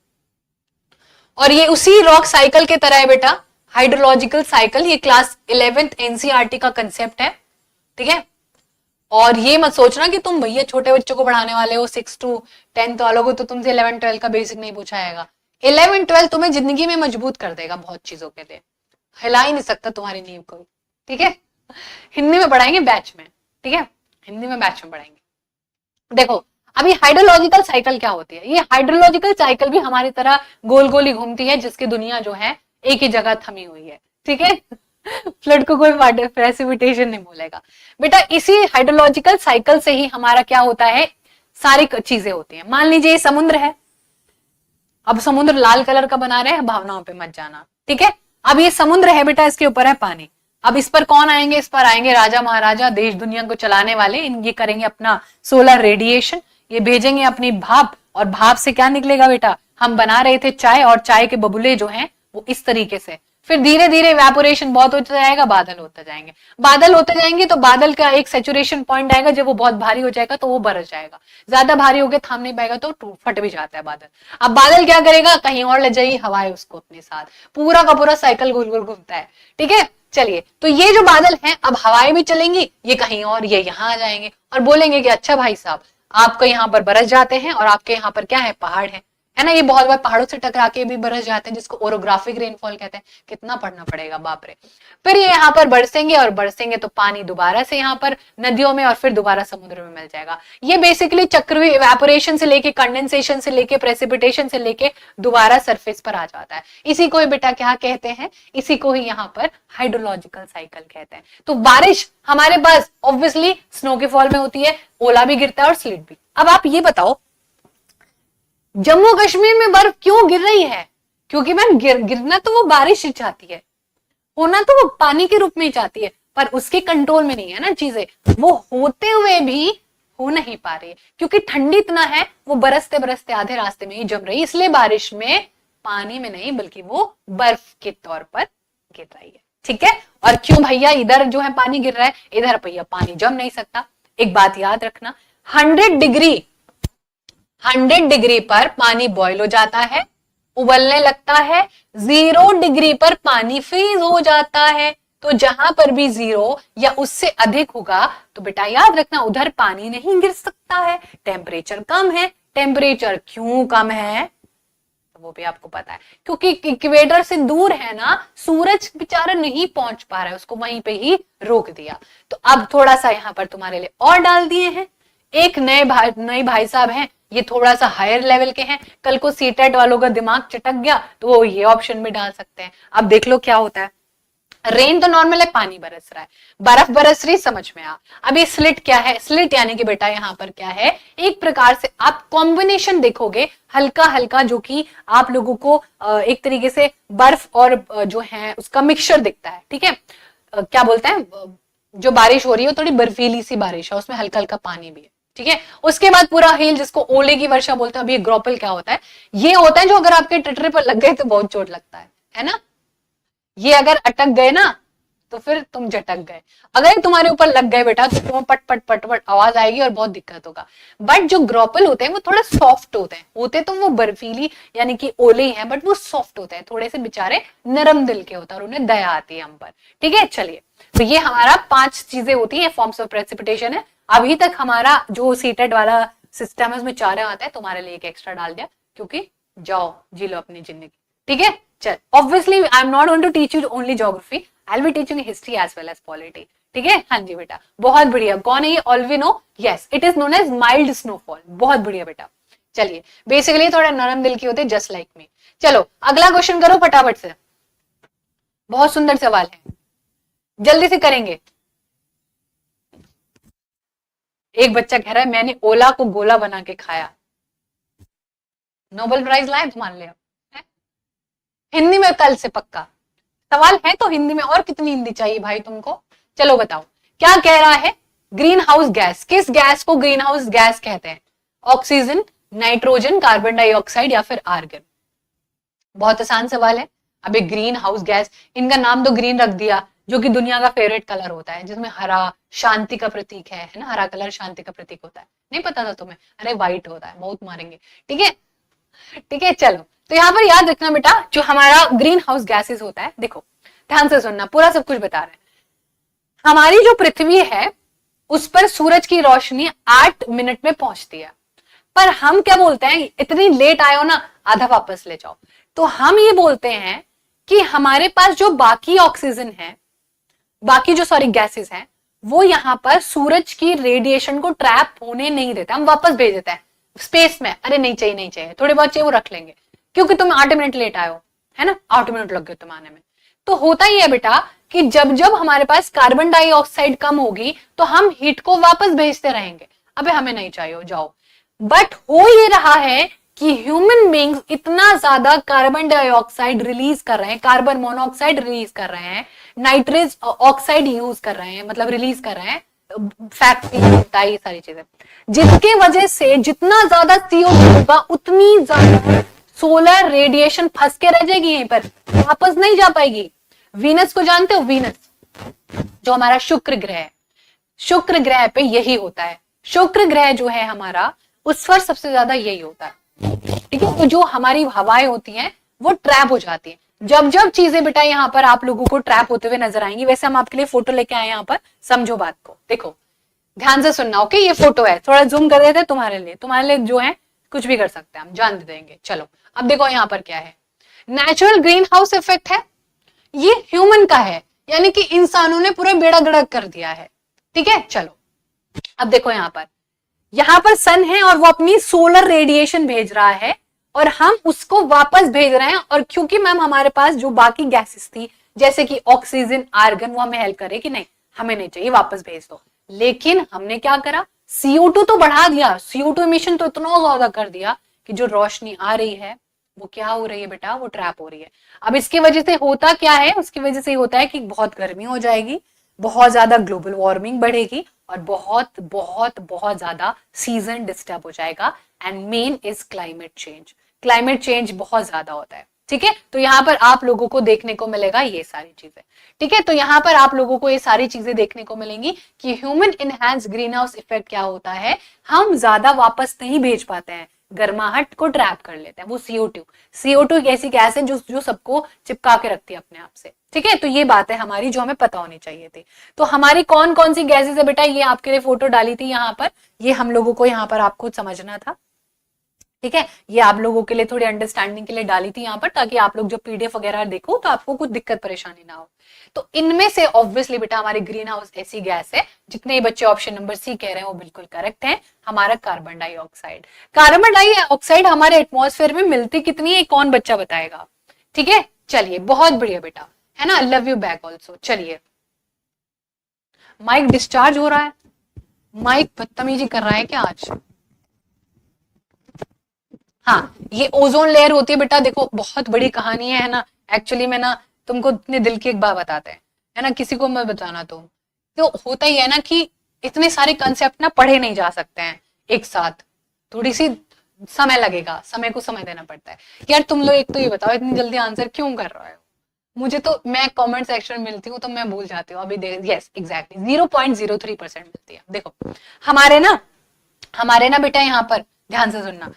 और ये उसी रॉक साइकिल के तरह है बेटा, हाइड्रोलॉजिकल साइकिल, ये क्लास 11th एनसीईआरटी का कंसेप्ट है, ठीक है। और ये मत सोचना कि तुम भैया छोटे बच्चों को पढ़ाने वाले हो, 6 to 10 वालों को, तो तुमसे 11-12 का बेसिक नहीं पूछा जाएगा। 11-12 तुम्हें जिंदगी में मजबूत कर देगा बहुत चीजों के लिए, हिला ही नहीं सकता तुम्हारी नींव को, ठीक है। हिंदी में पढ़ाएंगे बैच में, ठीक है, हिंदी में बैच में पढ़ाएंगे। देखो अभी हाइड्रोलॉजिकल साइकिल क्या होती है, ये हाइड्रोलॉजिकल साइकिल भी हमारी तरह गोल गोल ही घूमती है, जिसकी दुनिया जो है एक ही जगह थमी हुई है, ठीक है। फ्लड को कोई प्रेसिपिटेशन नहीं बोलेगा बेटा। इसी हाइड्रोलॉजिकल साइकिल से ही हमारा क्या होता है, सारी चीजें होती हैं। मान लीजिए ये समुद्र है, अब समुद्र लाल कलर का बना रहे हैं, भावनाओं पे मत जाना, ठीक है। अब ये समुद्र है बेटा, इसके ऊपर है पानी। अब इस पर कौन आएंगे, इस पर आएंगे राजा महाराजा, देश दुनिया को चलाने वाले। ये करेंगे अपना सोलर रेडिएशन, ये भेजेंगे अपनी भाप, और भाप से क्या निकलेगा बेटा, हम बना रहे थे चाय, और चाय के बबुले जो हैं वो इस तरीके से, फिर धीरे धीरे इवेपोरेशन बहुत होता जाएगा, बादल होते जाएंगे, बादल होते जाएंगे, तो बादल का एक सैचुरेशन पॉइंट आएगा, जब वो बहुत भारी हो जाएगा तो वो बरस जाएगा, ज्यादा भारी हो गया थाम नहीं पाएगा तो फट भी जाता है बादल। अब बादल क्या करेगा, कहीं और ले जाएगी हवाएं उसको अपने साथ, पूरा का पूरा साइकिल गोल गोल घूमता है, ठीक है। चलिए, तो ये जो बादल हैं, अब हवाएं भी चलेंगी, ये कहीं और, ये यहाँ आ जाएंगे और बोलेंगे कि अच्छा भाई साहब, आपके यहाँ पर बरस जाते हैं और आपके यहाँ पर क्या है, पहाड़ है ना, ये बहुत बार पहाड़ों से टकरा के भी बरस जाते हैं, जिसको ओरोग्राफिक रेनफॉल कहते हैं। कितना पढ़ना पड़ेगा, बाप रे। फिर ये यहाँ पर बरसेंगे, और बरसेंगे तो पानी दोबारा से यहाँ पर नदियों में और फिर दोबारा समुद्र में मिल जाएगा। ये बेसिकली चक्रवाती इवेपोरेशन से लेके, कंडेंसेशन से लेके, प्रेसिपिटेशन से लेके दोबारा सरफेस पर आ जाता है। इसी को ही बेटा क्या कहते हैं, इसी को ही यहाँ पर हाइड्रोलॉजिकल साइकिल कहते हैं। तो बारिश हमारे पास ऑब्वियसली स्नो के फॉल में होती है, ओला भी गिरता है और स्लिट भी। अब आप ये बताओ, जम्मू कश्मीर में बर्फ क्यों गिर रही है, क्योंकि मैम गिरना तो वो बारिश ही चाहती है, होना तो वो पानी के रूप में ही चाहती है, पर उसके कंट्रोल में नहीं है ना चीजें, वो होते हुए भी हो नहीं पा रही है, क्योंकि ठंडी इतना है, वो बरसते बरसते आधे रास्ते में ही जम रही है, इसलिए बारिश में पानी में नहीं बल्कि वो बर्फ के तौर पर गिर रही है, ठीक है। और क्यों भैया इधर जो है पानी गिर रहा है, इधर भैया पानी जम नहीं सकता। एक बात याद रखना, 100 डिग्री पर पानी बॉयल हो जाता है, उबलने लगता है, 0 डिग्री पर पानी फ्रीज हो जाता है। तो जहां पर भी 0 या उससे अधिक होगा तो बेटा याद रखना उधर पानी नहीं गिर सकता है, टेम्परेचर कम है। टेम्परेचर क्यों कम है तो वो भी आपको पता है, क्योंकि इक्वेटर से दूर है ना, सूरज बेचारा नहीं पहुंच पा रहा है, उसको वहीं पे ही रोक दिया। तो अब थोड़ा सा यहां पर तुम्हारे लिए और डाल दिए हैं। एक नए भाई साहब हैं, ये थोड़ा सा हायर लेवल के हैं, कल को सीटेट वालों का दिमाग चटक गया तो वो ये ऑप्शन भी डाल सकते हैं। अब देख लो क्या होता है, रेन तो नॉर्मल है, पानी बरस रहा है, बर्फ बरस रही, समझ में आ। अब ये स्लिट क्या है, स्लिट यानी कि बेटा यहाँ पर क्या है, एक प्रकार से आप कॉम्बिनेशन देखोगे हल्का हल्का, जो कि आप लोगों को एक तरीके से बर्फ और जो है उसका मिक्सचर दिखता है, ठीक है। क्या बोलते हैं, जो बारिश हो रही है थोड़ी बर्फीली सी बारिश है, उसमें हल्का हल्का पानी भी है, ठीक है। उसके बाद पूरा हिल, जिसको ओले की वर्षा बोलते हैं। अभी ग्रोपल क्या होता है, ये होता है जो अगर आपके टटरे पर लग गए तो बहुत चोट लगता है ना। ये अगर अटक गए ना तो फिर तुम झटक गए, अगर तुम्हारे ऊपर लग गए बेटा तो तुम्हें पट पट पट पट आवाज आएगी और बहुत दिक्कत होगा। बट जो ग्रोपल होते हैं वो थोड़ा सॉफ्ट होते तो वो बर्फीली यानी कि ओले ही हैं, बट वो सॉफ्ट होते हैं, थोड़े से बेचारे नरम दिल के होता है और उन्हें दया आती है हम पर, ठीक है। चलिए, तो ये हमारा 5 चीजें होती है, फॉर्म्स ऑफ प्रेसिपिटेशन है। अभी तक हमारा जो सीटेड वाला सिस्टम है उसमें 4 आता है, तुम्हारे लिए एक एक्स्ट्रा डाल दिया, क्योंकि जाओ जी लो अपनी जिंदगी, ठीक है। चल, obviously I am not going to teach you only geography, I will be teaching history as well as polity, ठीक है। हाँ जी बेटा, बहुत बढ़िया। कौन है ये, ऑल्विनो? Yes, it is known as mild snowfall. बहुत बढ़िया बेटा। चलिए, बेसिकली थोड़ा नरम दिल की होते, जस्ट लाइक मी। चलो अगला क्वेश्चन करो फटाफट से, बहुत सुंदर सवाल है, जल्दी से करेंगे। एक बच्चा कह रहा है मैंने ओला को गोला बना के खाया, नोबेल प्राइज लाए तुम्हारे लिए, हिंदी में कल से पक्का सवाल है, तो हिंदी में। और कितनी हिंदी चाहिए भाई तुमको? चलो बताओ क्या कह रहा है। ग्रीन हाउस गैस, किस गैस को ग्रीन हाउस गैस कहते हैं? ऑक्सीजन, नाइट्रोजन, कार्बन डाइऑक्साइड या फिर आर्गन? बहुत आसान सवाल है। अब एक ग्रीन हाउस गैस, इनका नाम तो ग्रीन रख दिया, जो कि दुनिया का फेवरेट कलर होता है, जिसमें हरा शांति का प्रतीक है ना, हरा कलर शांति का प्रतीक होता है। नहीं पता था तुम्हें? अरे व्हाइट होता है, बहुत मारेंगे। ठीक है, ठीक है, चलो। तो यहाँ पर याद रखना बेटा, जो हमारा ग्रीन हाउस गैसेस होता है, देखो ध्यान से सुनना, पूरा सब कुछ बता रहे हैं। हमारी जो पृथ्वी है उस पर सूरज की रोशनी 8 मिनट में पहुंचती है, पर हम क्या बोलते हैं, इतनी लेट आए हो ना, आधा वापस ले जाओ। तो हम ये बोलते हैं कि हमारे पास जो बाकी ऑक्सीजन है, बाकी जो सॉरी गैसेस हैं, वो यहाँ पर सूरज की रेडिएशन को ट्रैप होने नहीं देते, हम वापस भेज देते हैं स्पेस में। अरे नहीं चाहिए, नहीं चाहिए, थोड़े बहुत चाहिए वो रख लेंगे, क्योंकि तुम 8 मिनट लेट आए हो, है ना, 8 मिनट लग गए तुम आने में। तो होता ही है बेटा कि जब जब हमारे पास कार्बन डाइऑक्साइड कम होगी तो हम हीट को वापस भेजते रहेंगे, अबे हमें नहीं चाहिए, जाओ। बट हो ये रहा है कि ह्यूमन बींग्स इतना ज्यादा कार्बन डाइऑक्साइड रिलीज कर रहे हैं, कार्बन मोनोऑक्साइड रिलीज कर रहे हैं, नाइट्रस ऑक्साइड यूज कर रहे हैं, मतलब रिलीज कर रहे हैं, फैक्ट्री होता है, ये सारी चीजें, जिसके वजह से जितना ज्यादा CO2 होगा उतनी ज्यादा सोलर रेडिएशन फंस के रह जाएगी, यहीं पर वापस नहीं जा पाएगी। वीनस को जानते हो? वीनस जो हमारा शुक्र ग्रह है, शुक्र ग्रह पे यही होता है। शुक्र ग्रह जो है हमारा, उस पर सबसे ज्यादा यही होता है। ठीक है, तो जो हमारी हवाएं होती हैं वो ट्रैप हो जाती है। जब जब चीजें बेटा यहाँ पर आप लोगों को ट्रैप होते हुए नजर आएंगी, वैसे हम आपके लिए फोटो लेके आए यहाँ पर, समझो बात को, देखो ध्यान से सुनना। ओके, ये फोटो है, थोड़ा जूम कर देते हैं तुम्हारे लिए जो है कुछ भी कर सकते हैं हम, जान देंगे। चलो अब देखो यहाँ पर क्या है, नेचुरल ग्रीन हाउस इफेक्ट है, ये ह्यूमन का है, यानी कि इंसानों ने पूरा बेड़ा गर्क कर दिया है। ठीक है, चलो अब देखो यहाँ पर सन है और वो अपनी सोलर रेडिएशन भेज रहा है और हम उसको वापस भेज रहे हैं। और क्योंकि मैम हमारे पास जो बाकी गैसेस थी जैसे कि ऑक्सीजन, आर्गन, वो हमें हेल्प करे कि नहीं हमें नहीं चाहिए, वापस भेज दो। लेकिन हमने क्या करा, CO2 तो बढ़ा दिया, CO2 इमिशन तो इतना ज्यादा कर दिया कि जो रोशनी आ रही है वो क्या हो रही है बेटा, वो ट्रैप हो रही है। अब इसकी वजह से होता क्या है, उसकी वजह से होता है कि बहुत गर्मी हो जाएगी, बहुत ज्यादा ग्लोबल वार्मिंग बढ़ेगी और बहुत बहुत बहुत ज्यादा सीजन डिस्टर्ब हो जाएगा। And main is climate change. Climate change बहुत ज्यादा होता है। ठीक है, तो यहाँ पर आप लोगों को देखने को मिलेगा ये सारी चीजें। ठीक है, तो यहाँ पर आप लोगों को ये सारी चीजें देखने को मिलेंगी कि human enhance green house effect क्या होता है, हम ज्यादा वापस नहीं भेज पाते हैं, गर्माहट को ट्रैप कर लेते हैं। वो CO2 एक ऐसी गैस है जो सबको चिपका के रखती है अपने आप से। ठीक है, तो ये बात है हमारी जो हमें पता होनी चाहिए थी। तो हमारी कौन कौन सी गैसेस है बेटा, ये आपके लिए फोटो डाली थी यहाँ पर, ये हम लोगों को यहाँ पर आपको समझना था। ठीक है, ये आप लोगों के लिए थोड़ी अंडरस्टैंडिंग के लिए डाली थी यहाँ पर, ताकि आप लोग जो PDF वगैरह देखो तो आपको कुछ दिक्कत परेशानी ना हो। तो इनमें से ऑब्वियसली बेटा हमारी ग्रीन हाउस ऐसी गैस है, जितने बच्चे ऑप्शन नंबर C कह रहे हैं वो बिल्कुल करेक्ट है, हमारा कार्बन डाइऑक्साइड। कार्बन डाइऑक्साइड हमारे एटमॉस्फेयर में मिलती कितनी है, कौन बच्चा बताएगा? ठीक है, चलिए बहुत बढ़िया बेटा, है ना, लव यू बैक ऑल्सो। चलिए, माइक डिस्चार्ज हो रहा है, माइक बदतमीजी कर रहा है क्या आज? हाँ, ये ओजोन लेयर होती है बेटा, देखो बहुत बड़ी कहानी है ना। एक्चुअली में ना तुमको अपने दिल की एक बात बताते हैं, है ना, किसी को मैं बताना तो होता ही है ना कि इतने सारे कंसेप्ट ना पढ़े नहीं जा सकते हैं एक साथ, थोड़ी सी समय लगेगा, समय को समय देना पड़ता है। यार तुम लोग एक तो ये बताओ, इतनी जल्दी आंसर क्यों कर रहे हो? मुझे तो, मैं कमेंट सेक्शन में मिलती हूँ तो मैं भूल जाती हूँ। अभी देख, यस एग्जैक्टली 0.03% मिलती है। देखो हमारे ना बेटा यहाँ पर ध्यान से सुनना,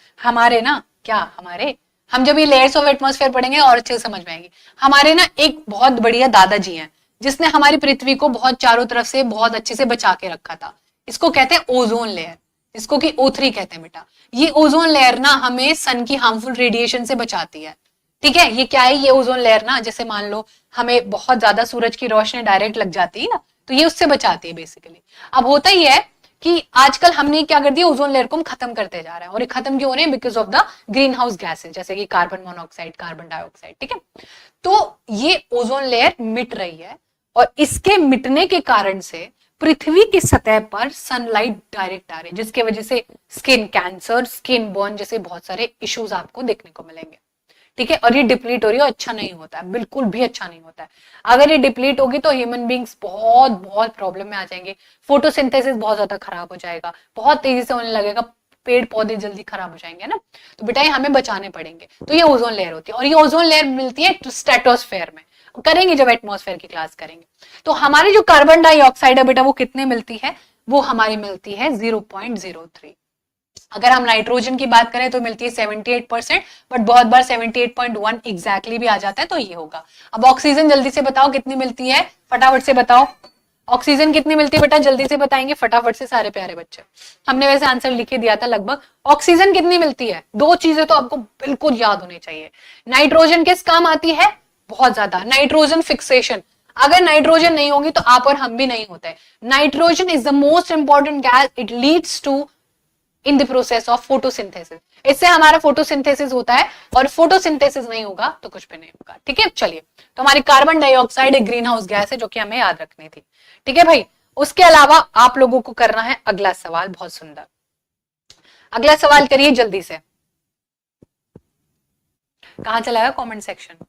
हम जब ये लेयर्स ऑफ एटमॉस्फेयर पढ़ेंगे और अच्छे से समझ में आएंगे। हमारे ना एक बहुत बढ़िया दादाजी हैं जिसने हमारी पृथ्वी को बहुत चारों तरफ से बहुत अच्छे से बचा के रखा था। इसको कहते हैं ओजोन लेयर, इसको कि O3 कहते हैं बेटा। ये ओजोन लेयर ना हमें सन की हार्मफुल रेडिएशन से बचाती है। ठीक है, ये क्या है, ये ओजोन लेयर ना, जैसे मान लो हमें बहुत ज्यादा सूरज की रोशनी डायरेक्ट लग जाती है ना, तो ये उससे बचाती है बेसिकली। अब होता ही है कि आजकल हमने क्या कर दिया, ओजोन लेयर को हम खत्म करते जा रहे हैं। और ये खत्म क्यों हो रहे हैं? Because of the green house gases, जैसे कि कार्बन मोनोऑक्साइड, कार्बन डाइऑक्साइड। ठीक है, तो ये ओजोन लेयर मिट रही है और इसके मिटने के कारण से पृथ्वी की सतह पर सनलाइट डायरेक्ट आ रही है, जिसकी वजह से स्किन कैंसर, स्किन बर्न जैसे बहुत सारे इश्यूज आपको देखने को मिलेंगे। ठीक है, और ये डिप्लीट हो रही है, अच्छा नहीं होता है, बिल्कुल भी अच्छा नहीं होता है। अगर ये डिप्लीट होगी तो ह्यूमन बींग्स बहुत बहुत प्रॉब्लम में आ जाएंगे, फोटोसिंथेसिस बहुत ज्यादा खराब हो जाएगा, बहुत तेजी से होने लगेगा, पेड़ पौधे जल्दी खराब हो जाएंगे ना, तो बेटा ये हमें बचाने पड़ेंगे। तो ये ओजोन लेयर होती है, और ये ओजोन लेयर मिलती है स्ट्रेटोस्फेयर में, करेंगे जब एटमॉस्फेयर की क्लास करेंगे। तो हमारी जो कार्बन डाइऑक्साइड है बेटा वो कितने मिलती है, वो हमारी मिलती है 0.03। अगर हम नाइट्रोजन की बात करें तो मिलती है 78%, बट बहुत बार 78.1 एग्जैक्टली भी आ जाता है, तो ये होगा। अब ऑक्सीजन जल्दी से बताओ कितनी मिलती है, फटाफट से बताओ ऑक्सीजन कितनी मिलती है बेटा, जल्दी से बताएंगे फटाफट से सारे प्यारे बच्चे। हमने वैसे आंसर लिख के दिया था लगभग। ऑक्सीजन कितनी मिलती है, दो चीजें तो आपको बिल्कुल याद होनी चाहिए। नाइट्रोजन किस काम आती है, बहुत ज्यादा, नाइट्रोजन फिक्सेशन। अगर नाइट्रोजन नहीं होगी तो आप और हम भी नहीं होते। Nitrogen is the most important gas, it leads to in the process of photosynthesis. इससे हमारा फोटोसिंथेसिस होता है, और फोटोसिंथेसिस नहीं होगा तो कुछ भी नहीं होगा। ठीक है, चलिए, तो हमारी कार्बन डाइऑक्साइड एक ग्रीन हाउस गैस है जो कि हमें याद रखनी थी। ठीक है भाई, उसके अलावा आप लोगों को करना है अगला सवाल। बहुत सुंदर, अगला सवाल करिए जल्दी से। कहां चला गया कमेंट सेक्शन?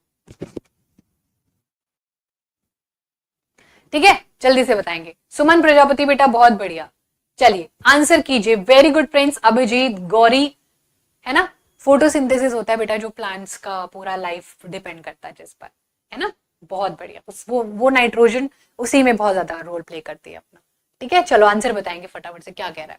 ठीक है, जल्दी से बताएंगे। सुमन प्रजापति बेटा बहुत बढ़िया, चलिए आंसर कीजिए। Very good Prince, Abhijeet, Gauri, है ना। फोटोसिंथेसिस होता है बेटा जो प्लांट्स का पूरा लाइफ डिपेंड करता है जिस पर, है ना। बहुत बढ़िया, वो नाइट्रोजन उसी में बहुत ज्यादा रोल प्ले करती है अपना। ठीक है, चलो आंसर बताएंगे फटाफट से, क्या कह रहा है।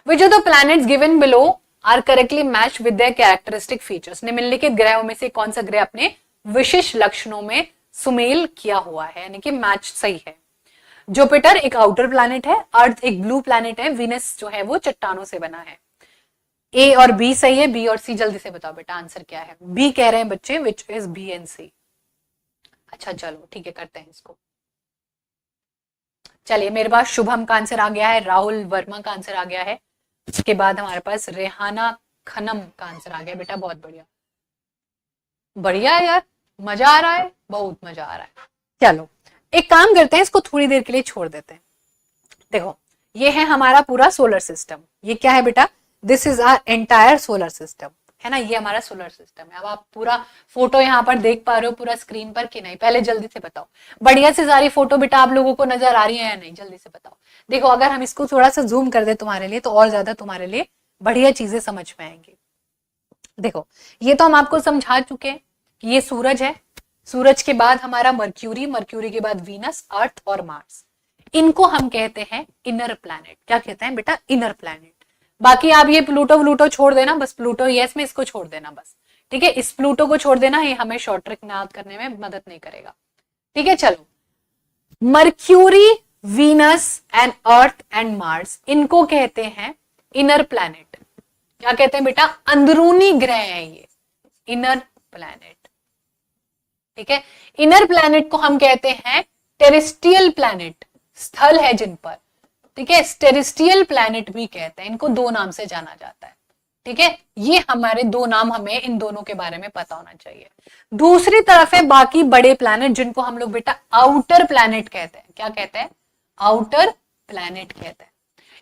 Which of the planets given below are correctly match with their characteristic features. निम्नलिखित ग्रहों में से कौन सा ग्रह अपने विशिष्ट लक्षणों में सुमेल किया हुआ है, यानी कि मैच सही है। जुपिटर एक आउटर प्लैनेट है, अर्थ एक ब्लू प्लैनेट है, वीनस जो है वो चट्टानों से बना है। ए और बी सही है, बी और सी जल्दी से बताओ बेटा आंसर क्या है। बी कह रहे हैं बच्चे, विच इज बी एंड सी। अच्छा चलो ठीक है, करते हैं इसको। चलिए, मेरे पास शुभम का आंसर आ गया है, राहुल वर्मा का आंसर आ गया है, उसके बाद हमारे पास रेहाना खनम का आंसर आ गया बेटा। बहुत बढ़िया, बढ़िया है यार, मजा आ रहा है, बहुत मजा आ रहा है। चलो एक काम करते हैं, इसको थोड़ी देर के लिए छोड़ देते हैं। देखो ये है हमारा पूरा सोलर सिस्टम। ये क्या है बेटा, this is our entire solar system, है ना। ये हमारा सोलर सिस्टम है। अब आप पूरा फोटो यहाँ पर देख पा रहे हो पूरा स्क्रीन पर कि नहीं, पहले जल्दी से बताओ। बढ़िया से सारी फोटो बेटा आप लोगों को नजर आ रही है या नहीं, जल्दी से बताओ। देखो अगर हम इसको थोड़ा सा जूम कर दे तुम्हारे लिए तो और ज्यादा तुम्हारे लिए बढ़िया चीजें समझ में आएंगी। देखो ये तो हम आपको समझा चुके हैं कि ये सूरज है, सूरज के बाद हमारा मर्क्यूरी, मर्क्यूरी के बाद वीनस, अर्थ और मार्स। इनको हम कहते हैं इनर प्लैनेट। क्या कहते हैं बेटा, इनर प्लैनेट। बाकी आप ये प्लूटो व्लूटो छोड़ देना, बस प्लूटो यस में इसको छोड़ देना बस। ठीक है, इस प्लूटो को छोड़ देना, ये हमें शॉर्ट ट्रिक याद करने में मदद नहीं करेगा। ठीक है, चलो mercury, Venus and earth and Mars, इनको कहते हैं इनर प्लैनेट। क्या कहते हैं बेटा, अंदरूनी ग्रह है ये, इनर प्लैनेट। ठीक है, इनर प्लैनेट को हम कहते हैं टेरेस्ट्रियल प्लैनेट, स्थल है जिन पर। ठीक है, टेरेस्ट्रियल प्लैनेट भी कहते हैं, इनको दो नाम से जाना जाता है। ठीक है, ये हमारे दो नाम, हमें इन दोनों के बारे में पता होना चाहिए। दूसरी तरफ है बाकी बड़े प्लैनेट जिनको हम लोग बेटा आउटर प्लैनेट कहते हैं। क्या कहते हैं, आउटर प्लैनेट कहते हैं।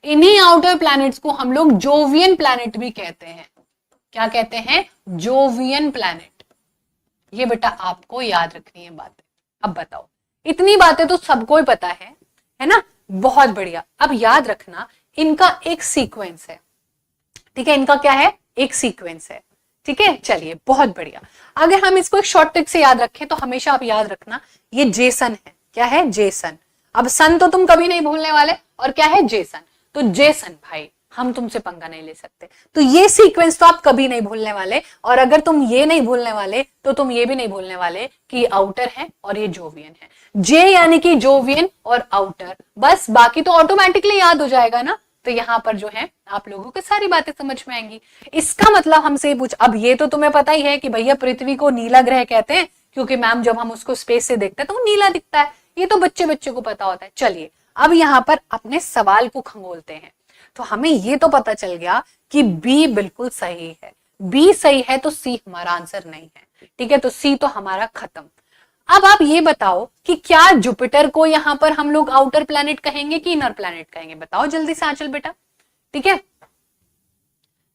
इन्हीं आउटर प्लैनेट्स को हम लोग जोवियन प्लैनेट भी कहते हैं। क्या कहते हैं, जोवियन प्लैनेट। ये बेटा आपको याद रखनी है बातें। अब बताओ, इतनी बातें तो सबको ही पता है ना, बहुत बढ़िया। अब याद रखना इनका एक सीक्वेंस है। ठीक है, इनका क्या है, एक सीक्वेंस है। ठीक है, चलिए बहुत बढ़िया। अगर हम इसको एक शॉर्ट ट्रिक से याद रखें तो हमेशा आप याद रखना ये जेसन है। क्या है, जेसन। अब सन तो तुम कभी नहीं भूलने वाले, और क्या है, जेसन। तो जेसन भाई, हम तुमसे पंगा नहीं ले सकते। तो ये सीक्वेंस तो आप कभी नहीं भूलने वाले, और अगर तुम ये नहीं भूलने वाले तो तुम ये भी नहीं भूलने वाले कि ये आउटर है और ये जोवियन है। जे यानी कि जोवियन और आउटर, बस बाकी तो ऑटोमेटिकली याद हो जाएगा ना। तो यहाँ पर जो है आप लोगों को सारी बातें समझ में आएंगी। इसका मतलब हमसे पूछ, अब ये तो तुम्हें पता ही है कि भैया पृथ्वी को नीला ग्रह कहते हैं, क्योंकि मैम जब हम उसको स्पेस से देखते हैं तो वो नीला दिखता है। ये तो बच्चे बच्चे को पता होता है। चलिए अब यहाँ पर अपने सवाल को खंगोलते हैं। तो हमें ये तो पता चल गया कि बी बिल्कुल सही है। बी सही है तो सी हमारा आंसर नहीं है। ठीक है, तो सी तो हमारा खत्म। अब आप ये बताओ कि क्या जुपिटर को यहां पर हम लोग आउटर प्लैनेट कहेंगे कि इनर प्लैनेट कहेंगे, बताओ जल्दी से आंचल बेटा। ठीक है,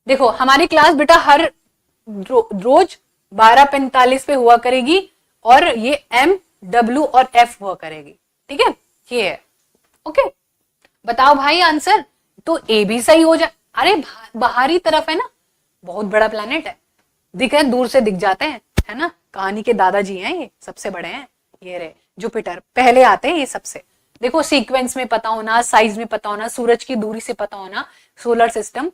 देखो हमारी क्लास बेटा हर रोज 12:45 पे हुआ करेगी, और ये M, W और F हुआ करेगी। ठीक है, ये है। ओके, बताओ भाई आंसर। तो ए भी सही हो जाए। अरे बाहरी तरफ है ना, बहुत बड़ा प्लेनेट है, दिख रहे, दूर से दिख जाते हैं, है ना, कहानी के दादाजी हैं ये, सबसे बड़े हैं ये रहे जुपिटर, पहले आते हैं ये सबसे। देखो सीक्वेंस में पता होना, साइज में पता होना, सूरज की दूरी से पता होना, सोलर सिस्टम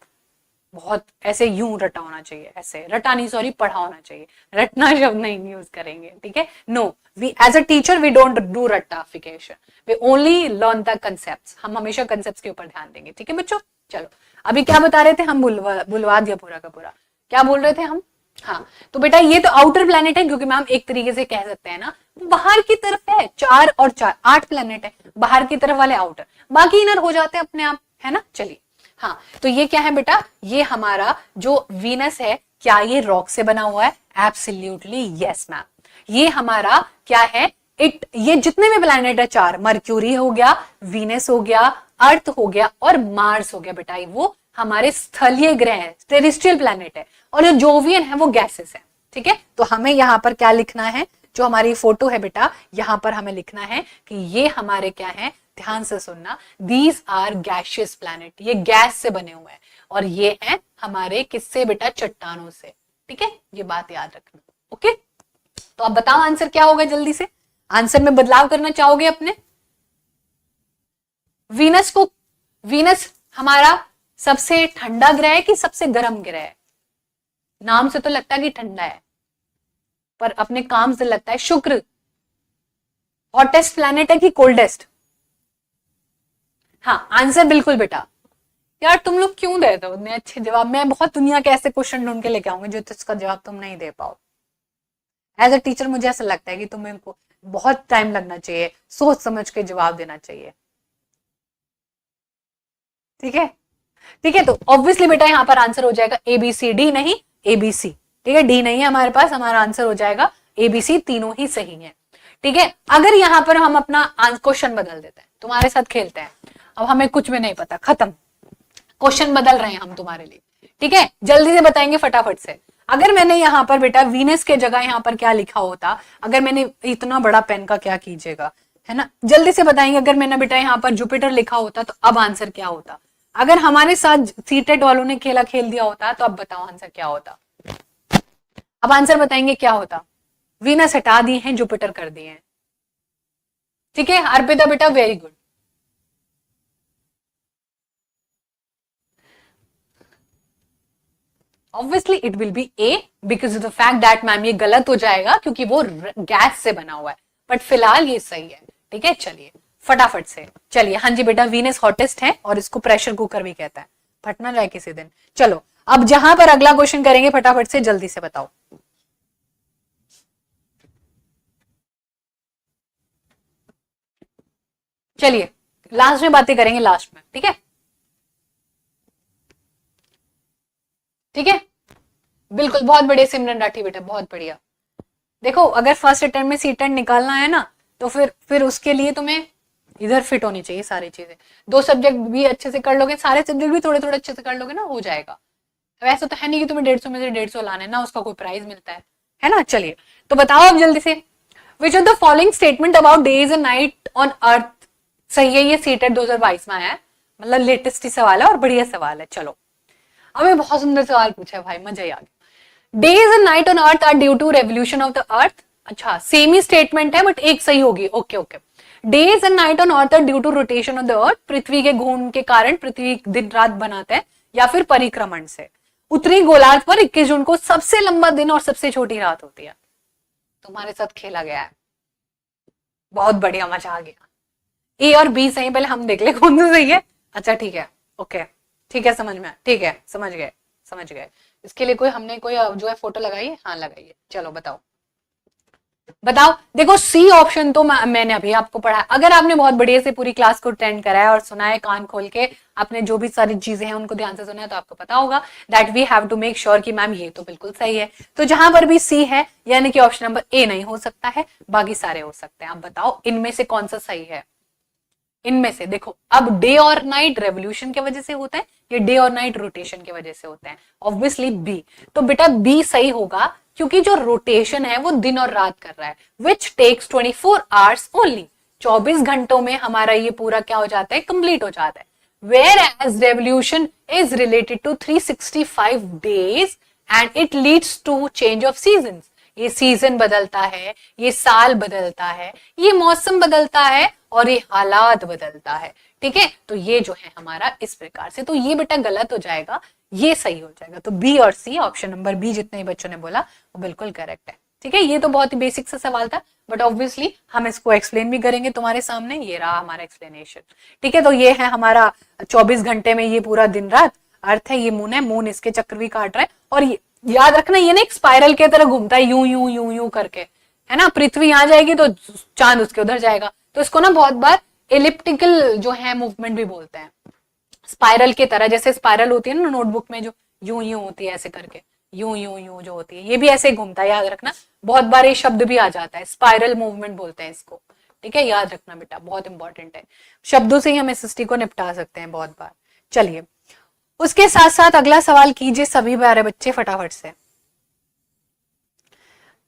बहुत ऐसे यूं रटा होना चाहिए, ऐसे रटा नहीं, सॉरी पढ़ा होना चाहिए, रटना शब्द नहीं यूज करेंगे, ठीक है। No, we as a teacher we don't do रट्टाफिकेशन, we only learn the concepts, हम हमेशा कंसेप्ट्स के ऊपर ध्यान देंगे, ठीक है बच्चों। चलो अभी क्या बता रहे थे हम, बुलवा दिया पूरा का पूरा, क्या बोल रहे थे हम, हाँ तो बेटा ये तो आउटर प्लेनेट है, क्योंकि मैम एक तरीके से कह सकते हैं ना, बाहर की तरफ है, 4 और 4 8 प्लेनेट है, बाहर की तरफ वाले आउटर, बाकी इनर हो जाते हैं अपने आप, है ना। चलिए हाँ, तो ये क्या है बेटा, ये हमारा जो वीनस है, क्या ये रॉक से बना हुआ है, एब्सोल्युटली यस मैम। ये हमारा क्या है, ये जितने भी प्लैनेट है 4, मर्क्यूरी हो गया, वीनस हो गया, अर्थ हो गया और मार्स हो गया बेटा, वो हमारे स्थलीय ग्रह है, टेरेस्ट्रियल प्लैनेट है, और जो जोवियन है वो गैसेस है, ठीक है। तो हमें यहाँ पर क्या लिखना है, जो हमारी फोटो है बेटा, यहाँ पर हमें लिखना है कि ये हमारे क्या है, ध्यान से सुनना, दीज आर गैशियस प्लैनेट, ये गैस से बने हुए हैं, और ये है हमारे किससे बेटा, चट्टानों से, ठीक है, ये बात याद रखना, ओके। तो अब बताओ आंसर क्या होगा, जल्दी से आंसर में बदलाव करना चाहोगे अपने। वीनस हमारा सबसे ठंडा ग्रह है कि सबसे गर्म ग्रह है, नाम से तो लगता है कि ठंडा है, पर अपने काम से लगता है। शुक्र हॉटेस्ट प्लैनेट है कि कोल्डेस्ट, हाँ आंसर बिल्कुल बेटा। यार तुम लोग क्यों दे दो इतने अच्छे जवाब, मैं बहुत दुनिया के ऐसे क्वेश्चन ढूंढ के लेके आऊंगी जो इसका जवाब तुम नहीं दे पाओ। एज अ टीचर मुझे ऐसा लगता है कि तुम्हें बहुत टाइम लगना चाहिए, सोच समझ के जवाब देना चाहिए, ठीक है। ठीक है, तो ऑब्वियसली बेटा यहाँ पर आंसर हो जाएगा एबीसी, डी नहीं एबीसी, ठीक है, डी नहीं है हमारे पास, हमारा आंसर हो जाएगा एबीसी, तीनों ही सही है, ठीक है। अगर यहाँ पर हम अपना क्वेश्चन बदल देते हैं, तुम्हारे साथ खेलते हैं, अब हमें कुछ भी नहीं पता, खत्म, क्वेश्चन बदल रहे हैं हम तुम्हारे लिए, ठीक है, जल्दी से बताएंगे फटाफट से। अगर मैंने यहाँ पर बेटा वीनस के जगह यहाँ पर क्या लिखा होता, अगर मैंने इतना बड़ा पेन का क्या कीजिएगा, है ना, जल्दी से बताएंगे। अगर मैंने बेटा यहाँ पर जुपिटर लिखा होता तो अब आंसर क्या होता, अगर हमारे साथ सीटेट वालों ने खेला खेल दिया होता तो अब बताओ आंसर क्या होता। अब आंसर बताएंगे क्या होता, वीनस हटा दिए हैं, जुपिटर कर दिए हैं, ठीक है। अर्पिता बेटा very good, obviously it will be A because of the fact that ma'am ये गलत हो जाएगा क्योंकि वो गैस से बना हुआ है, बट फिलहाल ये सही है, ठीक है। चलिए फटाफट से, चलिए हाँ जी बेटा, वीनस हॉटेस्ट है और इसको प्रेशर कुकर भी कहता है, फटना जाए किसी दिन। चलो अब जहां पर अगला क्वेश्चन करेंगे, फटाफट से जल्दी से बताओ। चलिए लास्ट में बातें करेंगे, लास्ट में, ठीक है, ठीक है, बिल्कुल, बहुत बढ़िया सिमरन राठी बेटा, बहुत बढ़िया। देखो अगर फर्स्ट अटेम्प्ट में सीटेट निकालना है ना, तो फिर उसके लिए तुम्हें इधर फिट होनी चाहिए सारी चीजें, 2 सब्जेक्ट भी अच्छे से कर लोगे, सारे सब्जेक्ट भी थोड़े थोड़े अच्छे से कर लोगे ना, हो जाएगा। वैसे तो है नहीं कि तुम्हें 150 में से 150 लाने ना, उसका कोई प्राइज मिलता है ना। चलिए तो बताओ अब जल्दी से, विच of the following statement about days and night on अर्थ सही है। ये सीटेट 2022 में आया है, मतलब लेटेस्ट ही सवाल है और बढ़िया सवाल है। चलो अब ये बहुत सुंदर सवाल पूछा है भाई, मजा ही आ गया। Days and night on earth are due to revolution of the earth, अच्छा सेम ही स्टेटमेंट है बट एक सही होगी, okay okay. Days and night on earth are due to rotation of the earth, पृथ्वी के घूर्णन के कारण पृथ्वी दिन रात बनाता है, या फिर परिक्रमण से। उत्तरी गोलार्ध पर 21 जून को सबसे लंबा दिन और सबसे छोटी रात होती है। तुम्हारे साथ खेला गया है, बहुत बढ़िया, मजा आ गया। ए और बी सही, पहले हम देख ले कौन सा सही है। अच्छा ठीक है, ओके ठीक है, समझ में, ठीक है, समझ गए समझ गए। इसके लिए हमने कोई जो है फोटो लगाई है, हाँ लगाई है। चलो बताओ बताओ, देखो सी ऑप्शन तो मैंने अभी आपको पढ़ा। अगर आपने बहुत बढ़िया से पूरी क्लास को अटेंड करा है और सुना है कान खोल के, आपने जो भी सारी चीजें हैं उनको ध्यान से सुना है, तो आपको पता होगा that we have to make sure कि मैम ये तो बिल्कुल सही है। तो जहां पर भी सी है यानी कि ऑप्शन नंबर ए नहीं हो सकता है, बाकी सारे हो सकते हैं। आप बताओ इनमें से कौन सा सही है। इनमें से देखो, अब डे और नाइट रेवोल्यूशन की वजह से होता है, ये डे और नाइट रोटेशन की वजह से होते हैं, ऑब्वियसली बी। तो बेटा बी सही होगा, क्योंकि जो रोटेशन है वो दिन और रात कर रहा है, विच टेक्स 24 आवर्स ओनली। 24 घंटों में हमारा ये पूरा क्या हो जाता है, कंप्लीट हो जाता है। whereas revolution is related to 365 days and it leads to change of seasons. ये सीजन बदलता है, ये साल बदलता है, ये मौसम बदलता है और ये हालात बदलता है। ठीक है, तो ये जो है हमारा इस प्रकार से, तो ये बेटा गलत हो जाएगा, ये सही हो जाएगा। तो बी और सी, ऑप्शन नंबर बी जितने बच्चों ने बोला वो बिल्कुल करेक्ट है। ठीक है, ये तो बहुत ही बेसिक सा सवाल था, बट ऑब्वियसली हम इसको एक्सप्लेन भी करेंगे तुम्हारे सामने। ये रहा हमारा एक्सप्लेनेशन। ठीक है, तो ये है हमारा 24 घंटे में ये पूरा दिन रात, अर्थ है, ये मून है, मून इसके चक्र भी काट रहा है। और ये याद रखना, ये ना एक स्पाइरल के तरह घूमता है, यूं यूं यूं यूं करके, है ना। पृथ्वी यहाँ जाएगी तो चांद उसके उधर जाएगा, तो इसको ना बहुत बार एलिप्टिकल जो है मूवमेंट भी बोलते हैं, स्पाइरल के तरह। जैसे स्पाइरल होती है ना नोटबुक में, जो यूं यूं होती है ऐसे करके, यूं यूं यूं जो होती है, ये भी ऐसे घूमता है, याद रखना। बहुत बार ये शब्द भी आ जाता है, स्पाइरल मूवमेंट बोलते हैं इसको। ठीक है, याद रखना बेटा, बहुत इंपॉर्टेंट है। शब्दों से ही हम एसएसटी को निपटा सकते हैं बहुत बार। चलिए, उसके साथ साथ अगला सवाल कीजिए सभी प्यारे बच्चे फटाफट से।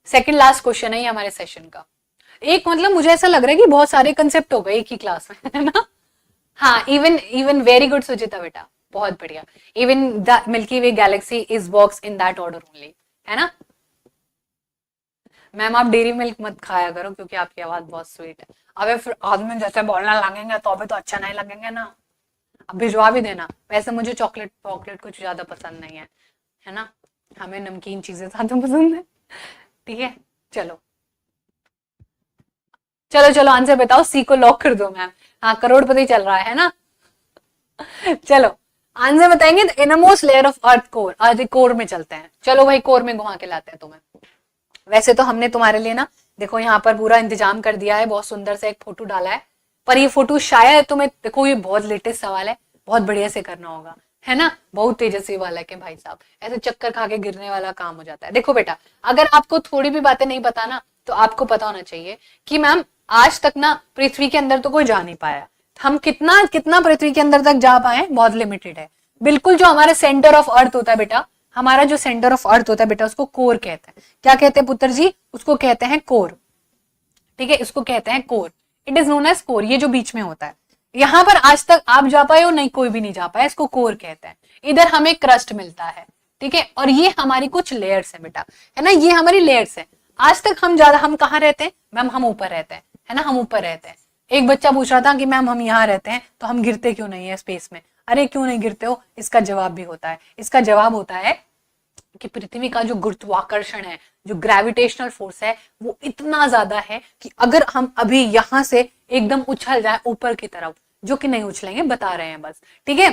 सेकंड लास्ट क्वेश्चन है हमारे सेशन का। एक मतलब मुझे ऐसा लग रहा है कि बहुत सारे कंसेप्ट हो गए एक ही क्लास में, है ना। हाँ, इवन वेरी गुड सुचिता बेटा, बहुत बढ़िया। Even the milky way Galaxy is works in that order only, है ना। मैम आप डेयरी मिल्क मत खाया करो क्योंकि आपकी आवाज बहुत स्वीट है। अबे फिर आदमी जैसे बोलना लगेंगे तो अभी तो अच्छा नहीं लगेंगे ना। अब भिजवा भी देना। वैसे मुझे चॉकलेट कुछ ज्यादा पसंद नहीं है ना। हमें नमकीन चीजें ज्यादा पसंद है। ठीक है, चलो चलो चलो आंसर बताओ। सी को लॉक कर दो मैम। हाँ, करोड़पति चल रहा है ना। चलो आंसर बताएंगे। Innermost layer of earth core, earth core में चलते हैं। चलो भाई, कोर में घुमा के लाते हैं तुम्हें। वैसे तो हमने तुम्हारे लिए ना देखो यहाँ पर पूरा इंतजाम कर दिया है, बहुत सुंदर से एक फोटो डाला है, पर ये फोटो शायद तुम्हें, देखो ये बहुत लेटेस्ट सवाल है, बहुत बढ़िया से करना होगा, है ना। बहुत तेजस्वी वाला है कि भाई साहब, ऐसे चक्कर खा के गिरने वाला काम हो जाता है। देखो बेटा, अगर आपको थोड़ी भी बातें नहीं पता ना, तो आपको पता होना चाहिए कि मैम आज तक ना पृथ्वी के अंदर तो कोई जा नहीं पाया। हम कितना कितना पृथ्वी के अंदर तक जा पाए, बहुत लिमिटेड है। बिल्कुल जो हमारा सेंटर ऑफ अर्थ होता है बेटा, हमारा जो सेंटर ऑफ अर्थ होता है बेटा, उसको कोर कहते हैं। क्या कहते हैं पुत्र जी? उसको कहते हैं कोर। ठीक है, इसको कहते हैं core. It is known as core. ये जो बीच में होता है, यहाँ पर आज तक आप जा पाए हो नहीं, कोई भी नहीं जा पाया, इसको कोर कहते हैं। इधर हमें क्रस्ट मिलता है, ठीक है, और ये हमारी कुछ लेयर्स है बेटा, है ना। ये हमारी लेयर्स है। आज तक हम कहाँ रहते हैं मैम? हम ऊपर रहते हैं, है ना, हम ऊपर रहते हैं। एक बच्चा पूछ रहा था कि मैम हम यहाँ रहते हैं तो हम गिरते क्यों नहीं है स्पेस में? अरे क्यों नहीं गिरते हो? इसका जवाब भी होता है। इसका जवाब होता है कि पृथ्वी का जो गुरुत्वाकर्षण है, जो ग्रेविटेशनल फोर्स है, वो इतना ज्यादा है कि अगर हम अभी यहां से एकदम उछल जाए ऊपर की तरफ, जो कि नहीं उछलेंगे, बता रहे हैं बस, ठीक है।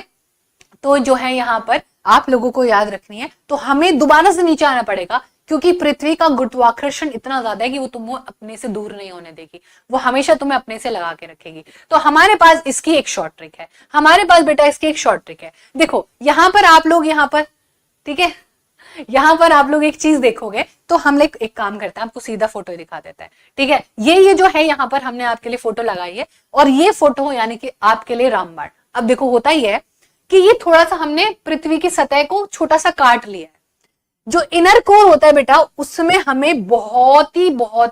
तो जो है यहाँ पर आप लोगों को याद रखनी है, तो हमें दोबारा से नीचे आना पड़ेगा, क्योंकि पृथ्वी का गुरुत्वाकर्षण इतना ज्यादा है कि वो तुम्हें अपने से दूर नहीं होने देगी, वो हमेशा तुम्हें अपने से लगा के रखेगी। तो हमारे पास इसकी एक शॉर्ट ट्रिक है, हमारे पास बेटा इसकी एक शॉर्ट ट्रिक है। देखो यहाँ पर आप लोग, यहाँ पर, ठीक है, यहाँ पर आप लोग एक चीज देखोगे तो हम लोग एक काम करते हैं, आपको सीधा फोटो दिखा देता है, ठीक है। ये जो है यहाँ पर हमने आपके लिए फोटो लगाई है, और ये फोटो यानी कि आपके लिए रामबाण। अब देखो होता ही है कि ये थोड़ा सा हमने पृथ्वी की सतह को छोटा सा काट लिया है। जो इनर कोर होता है बेटा, उसमें हमें बहुत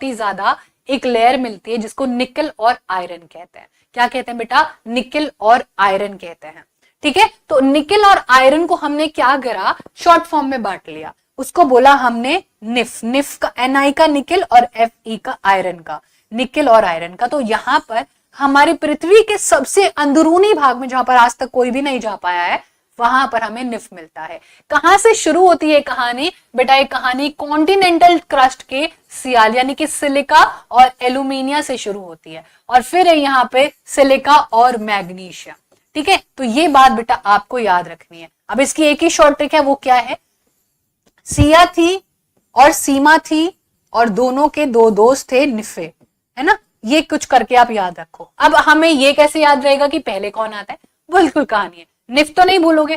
ही ज्यादा एक लेयर मिलती है जिसको निकल और आयरन कहते हैं। क्या कहते हैं बेटा? निकल और आयरन कहते हैं, ठीक है। तो निकल और आयरन को हमने क्या करा? शॉर्ट फॉर्म में बांट लिया, उसको बोला हमने निफ। निफ का Ni का निकल और Fe का आयरन का, निकल और आयरन का। तो यहाँ पर हमारी पृथ्वी के सबसे अंदरूनी भाग में, जहां पर आज तक कोई भी नहीं जा पाया है, वहां पर हमें निफ मिलता है। कहां से शुरू होती है कहानी बेटा? ये कहानी कॉन्टिनेंटल क्रस्ट के सियाल यानी कि सिलिका और एल्यूमिनिया से शुरू होती है, और फिर है यहाँ पे सिलिका और मैग्नीशियम, ठीक है। तो ये बात बेटा आपको याद रखनी है। अब इसकी एक ही शॉर्ट ट्रिक है, वो क्या है? सिया थी और सीमा थी, और दोनों के दो दोस्त थे निफे, है ना। ये कुछ करके आप याद रखो। अब हमें ये कैसे याद रहेगा कि पहले कौन आता है? बिल्कुल कहानी है, निफ तो नहीं भूलोगे।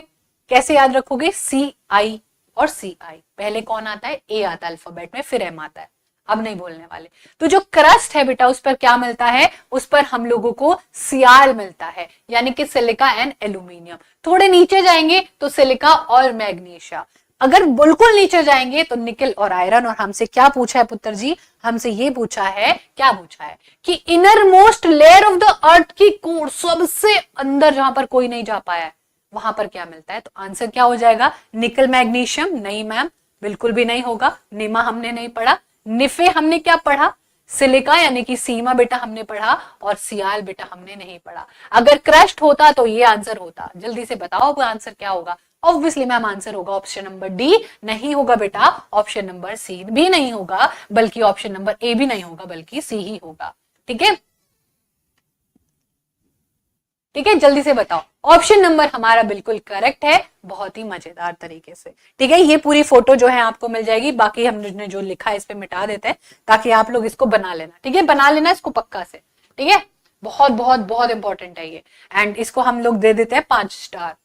कैसे याद रखोगे? CI और CI, पहले कौन आता है? A आता है अल्फाबेट में, फिर M आता है। अब नहीं बोलने वाले। तो जो क्रस्ट है बेटा, उस पर क्या मिलता है? उस पर हम लोगों को सियाल मिलता है, यानी कि सिलिका एंड एल्यूमिनियम। थोड़े नीचे जाएंगे तो सिलिका और मैग्नीशिया। अगर बिल्कुल नीचे जाएंगे तो निकल और आयरन। और हमसे क्या पूछा है पुत्र जी, हमसे ये पूछा है, क्या पूछा है कि inner most layer of the अर्थ की कोर, सबसे अंदर जहां पर कोई नहीं जा पाया है वहां पर क्या मिलता है। तो आंसर क्या हो जाएगा, निकल मैग्नीशियम। नहीं मैम, बिल्कुल भी नहीं होगा। निमा हमने नहीं पढ़ा। निफे हमने क्या पढ़ा, सिलिका यानी कि सीमा बेटा हमने पढ़ा, और सियाल बेटा हमने नहीं पढ़ा। अगर क्रश्ड होता तो ये आंसर होता। जल्दी से बताओ आंसर क्या होगा। ऑब्वियसली मैम आंसर होगा ऑप्शन नंबर डी। नहीं होगा बेटा ऑप्शन नंबर सी भी नहीं होगा, बल्कि ऑप्शन नंबर ए भी नहीं होगा, बल्कि सी ही होगा। ठीक है, ठीक है, जल्दी से बताओ। ऑप्शन नंबर हमारा बिल्कुल करेक्ट है, बहुत ही मजेदार तरीके से। ठीक है, ये पूरी फोटो जो है आपको मिल जाएगी, बाकी हमने जो लिखा है इस पे मिटा देते हैं ताकि आप लोग इसको बना लेना। ठीक है, बना लेना इसको पक्का से। ठीक है, बहुत बहुत बहुत इंपॉर्टेंट है ये। एंड इसको हम लोग दे देते हैं 5 स्टार।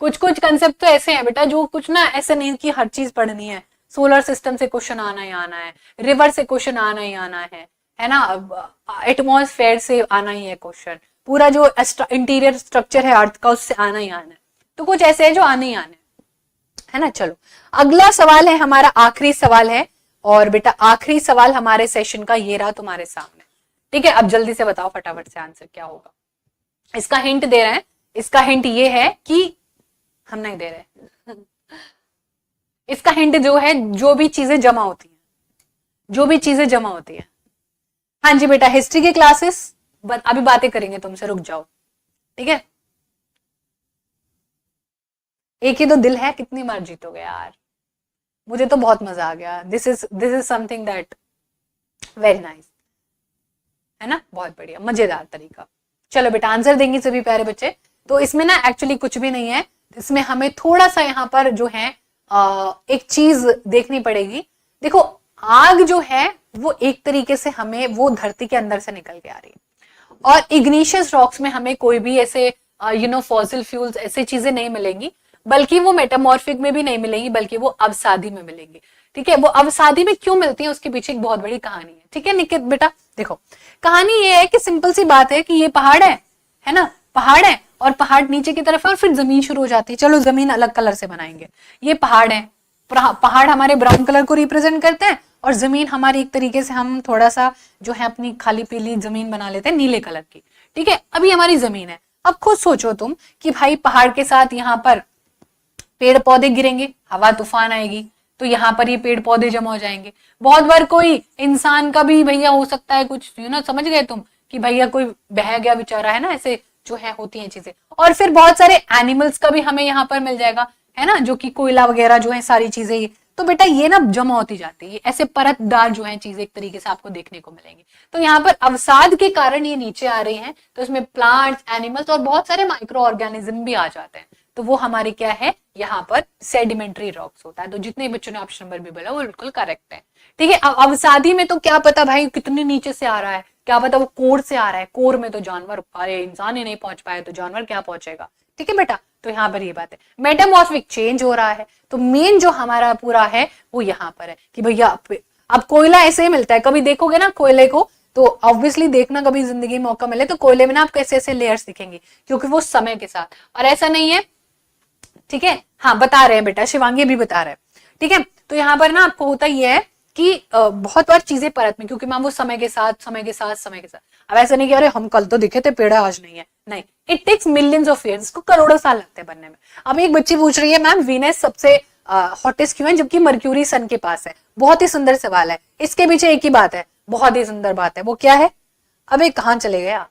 कुछ कुछ कंसेप्ट तो ऐसे हैं बेटा जो कुछ ना ऐसे नहीं कि हर चीज पढ़नी है। सोलर सिस्टम से क्वेश्चन आना ही आना है, रिवर से क्वेश्चन आना ही आना है ना, एटमॉस्फेयर से आना ही है क्वेश्चन, पूरा जो इंटीरियर स्ट्रक्चर है अर्थ का उससे आना ही आना है। तो कुछ ऐसे है जो आने ही आने है ना। चलो अगला सवाल है हमारा, आखिरी सवाल है। और बेटा आखिरी सवाल हमारे सेशन का ये रहा तुम्हारे सामने। ठीक है, अब जल्दी से बताओ फटाफट से आंसर क्या होगा। इसका हिंट दे रहे हैं। इसका हिंट ये है कि हम नहीं दे रहे। इसका हिंट जो है, जो भी चीजें जमा होती हैं, जो भी चीजें जमा होती है। हाँ जी बेटा, हिस्ट्री के क्लासेस अभी बातें करेंगे तुमसे, रुक जाओ। ठीक है, एक ही तो दिल है, कितनी बार जीतोगे यार। मुझे तो बहुत मजा आ गया। This is something that very nice, है ना, बहुत बढ़िया मजेदार तरीका। चलो बेटा आंसर देंगे सभी प्यारे बच्चे। तो इसमें ना एक्चुअली कुछ भी नहीं है, इसमें हमें थोड़ा सा यहाँ पर जो है एक चीज देखनी पड़ेगी। देखो आग जो है वो एक तरीके से हमें वो धरती के अंदर से निकल के आ रही है, और इग्निशियस रॉक्स में हमें कोई भी ऐसे फॉसिल फ्यूल्स ऐसी चीजें नहीं मिलेंगी, बल्कि वो मेटामॉर्फिक में भी नहीं मिलेंगी, बल्कि वो अवसादी में मिलेंगी। ठीक है, वो अवसादी में क्यों मिलती है उसके पीछे एक बहुत बड़ी कहानी है। ठीक है निकित बेटा, देखो कहानी ये है कि सिंपल सी बात है कि ये पहाड़ है ना, पहाड़ है और पहाड़ नीचे की तरफ है और फिर जमीन शुरू हो जाती है। चलो जमीन अलग कलर से बनाएंगे। ये पहाड़ है, पहाड़ हमारे ब्राउन कलर को रिप्रेजेंट करते हैं, और जमीन हमारी एक तरीके से हम थोड़ा सा जो है अपनी खाली पीली जमीन बना लेते हैं नीले कलर की। ठीक है, अभी हमारी जमीन है। अब खुद सोचो तुम कि भाई पहाड़ के साथ यहाँ पर पेड़ पौधे गिरेंगे, हवा तूफान आएगी, तो यहाँ पर ये पेड़ पौधे जमा हो जाएंगे। बहुत बार कोई इंसान का भी भैया हो सकता है कुछ, समझ गए तुम कि भैया कोई बह गया बेचारा, है ना, ऐसे जो है होती हैं चीजें। और फिर बहुत सारे एनिमल्स का भी हमें यहाँ पर मिल जाएगा, है ना, जो कि कोयला वगैरह जो है सारी चीजें। तो बेटा ये ना जमा होती जाती है, ऐसे परतदार जो है चीजें एक तरीके से आपको देखने को मिलेंगी। तो यहाँ पर अवसाद के कारण ये नीचे आ रही हैं, तो इसमें प्लांट्स, एनिमल्स और बहुत सारे माइक्रो ऑर्गेनिज्म भी आ जाते हैं। तो वो हमारे क्या है, यहाँ पर सेडिमेंट्री रॉक्स होता है। तो जितने बच्चों ने ऑप्शन नंबर भी बोला वो बिल्कुल करेक्ट है। ठीक है, अब अवसादी में तो क्या पता भाई कितने नीचे से आ रहा है, क्या पता वो कोर से आ रहा है। कोर में तो जानवर, अरे इंसान ही नहीं पहुंच पाए तो जानवर क्या पहुंचेगा। ठीक है बेटा, तो यहाँ पर ये बात है। मेटामॉर्फिक चेंज हो रहा है, तो मेन जो हमारा पूरा है वो यहाँ पर है कि भैया अब कोयला ऐसे ही मिलता है। कभी देखोगे ना कोयले को, तो ऑब्वियसली देखना कभी जिंदगी में मौका मिले तो कोयले में ना आपको ऐसे ऐसे लेयर्स दिखेंगे, क्योंकि वो समय के साथ, और ऐसा नहीं है। ठीक है, हाँ बता रहे हैं बेटा, शिवांगी भी बता रहे हैं। ठीक है, तो यहाँ पर ना आपको होता ही है कि बहुत बार चीजें परत में, क्योंकि मैम वो समय के साथ समय के साथ समय के साथ। अब ऐसा नहीं कि अरे हम कल तो दिखे थे पेड़ आज नहीं है, नहीं, it takes millions of years, इसको करोड़ों साल लगते हैं बनने में। अब एक बच्ची पूछ रही है मैम वीनस सबसे हॉटेस्ट क्यों है जबकि मर्क्यूरी सन के पास है। बहुत ही सुंदर सवाल है, इसके पीछे एक ही बात है, बहुत ही सुंदर बात है। वो क्या है, अबे कहाँ चले गया।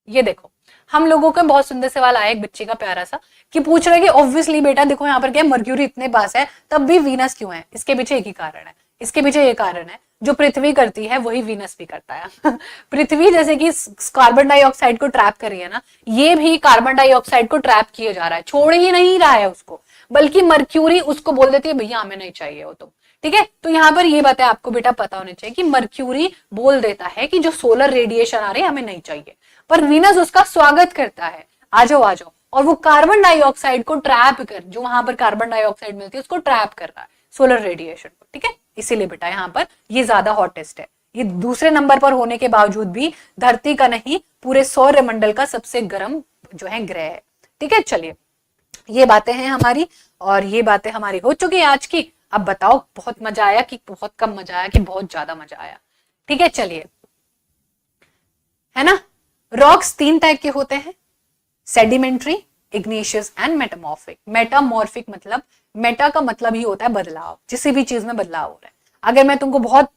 ये देखो हम लोगों का बहुत सुंदर सवाल आया एक बच्चे का प्यारा सा, कि पूछ रहे कि ऑब्वियसली बेटा देखो यहाँ पर क्या मर्क्यूरी इतने पास है तब भी वीनस क्यों है। इसके पीछे एक ही कारण है, इसके पीछे ये कारण है, जो पृथ्वी करती है वही वीनस भी करता है। पृथ्वी जैसे कि कार्बन डाइऑक्साइड को ट्रैप कर रही है ना, ये भी कार्बन डाइऑक्साइड को ट्रैप किया जा रहा है, छोड़ ही नहीं रहा है उसको, बल्कि मर्क्यूरी उसको बोल देती है भैया हमें नहीं चाहिए हो तुम। ठीक है, तो यहाँ पर ये बातें आपको बेटा पता होनी चाहिए कि मर्क्यूरी बोल देता है कि जो सोलर रेडिएशन आ रही है हमें नहीं चाहिए, पर वीनस उसका स्वागत करता है, आ जाओ आ जाओ, और वो कार्बन डाइऑक्साइड को ट्रैप कर, जो वहां पर कार्बन डाइऑक्साइड मिलती है उसको ट्रैप कर रहा है, सोलर रेडिएशन को। ठीक है, इसीलिए बेटा यहाँ पर ये ज्यादा हॉटेस्ट है। ये दूसरे नंबर पर होने के बावजूद भी धरती का नहीं पूरे सौर मंडल का सबसे गर्म जो है ग्रह है। ठीक है, चलिए ये बातें हैं हमारी, और ये बातें हमारी हो चुकी है आज की। अब बताओ बहुत मजा आया कि बहुत कम मजा आया कि बहुत ज्यादा मजा आया? ठीक है चलिए, है ना। रॉक्स 3 टाइप के होते हैं, sedimentary, Ignatius and metamorphic. Metamorphic मतलब, मेटा का मतलब ही होता है बदलाव, किसी भी चीज में बदलाव हो रहा है। अगर मैं तुमको बहुत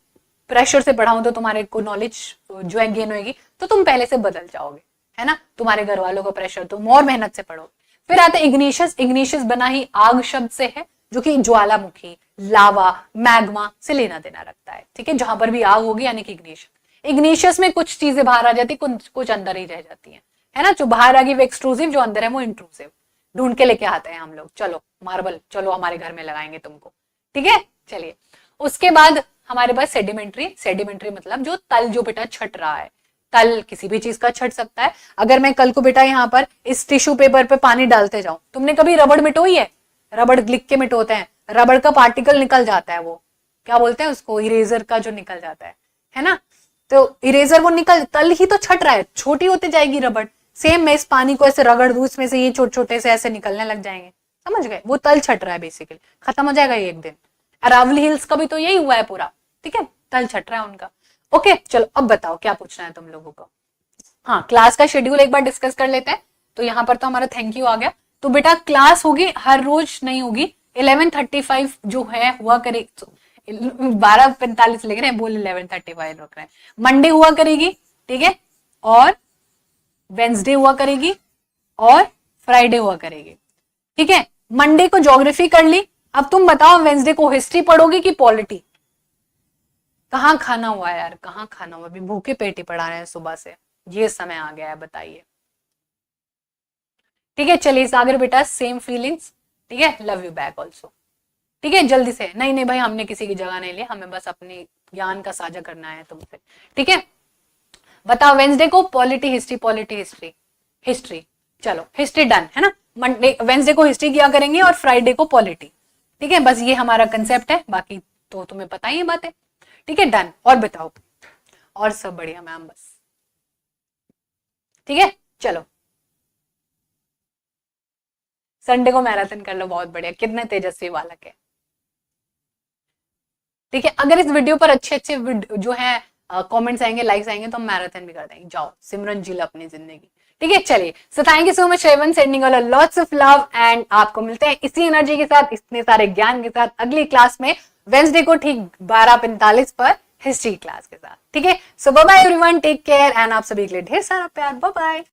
प्रेशर से पढ़ाऊं तो तुम्हारे को नॉलेज जो है गेन होगी, तो तुम पहले से बदल जाओगे, है ना। तुम्हारे घर वालों का प्रेशर, तुम और मेहनत से पढ़ोगे। फिर आता है इग्निशियस। इग्निशियस बना ही आग शब्द से है, जो कि ज्वालामुखी, लावा, मैग्मा से लेना देना रखता है। ठीक है, जहां पर भी आग होगी यानी कि इग्निशियस। इग्निशियस में कुछ चीजें बाहर आ जाती, कुछ अंदर ही रह जाती है ना। जो बाहर आ गई वो एक्सट्रूसिव, जो अंदर है वो इंट्रूसिव। ढूंढ के लेके आते हैं हम लोग। चलो मार्बल, चलो हमारे घर में लगाएंगे तुमको। ठीक है चलिए, उसके बाद हमारे पास सेडिमेंट्री। सेडिमेंट्री मतलब जो तल जो बेटा छट रहा है, तल किसी भी चीज का छट सकता है। अगर मैं कल को बेटा यहाँ पर इस टिश्यू पेपर पे पानी डालते जाऊं, तुमने कभी रबड़ मिटोई है? रबड़ लिख के मिटोते हैं, रबड़ का पार्टिकल निकल जाता है, वो क्या बोलते हैं उसको, इरेजर का जो निकल जाता है ना। तो इरेजर वो निकल, तल ही तो छट रहा है, छोटी होती जाएगी रबड़। सेम मैं इस पानी को ऐसे रगड़ दूं, इसमें से ये छोटे छोटे से ऐसे निकलने लग जाएंगे, समझ गए? वो तल छट रहा है बेसिकली, खत्म हो जाएगा ये एक दिन। अरावली हिल्स का भी तो यही हुआ है पूरा। ठीक है, तल छट रहा है उनका। ओके चलो, अब बताओ क्या पूछना है तुम लोगों को। हाँ, क्लास का शेड्यूल एक बार डिस्कस कर लेते हैं। तो यहाँ पर तो हमारा थैंक यू आ गया। तो बेटा क्लास होगी, हर रोज नहीं होगी। 11:35 जो है हुआ करे, 12:45 लिख रहे हैं, बोल 11:35 रख रहे हैं। मंडे हुआ करेगी, ठीक है, और वेंसडे हुआ करेगी, और फ्राइडे हुआ करेगी। ठीक है, मंडे को ज्योग्राफी कर ली। अब तुम बताओ वेंसडे को हिस्ट्री पढ़ोगी कि पॉलिटी? कहाँ खाना हुआ है यार, कहाँ खाना हुआ? अभी भूखे पेट ही पढ़ा रहे हैं सुबह से, ये समय आ गया है, बताइए। ठीक है चलिए सागर बेटा, सेम फीलिंग्स। ठीक है, लव यू बैक ऑल्सो। ठीक है, जल्दी से। नहीं नहीं भाई, हमने किसी की जगह नहीं ली, हमें बस अपनी ज्ञान का साझा करना है तुमसे। ठीक है, बताओ वेंसडे को polity history, polity history, history. चलो हिस्ट्री डन है ना। मंडे वेंसडे को हिस्ट्री किया करेंगे और फ्राइडे को पॉलिटी। ठीक है, बस ये हमारा कंसेप्ट है, बाकी तो तुम्हें पता ही है बातें। ठीक है डन। और बताओ, और सब बढ़िया मैम बस। ठीक है चलो, संडे को मैराथन कर लो, बहुत बढ़िया, कितने तेजस्वी बालक है। ठीक है, अगर इस वीडियो पर अच्छे अच्छे जो है कमेंट्स आएंगे, लाइक्स आएंगे, तो हम मैराथन भी कर देंगे। जाओ सिमरन जी लो अपनी जिंदगी। ठीक है चलिए, so thank you so much एवन, sending all lots of love, and आपको मिलते हैं इसी एनर्जी के साथ, इतने सारे ज्ञान के साथ अगली क्लास में, वेंसडे को ठीक 12:45 पर हिस्ट्री क्लास के साथ। ठीक है, so bye bye everyone, take care, and आप सभी के लिए ढेर सारा प्यार। Bye bye.